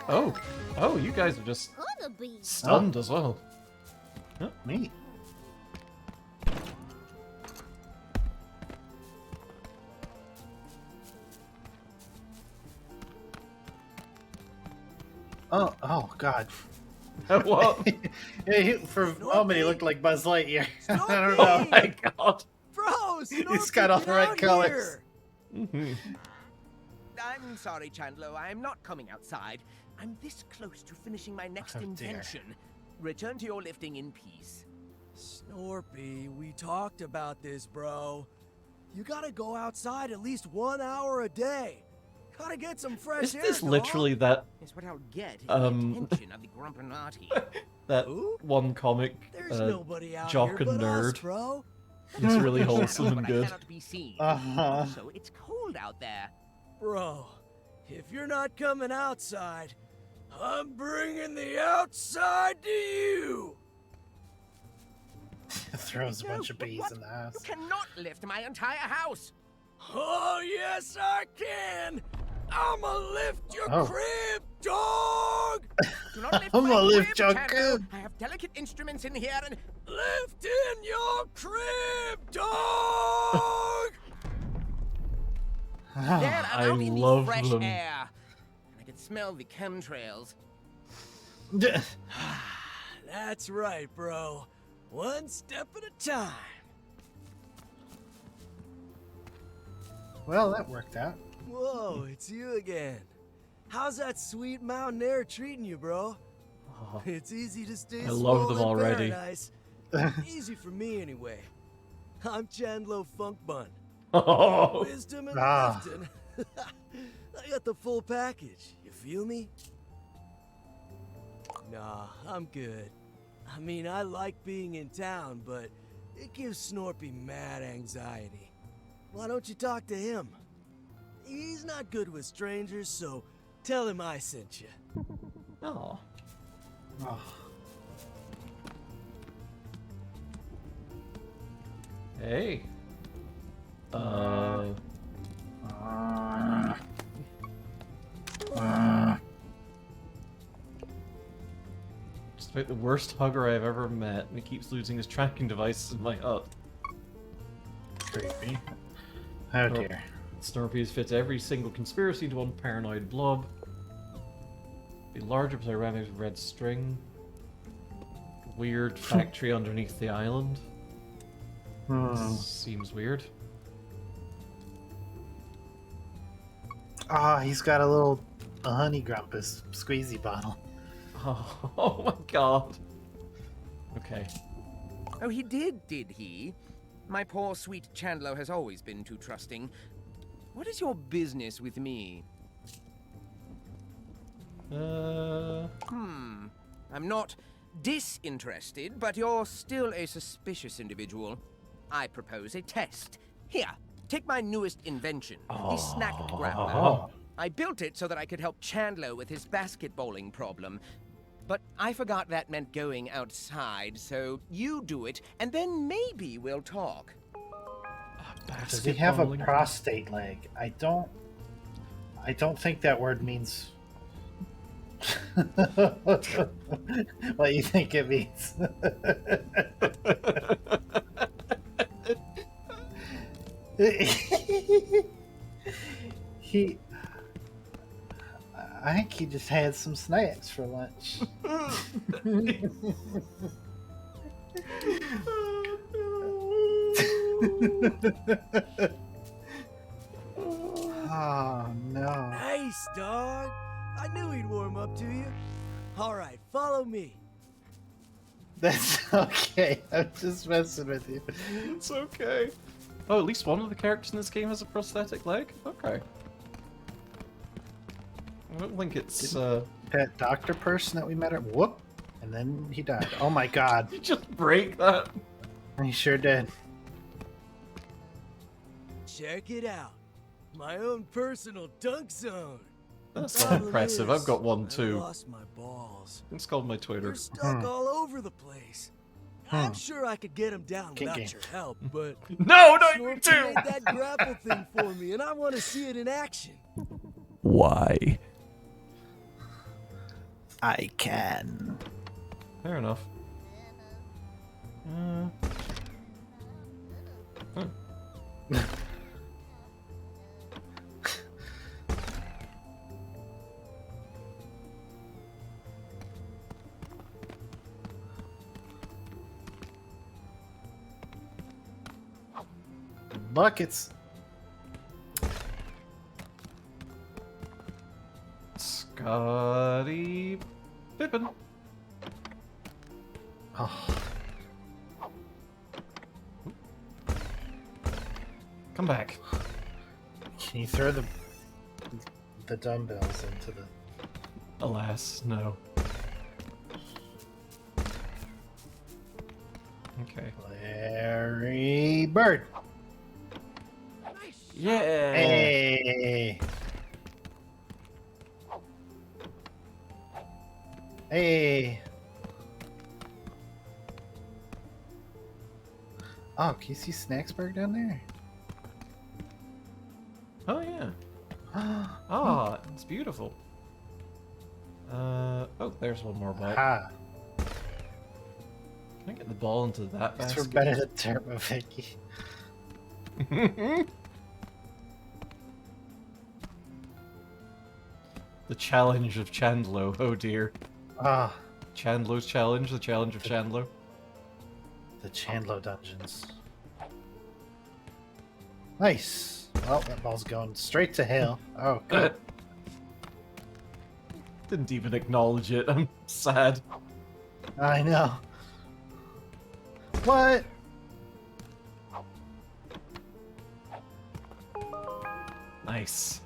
Oh, you guys are just Gonna be. stunned as well. Neat. Oh God. What? Yeah, for a moment he looked like Buzz Lightyear. I don't Oh know. my god. Bro, He's got all the right colors. Mhm. I'm sorry, Chandler. I'm not coming outside. I'm this close to finishing my next Oh, dear. invention. Return to your lifting in peace. Snorpy, we talked about this, bro. You gotta go outside at least 1 hour a day. Gotta get some fresh Is air. this dawg. literally that It's what I'll get if Um, the attention of the Grumpinati. that Who? one comic There's nobody out jock here and but us, nerd? bro. It's really Shadow, wholesome and but I good. cannot be seen. Uh-huh. Also, it's cold out there. Bro, if you're not coming outside, I'm bringing the outside to you. Throws a No, bunch of bees what? in the house. You cannot lift my entire house. Oh, yes, I can. I'ma lift your Oh. crib, dog. Do not lift I'm my gonna lift crib, your Chandler. crib. I have delicate instruments in here and... Lift in your crib, dog. There, I I'm out in love the fresh them. air. I can smell the chemtrails. That's right, bro. One step at a time. Well, that worked out. Whoa, it's you again. How's that sweet mountain air treating you, bro? Oh, It's easy to stay I love them small in already. paradise. Easy for me, anyway. I'm Chandlo Funk Bun. oh. Wisdom and Ah. lifting. I got the full package. You feel me? Nah, I'm good. I mean, I like being in town, but it gives Snorpy mad anxiety. Why don't you talk to him? He's not good with strangers, so tell him I sent you. Oh. Oh. Hey. Just about the worst hugger I've ever met, and he keeps losing his tracking devices in my hut. Creepy. Oh dear. Snorpy has fit every single conspiracy into one paranoid blob. Be larger because I ran out of red string. Weird factory underneath the island. Seems weird. Ah, he's got a honey grumpus squeezy bottle. Oh my god. Okay. Oh, he did he? My poor sweet Chandlo has always been too trusting. What is your business with me? I'm not disinterested, but you're still a suspicious individual. I propose a test. Here, take my newest invention, the snack grappler. I built it so that I could help Chandlo with his basketballing problem. But I forgot that meant going outside, so you do it, and then maybe we'll talk. Does he have a prostate leg? I don't think that word means what you think it means. I think he just had some snacks for lunch. Oh no. Nice, dog. I knew he'd warm up to you. All right, follow me. That's okay. I'm just messing with you. It's okay. Oh, at least one of the characters in this game has a prosthetic leg? Okay. I don't think it's, That doctor person that we met at whoop, and then he died. Oh my god. You just break that. He sure did. Check it out. My own personal dunk zone. That's not Problem impressive. is, I've got one I too. lost my balls. It's called my Twitter. They're stuck all over the place. I'm sure I could get them down Kinky. without your help, but No, not you Snorpy too! made that grapple thing for me, and I want to see it in action. Why? I can. Fair enough. Buckets. Scotty Pippin. Oh, Come back. can you throw the dumbbells into the... Alas, no. Okay. Larry Bird. Yeah. Hey. Hey. Oh, can you see Snacksburg down there? Oh yeah. Ah, it's beautiful. Oh, there's one more ball. Ah, Can I get the ball into that it's for basket? better than Turbo Vicky. The challenge of Chandlo. Oh dear. Ah, Chandlo's challenge. The challenge of Chandlo. the Chandlo dungeons. Nice. Well, that ball's going straight to hell. Oh, good. Didn't even acknowledge it. I'm sad. I know. What? Nice.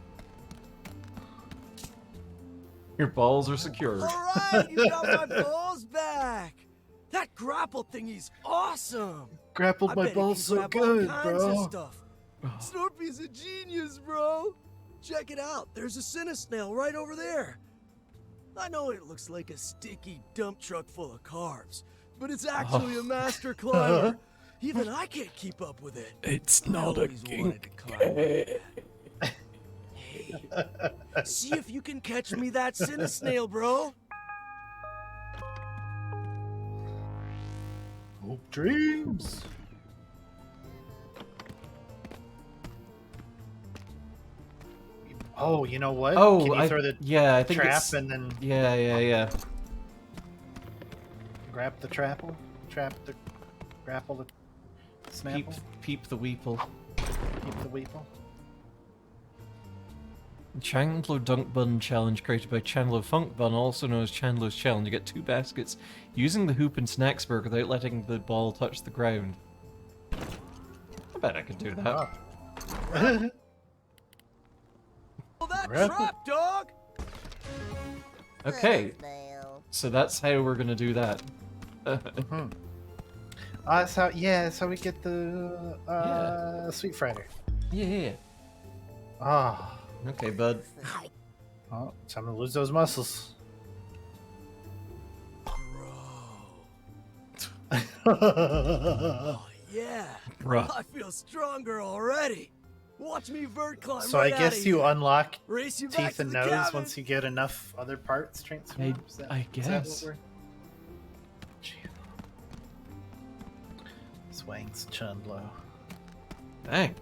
Your balls are secure. Alright, you got my balls back! That grapple thingy's awesome! Grappled I my bet it balls can so grab all good, kinds of bro. stuff. Snorpy's a genius, bro! Check it out, there's a Cinesnail right over there. I know it looks like a sticky dump truck full of carbs, but it's actually a master climber. Even I can't keep up with it. It's I not a always wanted to climb like that. Hey, see if you can catch me that Cinesnail, bro. Hope dreams. Oh, you know what? Oh, Can you throw the yeah, I think trap it's... and then Yeah. grab the trapple? Grapple the snapple? Peep the weeple. Peep the weeple? Chandler Dunk Bun Challenge created by Chandler Funk Bun, also known as Chandler's Challenge. You get 2 baskets using the hoop in Snacksburg without letting the ball touch the ground. I bet I could do that. Oh. Oh, that Really? trap, dog! Okay, so that's how we're gonna do that. So we get the sweet fritter. Yeah. Ah. Okay, bud. Oh, time to lose those muscles. Oh, yeah. Bruh. I feel stronger already. Watch me vert climb So right I guess outta you here. unlock Race you back teeth to and the nose cabin. once you get enough other parts transformed. I guess. Swangs Chundlo. Dang.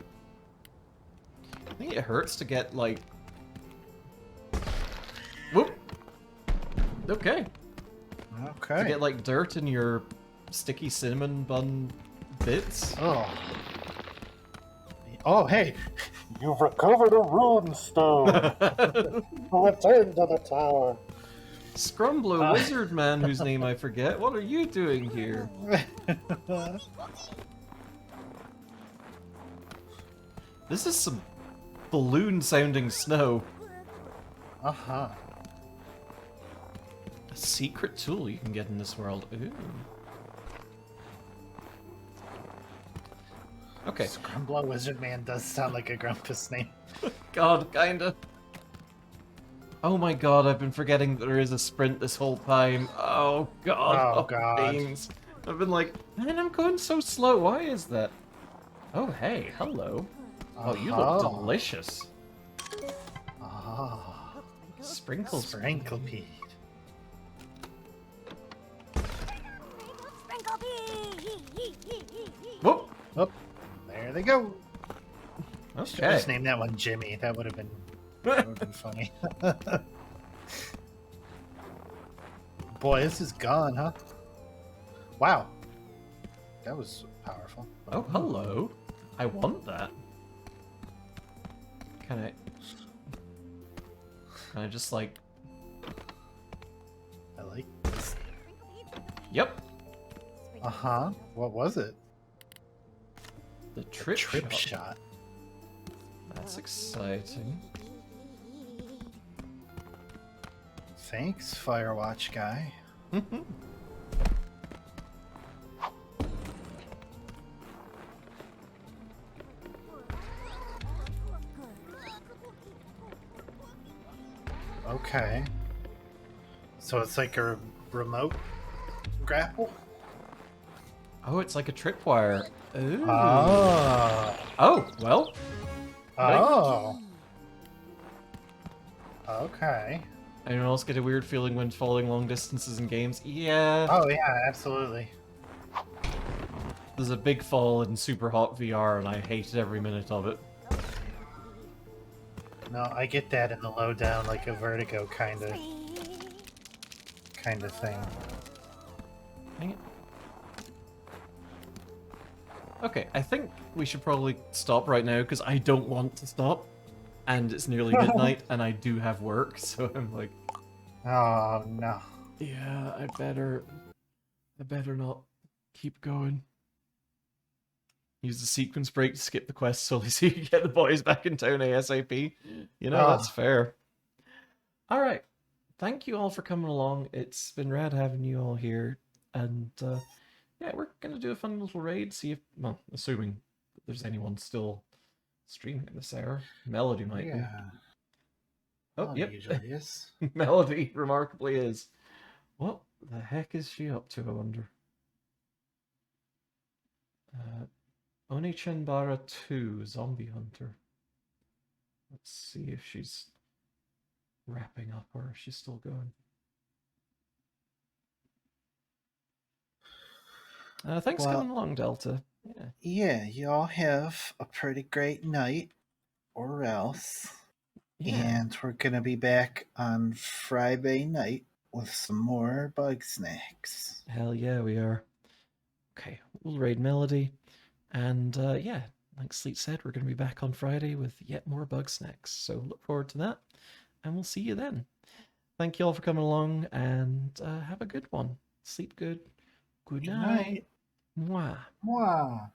I think it hurts to get, like... Whoop! Okay. To Okay. get, like, dirt in your sticky cinnamon bun bits. Oh. Oh, hey! You've recovered a rune stone! Return to the tower! Scrumblo Wizard Man, whose name I forget. What are you doing here? This is some balloon-sounding snow. Uh-huh. A secret tool you can get in this world. Ooh. Okay. Scrumblo Wizard Man does sound like a Grumpus name. God, kinda. Oh my god, I've been forgetting that there is a sprint this whole time. Oh god. Oh, God. Beans. I've been like, man, I'm going so slow. Why is that? Oh, hey, hello. Oh, you look delicious. Ah. Sprinkles. Sprinkle Pete. Sprinkle Whoop. Oh, there they go. Okay. Just name that one Jimmy. That would have been funny. Boy, this is gone, huh? Wow. That was powerful. Oh, hello. I want that. Can I just like... I like this. Yep. Uh-huh. What was it? The trip, shot. That's exciting. Thanks, Firewatch guy. Okay. So it's like a remote grapple? Oh, it's like a tripwire. Ooh. Oh. Oh, well. Oh. Okay. Anyone else get a weird feeling when falling long distances in games? Yeah. Oh yeah, absolutely. There's a big fall in Super Hot VR and I hated every minute of it. No, I get that in the lowdown, like a vertigo kind of thing. Dang it. Okay, I think we should probably stop right now because I don't want to stop. And it's nearly midnight and I do have work, so I'm like... Oh no. Yeah, I better not keep going. Use the sequence break to skip the quest solely so you can get the boys back in town ASAP. You know, that's fair. Alright. Thank you all for coming along. It's been rad having you all here. And yeah, we're gonna do a fun little raid, see if, well, assuming there's anyone still streaming at this hour. Melody might be. Yeah. Oh, Well, yep. usually is. Melody remarkably is. What the heck is she up to, I wonder? Onichenbara 2, Zombie Hunter. Let's see if she's wrapping up or if she's still going. Thanks for coming along, Delta. Yeah. Yeah, y'all have a pretty great night, or else. Yeah. And we're gonna be back on Friday night with some more Bugsnax. Hell yeah, we are. Okay, we'll raid Melody. And yeah, like Sleet said, we're going to be back on Friday with yet more Bugsnax. So look forward to that. And we'll see you then. Thank you all for coming along and have a good one. Sleep good. Good night. Mwah. Mwah.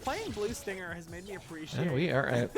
Playing Blue Stinger has made me appreciate. And we are out.